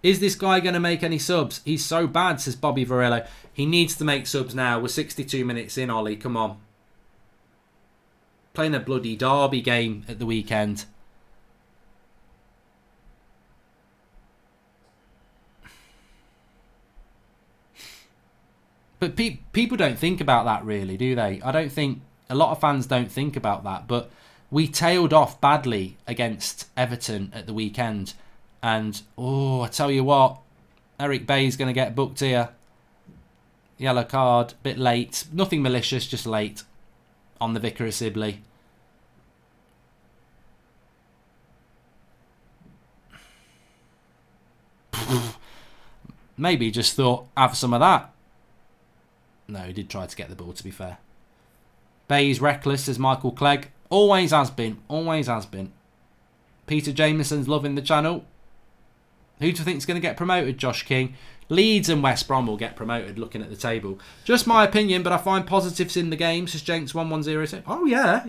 is this guy going to make any subs? He's so bad, says Bobby Varello. He needs to make subs now. We're 62 minutes in, Ollie. Come on. Playing a bloody Derby game at the weekend. But people don't think about that really, do they? I don't think a lot of fans don't think about that. But we tailed off badly against Everton at the weekend. And, I tell you what, Eric Bay's going to get booked here. Yellow card, bit late. Nothing malicious, just late on the Vicar of Sibley. Maybe he just thought, have some of that. No, he did try to get the ball, to be fair. Bay's reckless, says Michael Clegg. Always has been. Always has been. Peter Jameson's loving the channel. Who do you think is going to get promoted, Josh King? Leeds and West Brom will get promoted, looking at the table. Just my opinion, but I find positives in the game, says Jenks1106. Oh, yeah.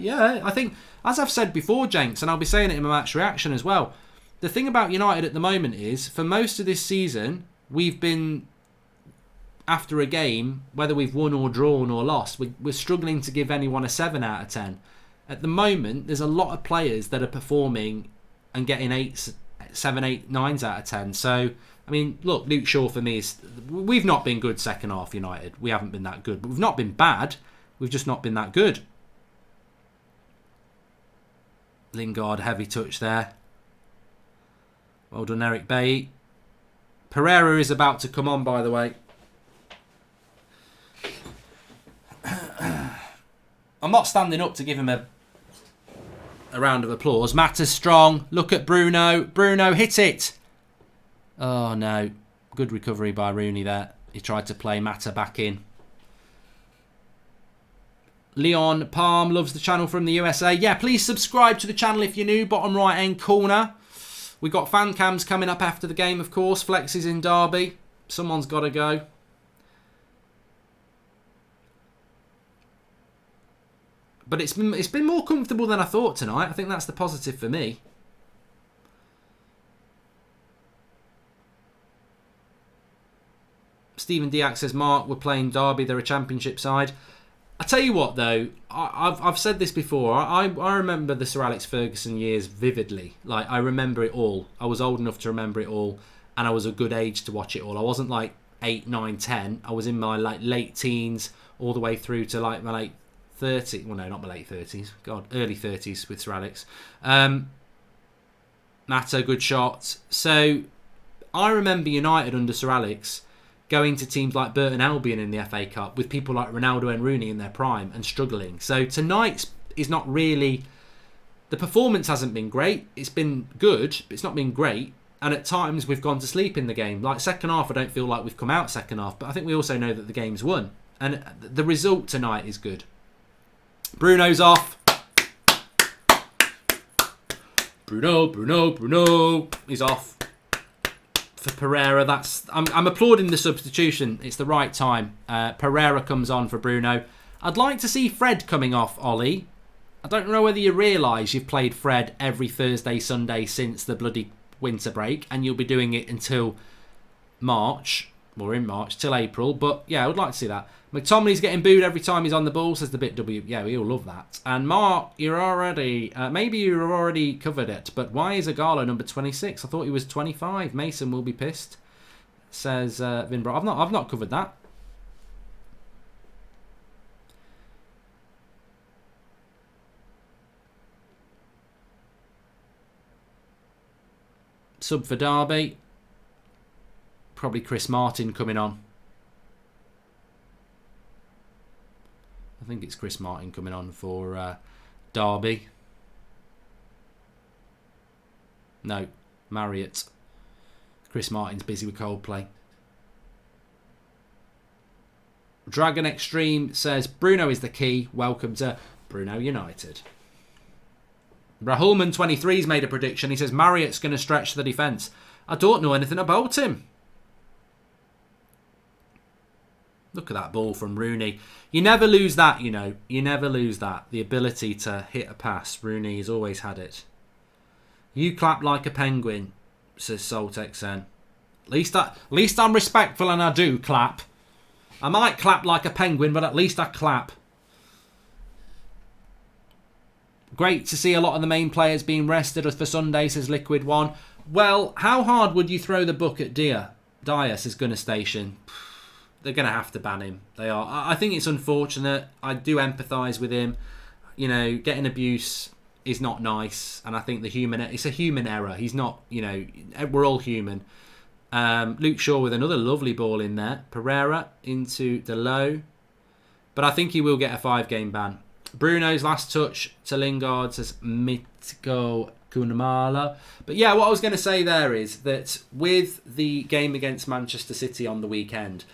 I think, as I've said before, Jenks, and I'll be saying it in my match reaction as well, the thing about United at the moment is, for most of this season, we've been, after a game, whether we've won or drawn or lost, we're struggling to give anyone a 7 out of 10. At the moment, there's a lot of players that are performing and getting 7, 8, 9s out of 10. So, I mean, look, Luke Shaw for me is... We've not been good second half, United. We haven't been that good. But we've not been bad. We've just not been that good. Lingard, heavy touch there. Well done, Eric Bay. Pereira is about to come on, by the way. I'm not standing up to give him a round of applause. Mata's strong. Look at Bruno. Bruno, hit it. Oh, no. Good recovery by Rooney there. He tried to play Mata back in. Leon Palm loves the channel from the USA. Yeah, please subscribe to the channel if you're new. Bottom right hand corner. We've got fan cams coming up after the game, of course. Flex is in Derby. Someone's got to go. But it's been more comfortable than I thought tonight. I think that's the positive for me. Stephen Diak says, Mark, we're playing Derby. They're a championship side. I tell you what, though, I've said this before. I remember the Sir Alex Ferguson years vividly. Like, I remember it all. I was old enough to remember it all, and I was a good age to watch it all. I wasn't like 8, 9, 10. I was in my late teens all the way through to my late 30s. Well, no, not my late 30s. God, early 30s with Sir Alex. Mata, good shot. So, I remember United under Sir Alex going to teams like Burton Albion in the FA Cup with people like Ronaldo and Rooney in their prime and struggling. So tonight's is not really... The performance hasn't been great. It's been good, but it's not been great. And at times we've gone to sleep in the game. Like second half, I don't feel like we've come out second half, but I think we also know that the game's won. And the result tonight is good. Bruno's off. Bruno. He's off. For Pereira, I'm applauding the substitution. It's the right time. Pereira comes on for Bruno. I'd like to see Fred coming off, Ollie. I don't know whether you realise you've played Fred every Thursday, Sunday since the bloody winter break, and you'll be doing it until March, or in March, till April. But yeah, I would like to see that. McTominay's getting booed every time he's on the ball, says the bit W. Yeah, we all love that. And Mark, you're already... maybe you've already covered it, but why is Igalo number 26? I thought he was 25. Mason will be pissed, says Vinbro. I've not covered that. Sub for Derby. Probably Chris Martin coming on. I think it's Chris Martin coming on for Derby. No, Marriott. Chris Martin's busy with Coldplay. Dragon Extreme says, Bruno is the key. Welcome to Bruno United. Rahulman23's made a prediction. He says, Marriott's going to stretch the defence. I don't know anything about him. Look at that ball from Rooney. You never lose that, you know. You never lose that. The ability to hit a pass. Rooney has always had it. You clap like a penguin, says SaltXN. At least I'm respectful and I do clap. I might clap like a penguin, but at least I clap. Great to see a lot of the main players being rested for Sunday, says Liquid One. Well, how hard would you throw the book at Dyer, says Gunner Station? They're going to have to ban him. They are. I think it's unfortunate. I do empathise with him. You know, getting abuse is not nice. And I think it's a human error. He's not, you know, we're all human. Luke Shaw with another lovely ball in there. Pereira into Delo. But I think he will get a 5-game ban. Bruno's last touch to Lingard says Mitko Kunamala. But yeah, what I was going to say there is that with the game against Manchester City on the weekend,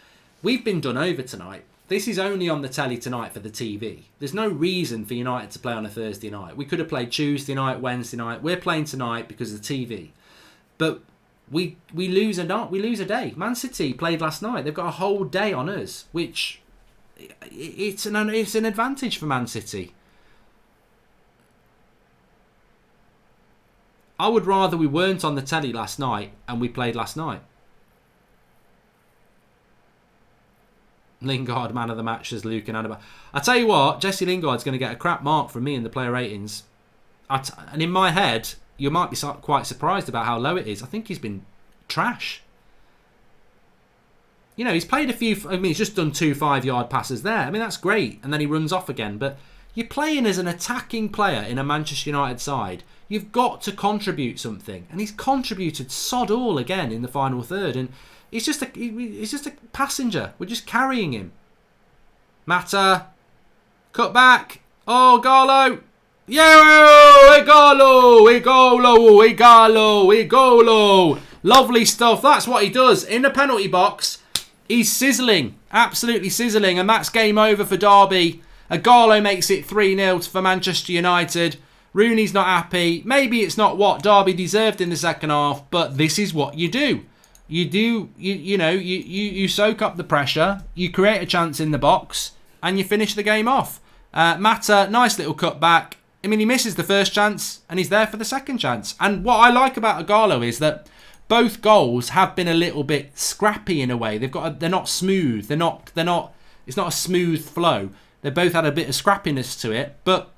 we've been done over tonight. This is only on the telly tonight for the TV. There's no reason for United to play on a Thursday night. We could have played Tuesday night, Wednesday night. We're playing tonight because of the TV. But we lose a night. We lose a day. Man City played last night. They've got a whole day on us, which it's an advantage for Man City. I would rather we weren't on the telly last night and we played last night. Lingard, man of the match, says Luke and Annabelle. I tell you what, Jesse Lingard's going to get a crap mark from me in the player ratings. And in my head, you might be quite surprised about how low it is. I think he's been trash. You know, he's played a few... I mean, he's just done 2 5-yard passes there. I mean, that's great. And then he runs off again. But you're playing as an attacking player in a Manchester United side. You've got to contribute something. And he's contributed sod all again in the final third. And he's just a passenger. We're just carrying him. Mata. Cut back. Oh, Garlo. Yeah, Igalo. Lovely stuff. That's what he does. In the penalty box, he's sizzling. Absolutely sizzling. And that's game over for Derby. Igalo makes it 3-0 for Manchester United. Rooney's not happy. Maybe it's not what Derby deserved in the second half, but this is what you do. You soak up the pressure, you create a chance in the box, and you finish the game off. Mata, nice little cut back. I mean, he misses the first chance, and he's there for the second chance. And what I like about Igalo is that both goals have been a little bit scrappy in a way. They're not smooth. They're not. It's not a smooth flow. They both had a bit of scrappiness to it, but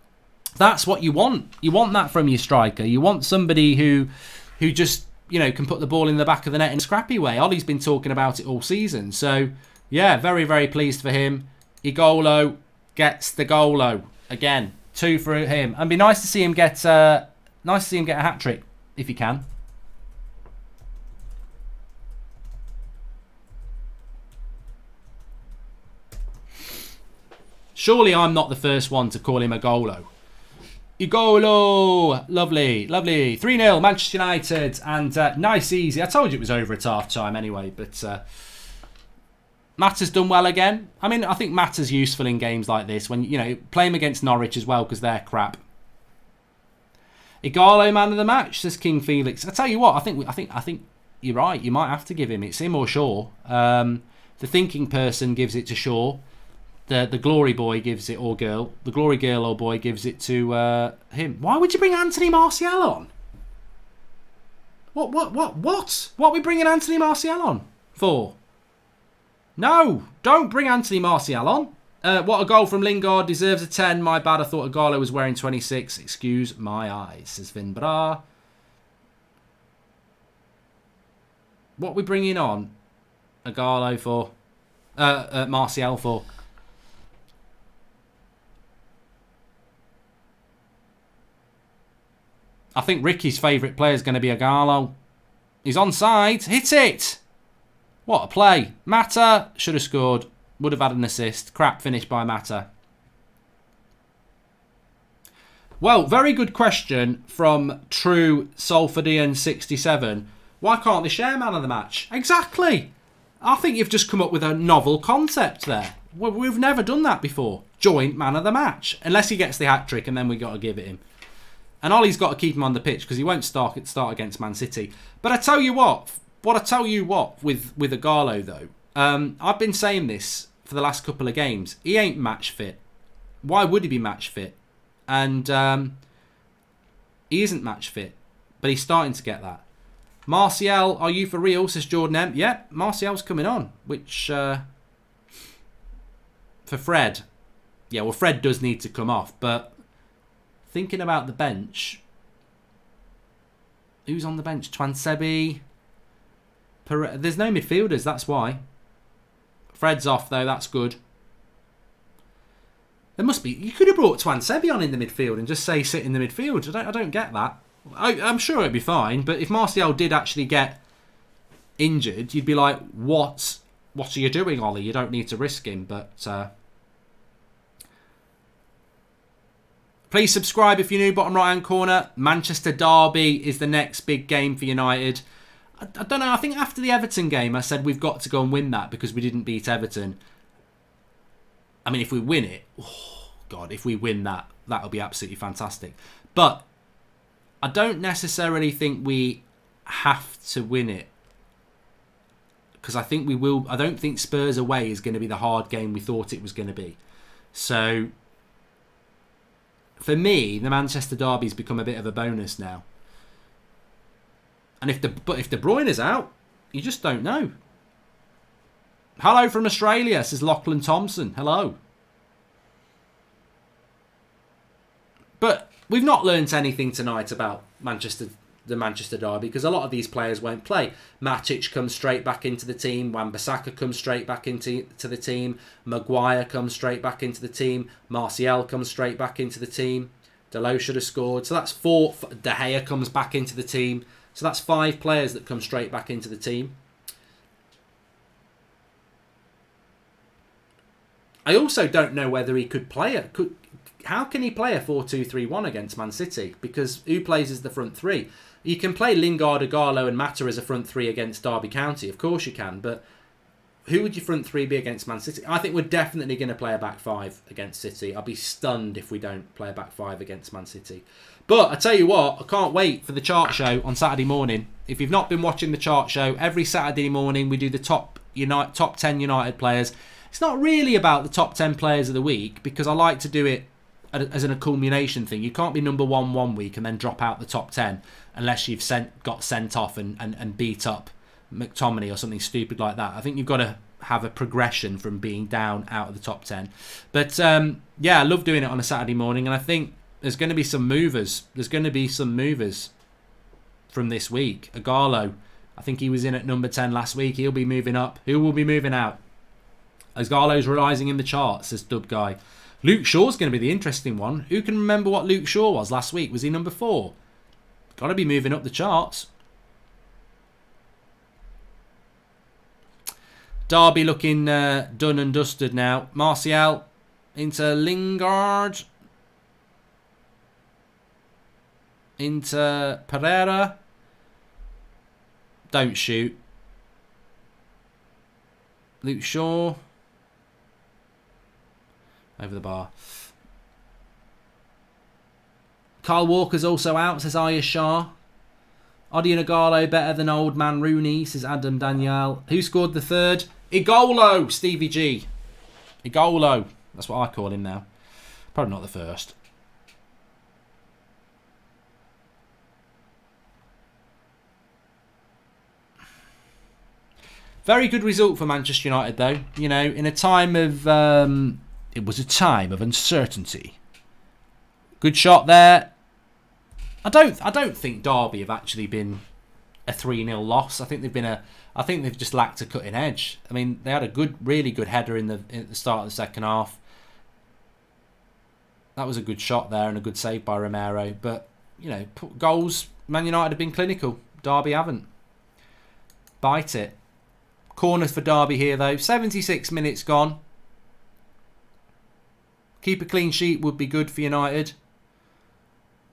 that's what you want. You want that from your striker. You want somebody who just, can put the ball in the back of the net in a scrappy way. Ollie's been talking about it all season. So, yeah, very, very pleased for him. Igalo gets the golo again. 2 for him. And be nice to see him get a hat trick if he can. Surely I'm not the first one to call him a golo. Igolo! Lovely. 3-0 Manchester United. And nice, easy. I told you it was over at half time anyway. But Mata's done well again. I mean, I think Mata's useful in games like this. When, play him against Norwich as well because they're crap. Igalo, man of the match, says King Felix. I tell you what, I think you're right. You might have to give him. It's him or Shaw. The thinking person gives it to Shaw. The glory boy gives it, or girl. The glory girl or boy gives it to him. Why would you bring Anthony Martial on? What? What are we bringing Anthony Martial on for? No, don't bring Anthony Martial on. What a goal from Lingard. Deserves a 10. My bad. I thought Igalo was wearing 26. Excuse my eyes, says Vin Bra. What are we bringing on Igalo for? Martial for? I think Ricky's favourite player is going to be Igalo. He's onside. Hit it! What a play. Mata should have scored. Would have had an assist. Crap finish by Mata. Well, very good question from True Salfordian 67. Why can't they share man of the match? Exactly. I think you've just come up with a novel concept there. We've never done that before. Joint man of the match. Unless he gets the hat-trick and then we got to give it him. And Ollie's got to keep him on the pitch because he won't start against Man City. But I tell you what with Igalo though, I've been saying this for the last couple of games. He ain't match fit. Why would he be match fit? And he isn't match fit, but he's starting to get that. Martial, are you for real? Says Jordan M. Yep, Martial's coming on. Which for Fred, yeah, well Fred does need to come off, but. Thinking about the bench. Who's on the bench? Twansebi. There's no midfielders, that's why. Fred's off, though. That's good. There must be... You could have brought Twansebi on in the midfield and just say sit in the midfield. I don't get that. I'm sure it'd be fine, but if Martial did actually get injured, you'd be like, what are you doing, Ollie? You don't need to risk him, but... Please subscribe if you're new, bottom right-hand corner. Manchester Derby is the next big game for United. I don't know, I think after the Everton game, I said we've got to go and win that because we didn't beat Everton. I mean, if we win it, oh God, if we win that, that'll be absolutely fantastic. But I don't necessarily think we have to win it. Because I think we will. I don't think Spurs away is going to be the hard game we thought it was going to be. So, for me, the Manchester Derby's become a bit of a bonus now. And if De Bruyne's out, you just don't know. Hello from Australia, says Lachlan Thompson. Hello. But we've not learnt anything tonight about the Manchester Derby because a lot of these players won't play. Matic comes straight back into the team. Wan-Bissaka comes straight back into the team. Maguire comes straight back into the team. Martial comes straight back into the team. Dalot should have scored. So that's 4. De Gea comes back into the team. So that's 5 players that come straight back into the team. I also don't know whether he could play it. How can he play a 4-2-3-1 against Man City? Because who plays as the front 3? You can play Lingard, Ighalo and Mata as a front 3 against Derby County. Of course you can. But who would your front 3 be against Man City? I think we're definitely going to play a back 5 against City. I'll be stunned if we don't play a back 5 against Man City. But I tell you what, I can't wait for the chart show on Saturday morning. If you've not been watching the chart show, every Saturday morning we do the top 10 United players. It's not really about the top 10 players of the week because I like to do it as an accumulation thing. You can't be number 1 one week and then drop out the top 10 unless you've got sent off and beat up McTominay or something stupid like that. I think you've got to have a progression from being down out of the top 10. But yeah, I love doing it on a Saturday morning, and I think there's going to be some movers. There's going to be some movers from this week. Ighalo, I think he was in at number 10 last week. He'll be moving up. Who will be moving out? Ighalo's rising in the charts, says Dub Guy. Luke Shaw's going to be the interesting one. Who can remember what Luke Shaw was last week? Was he number 4? Got to be moving up the charts. Derby looking done and dusted now. Martial into Lingard. Into Pereira. Don't shoot. Luke Shaw. Over the bar. Kyle Walker's also out, says Arya Shah. Odion Ighalo better than old man Rooney, says Adam Daniel. Who scored the 3rd? Ighalo, Stevie G. Ighalo. That's what I call him now. Probably not the 1st. Very good result for Manchester United, though. You know, in a time of... it was a time of uncertainty. Good shot there. I don't think Derby have actually been a 3-0 loss. I think they've just lacked a cutting edge. I mean, they had a really good header at the start of the second half. That was a good shot there and a good save by Romero. But, you know, goals, Man United have been clinical. Derby haven't. Bite it. Corner for Derby here, though. 76 minutes gone. Keep a clean sheet would be good for United.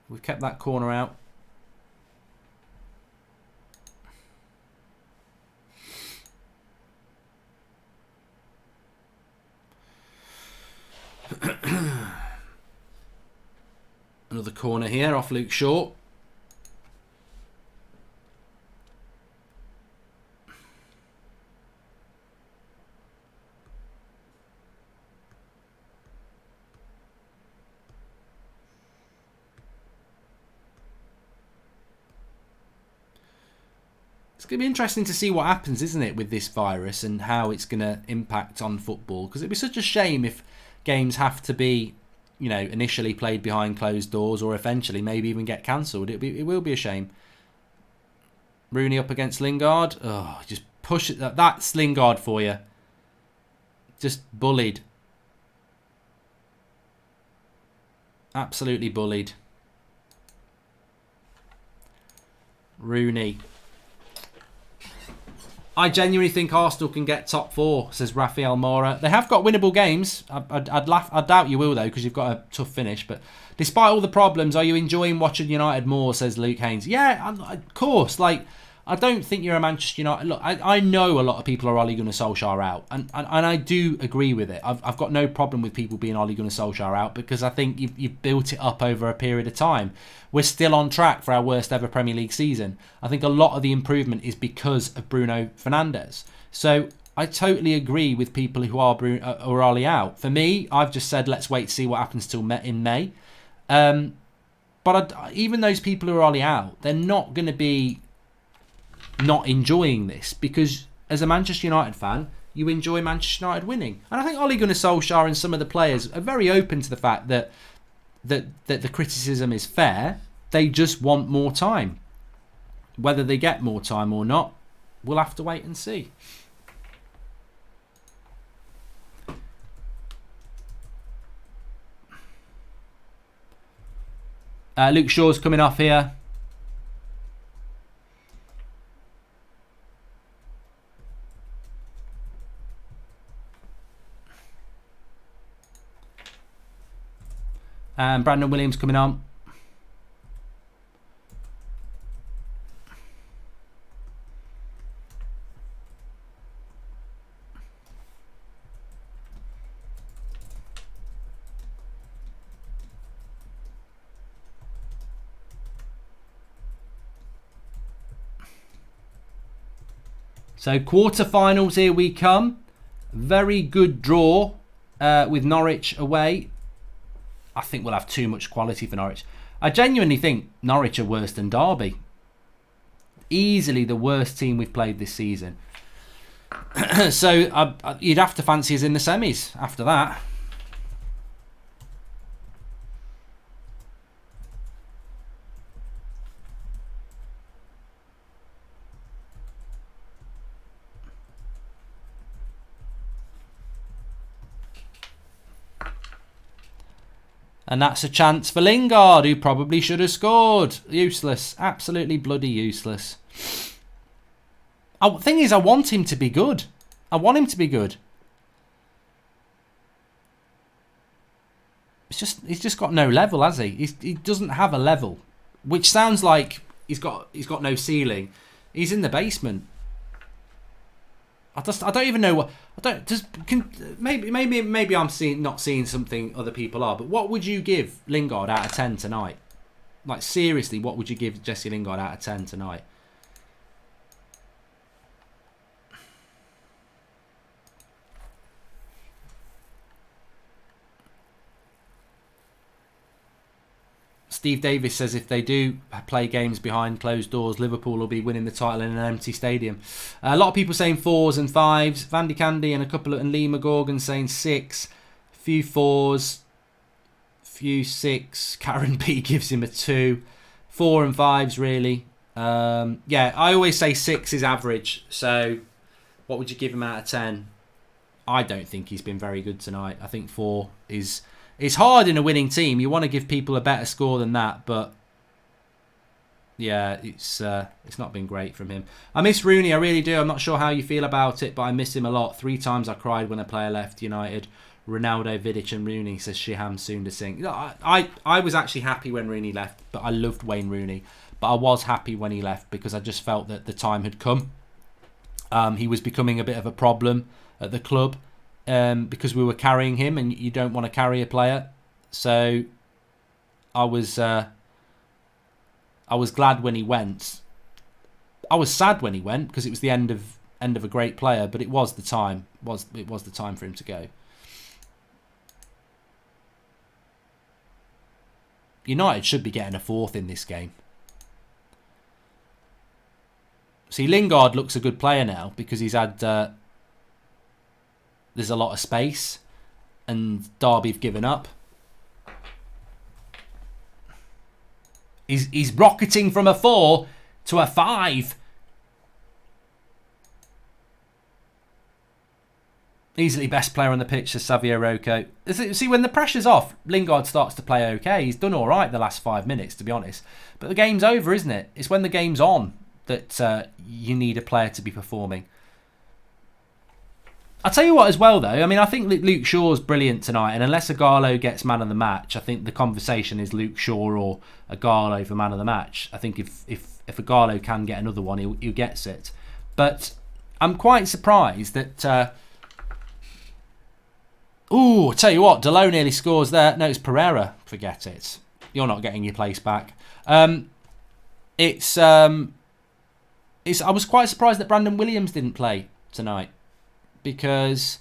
We've kept that corner out. Another corner here off Luke Shaw. It's going to be interesting to see what happens, isn't it, with this virus and how it's going to impact on football. Because it'd be such a shame if games have to be, you know, initially played behind closed doors or eventually maybe even get cancelled. It will be a shame. Rooney up against Lingard. Oh, just push it. That's Lingard for you. Just bullied. Absolutely bullied. I genuinely think Arsenal can get top 4, says Rafael Mora. They have got winnable games. I doubt you will, though, because you've got a tough finish. But despite all the problems, are you enjoying watching United more, says Luke Haynes. Yeah, of course. Like, I don't think you're a Manchester United... Look, I know a lot of people are Ole Gunnar Solskjaer out. And I do agree with it. I've got no problem with people being Ole Gunnar Solskjaer out, because I think you've built it up over a period of time. We're still on track for our worst ever Premier League season. I think a lot of the improvement is because of Bruno Fernandes. So I totally agree with people who are Ole out. For me, I've just said let's wait to see what happens till in May. But even those people who are Ole out, they're not going to be not enjoying this, because as a Manchester United fan, you enjoy Manchester United winning. And I think Ole Gunnar Solskjaer and some of the players are very open to the fact that the criticism is fair. They just want more time. Whether they get more time or not, we'll have to wait and see. Luke Shaw's coming off here. And Brandon Williams coming on. So quarterfinals, here we come. Very good draw with Norwich away. I think we'll have too much quality for Norwich. I genuinely think Norwich are worse than Derby. Easily the worst team we've played this season. So you'd have to fancy us in the semis after that. And that's a chance for Lingard, who probably should have scored. Useless. Absolutely bloody useless. The thing is, I want him to be good. I want him to be good. He's just got no level, has he? He doesn't have a level. Which sounds like he's got no ceiling. He's in the basement. I don't even know what maybe I'm not seeing something other people are, but what would you give Lingard out of 10 tonight? Like, seriously, what would you give Jesse Lingard out of 10 tonight? Steve Davis says if they do play games behind closed doors, Liverpool will be winning the title in an empty stadium. A lot of people saying 4s and 5s. Vandy Candy and Lee McGorgan saying 6. Few 4s, few 6. Karen B gives him a 2. 4 and 5s really. Yeah, I always say 6 is average. So what would you give him out of 10? I don't think he's been very good tonight. I think 4 is... It's hard in a winning team. You want to give people a better score than that, but yeah, it's not been great from him. I miss Rooney, I really do. I'm not sure how you feel about it, but I miss him a lot. 3 times I cried when a player left United. Ronaldo, Vidic and Rooney, says Shiham soon to sing. I was actually happy when Rooney left, but I loved Wayne Rooney. But I was happy when he left because I just felt that the time had come. He was becoming a bit of a problem at the club. Because we were carrying him, and you don't want to carry a player. So I was glad when he went. I was sad when he went because it was the end of a great player, but it was the time. It was the time for him to go. United should be getting a 4th in this game. See, Lingard looks a good player now because he's had... there's a lot of space, and Derby have given up. He's rocketing from a 4 to a 5. Easily best player on the pitch, says Savio Rocco. See, when the pressure's off, Lingard starts to play okay. He's done all right the last 5 minutes, to be honest. But the game's over, isn't it? It's when the game's on that you need a player to be performing. I'll tell you what as well, though. I mean, I think that Luke Shaw's brilliant tonight, and unless Agallo gets man of the match, I think the conversation is Luke Shaw or Agallo for man of the match. I think if Agallo can get another one, he gets it. But I'm quite surprised that... I'll tell you what, Delo nearly scores there. No, it's Pereira. Forget it. You're not getting your place back. I was quite surprised that Brandon Williams didn't play tonight, because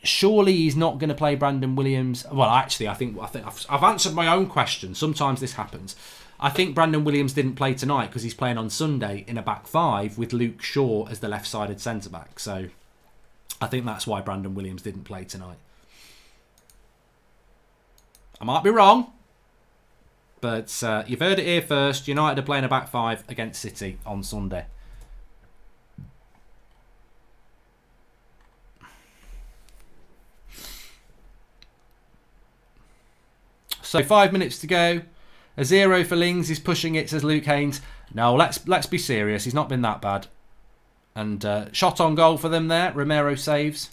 surely he's not going to play Brandon Williams. Well, actually, I think I've answered my own question. Sometimes this happens. I think Brandon Williams didn't play tonight because he's playing on Sunday in a back five with Luke Shaw as the left-sided centre-back. So I think that's why Brandon Williams didn't play tonight. I might be wrong, but you've heard it here first. United are playing a back five against City on Sunday. So 5 minutes to go. A 0 for Lings. He's pushing it, says Luke Haynes. No, let's be serious. He's not been that bad. And shot on goal for them there. Romero saves.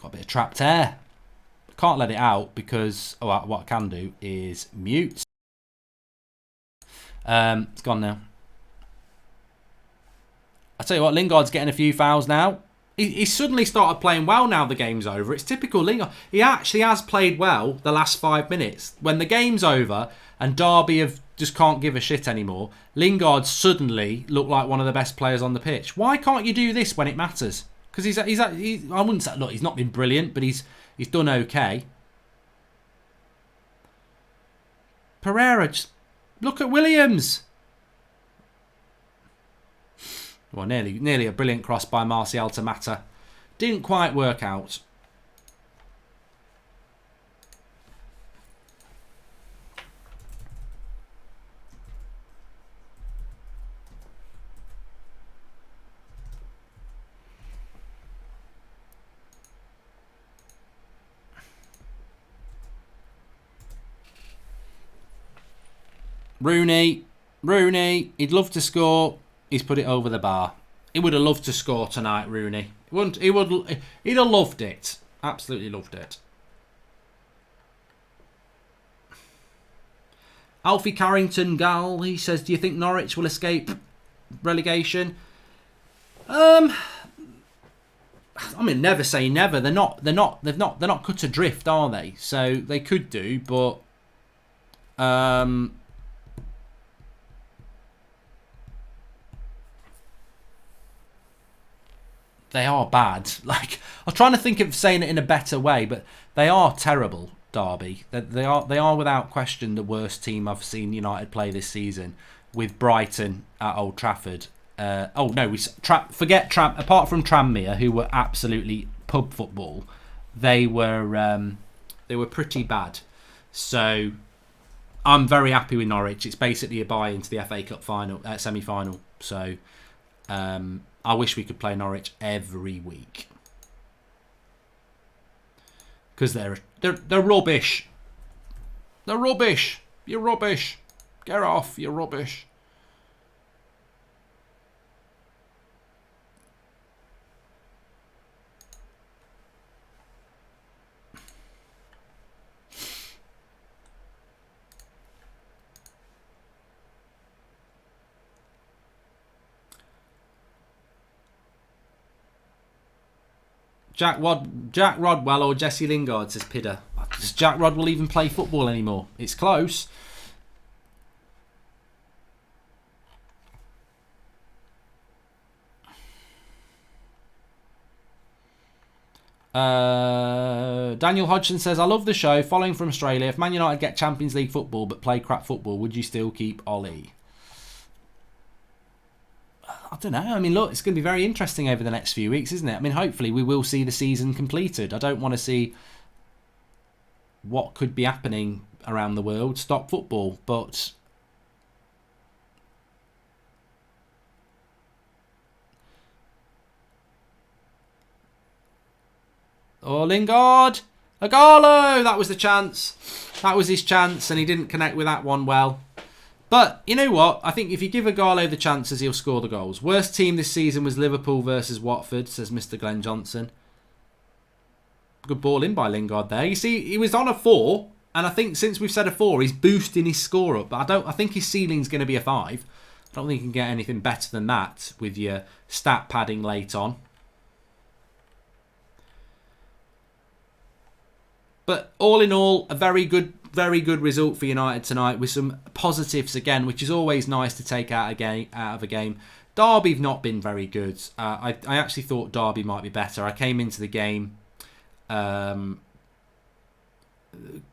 Got a bit of trapped air. Can't let it out because what I can do is mute. It's gone now. I tell you what, Lingard's getting a few fouls now. He suddenly started playing well now the game's over. It's typical Lingard. He actually has played well the last 5 minutes. When the game's over and Derby just can't give a shit anymore, Lingard suddenly looked like one of the best players on the pitch. Why can't you do this when it matters? Because I wouldn't say, look, he's not been brilliant, but he's done okay. Pereira, just look at Williams. Well, nearly a brilliant cross by Martial to Mata. Didn't quite work out. Rooney, he'd love to score. He's put it over the bar. He would have loved to score tonight, Rooney. He'd have loved it. Absolutely loved it. Alfie Carrington Gal, he says, do you think Norwich will escape relegation? I mean, never say never. They're not cut adrift, are they? So they could do, but they are bad. Like, I'm trying to think of saying it in a better way, but they are terrible, Derby. They are without question the worst team I've seen United play this season, with Brighton at Old Trafford. Apart from Tranmere, who were absolutely pub football, they were pretty bad. So I'm very happy with Norwich. It's basically a buy into the FA Cup semi-final. So I wish we could play Norwich every week, because they're rubbish. They're rubbish. You're rubbish. Get off. You're rubbish. Jack Rodwell or Jesse Lingard, says Pidder. Does Jack Rodwell even play football anymore? It's close. Daniel Hodgson says, I love the show. Following from Australia, if Man United get Champions League football but play crap football, would you still keep Ollie? I don't know. I mean, look, it's going to be very interesting over the next few weeks, isn't it? I mean, hopefully we will see the season completed. I don't want to see what could be happening around the world stop football, but Oh, Lingard. Ighalo! That was the chance. That was his chance, and he didn't connect with that one well. But you know what? I think if you give Ighalo the chances, he'll score the goals. Worst team this season was Liverpool versus Watford, says Mr. Glenn Johnson. Good ball in by Lingard there. You see, he was on a 4, and I think since we've said a 4, he's boosting his score up. But I think his ceiling's going to be a 5. I don't think you can get anything better than that with your stat padding late on. But all in all, a very good result for United tonight with some positives again, which is always nice to take out of a game. Derby have not been very good. I actually thought Derby might be better. I came into the game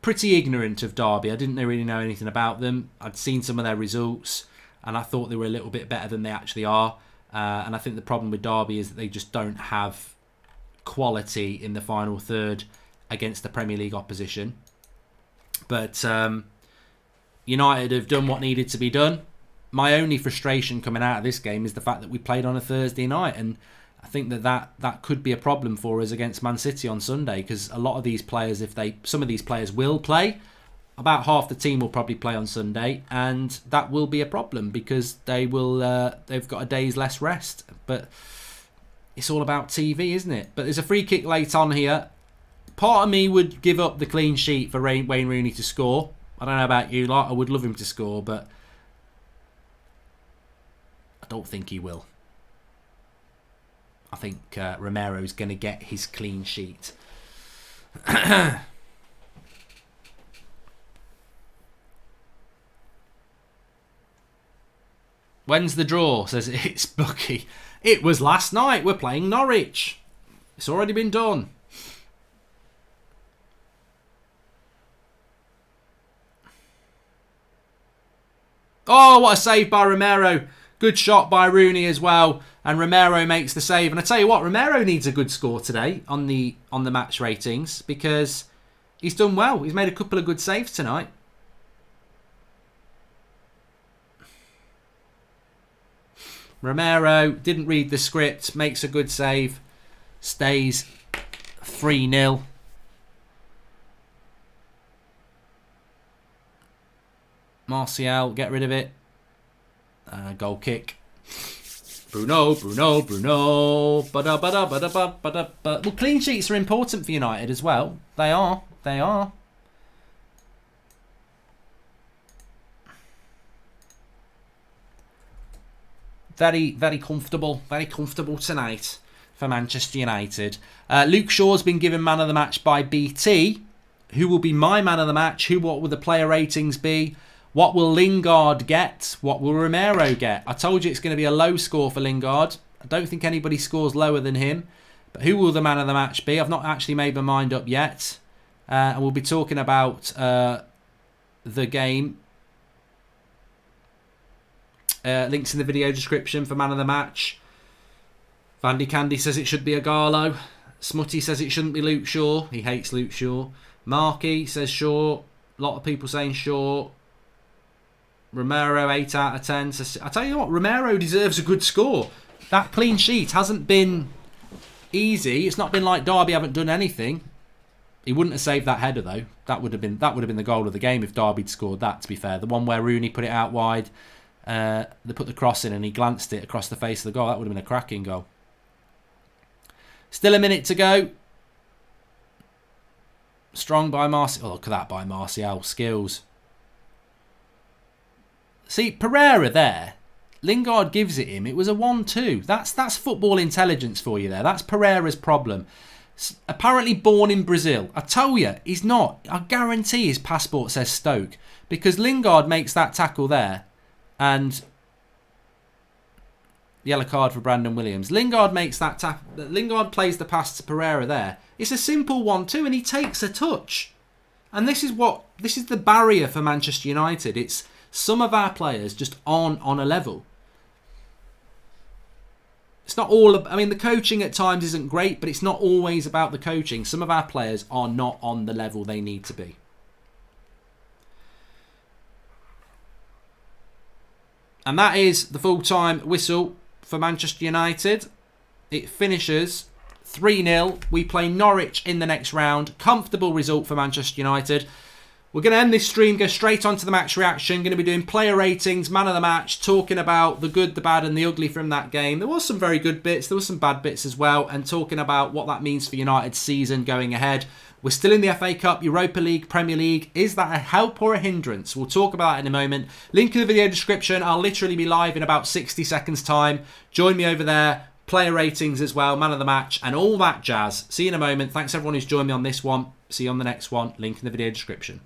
pretty ignorant of Derby. I didn't really know anything about them. I'd seen some of their results, and I thought they were a little bit better than they actually are. And I think the problem with Derby is that they just don't have quality in the final third against the Premier League opposition. But United have done what needed to be done. My only frustration coming out of this game is the fact that we played on a Thursday night, and I think that could be a problem for us against Man City on Sunday, because a lot of these players, some of these players will play. About half the team will probably play on Sunday, and that will be a problem because they've got a day's less rest. But it's all about TV, isn't it? But there's a free kick late on here. Part of me would give up the clean sheet for Wayne Rooney to score. I don't know about you lot. I would love him to score, but I don't think he will. I think Romero's going to get his clean sheet. When's the draw? Says it's Bucky. It was last night. We're playing Norwich. It's already been done. Oh, what a save by Romero. Good shot by Rooney as well. And Romero makes the save. And I tell you what, Romero needs a good score today on the match ratings because he's done well. He's made a couple of good saves tonight. Romero didn't read the script, makes a good save, stays 3-0. Martial, get rid of it. Goal kick. Bruno. Well, clean sheets are important for United as well. They are. Very, very comfortable. Very comfortable tonight for Manchester United. Luke Shaw's been given man of the match by BT. Who will be my man of the match? What will the player ratings be? What will Lingard get? What will Romero get? I told you it's going to be a low score for Lingard. I don't think anybody scores lower than him. But who will the man of the match be? I've not actually made my mind up yet. And we'll be talking about the game. Links in the video description for man of the match. Vandy Candy says it should be Ighalo. Smutty says it shouldn't be Luke Shaw. He hates Luke Shaw. Marky says Shaw. A lot of people saying Shaw. Romero 8 out of 10. So I tell you what, Romero deserves a good score. That clean sheet hasn't been easy. It's not been like Derby haven't done anything. He wouldn't have saved that header though. That would have been the goal of the game if Derby'd scored that. To be fair, the one where Rooney put it out wide, they put the cross in and he glanced it across the face of the goal. That would have been a cracking goal. Still a minute to go. Strong by Martial. Oh, look at that by Martial. Skills. See, Pereira there, Lingard gives it him. It was a 1-2. That's football intelligence for you there. That's Pereira's problem. Apparently born in Brazil. I tell you, he's not. I guarantee his passport says Stoke. Because Lingard makes that tackle there. And yellow card for Brandon Williams. Lingard makes that tackle. Lingard plays the pass to Pereira there. It's a simple 1-2 and he takes a touch. And this is the barrier for Manchester United. It's some of our players just aren't on a level. It's not all... the coaching at times isn't great, but it's not always about the coaching. Some of our players are not on the level they need to be. And that is the full-time whistle for Manchester United. It finishes 3-0. We play Norwich in the next round. Comfortable result for Manchester United. We're going to end this stream, go straight on to the match reaction. Going to be doing player ratings, man of the match, talking about the good, the bad and the ugly from that game. There was some very good bits, there were some bad bits as well, and talking about what that means for United's season going ahead. We're still in the FA Cup, Europa League, Premier League. Is that a help or a hindrance? We'll talk about that in a moment. Link in the video description. I'll literally be live in about 60 seconds time. Join me over there. Player ratings as well, man of the match, and all that jazz. See you in a moment. Thanks everyone who's joined me on this one. See you on the next one. Link in the video description.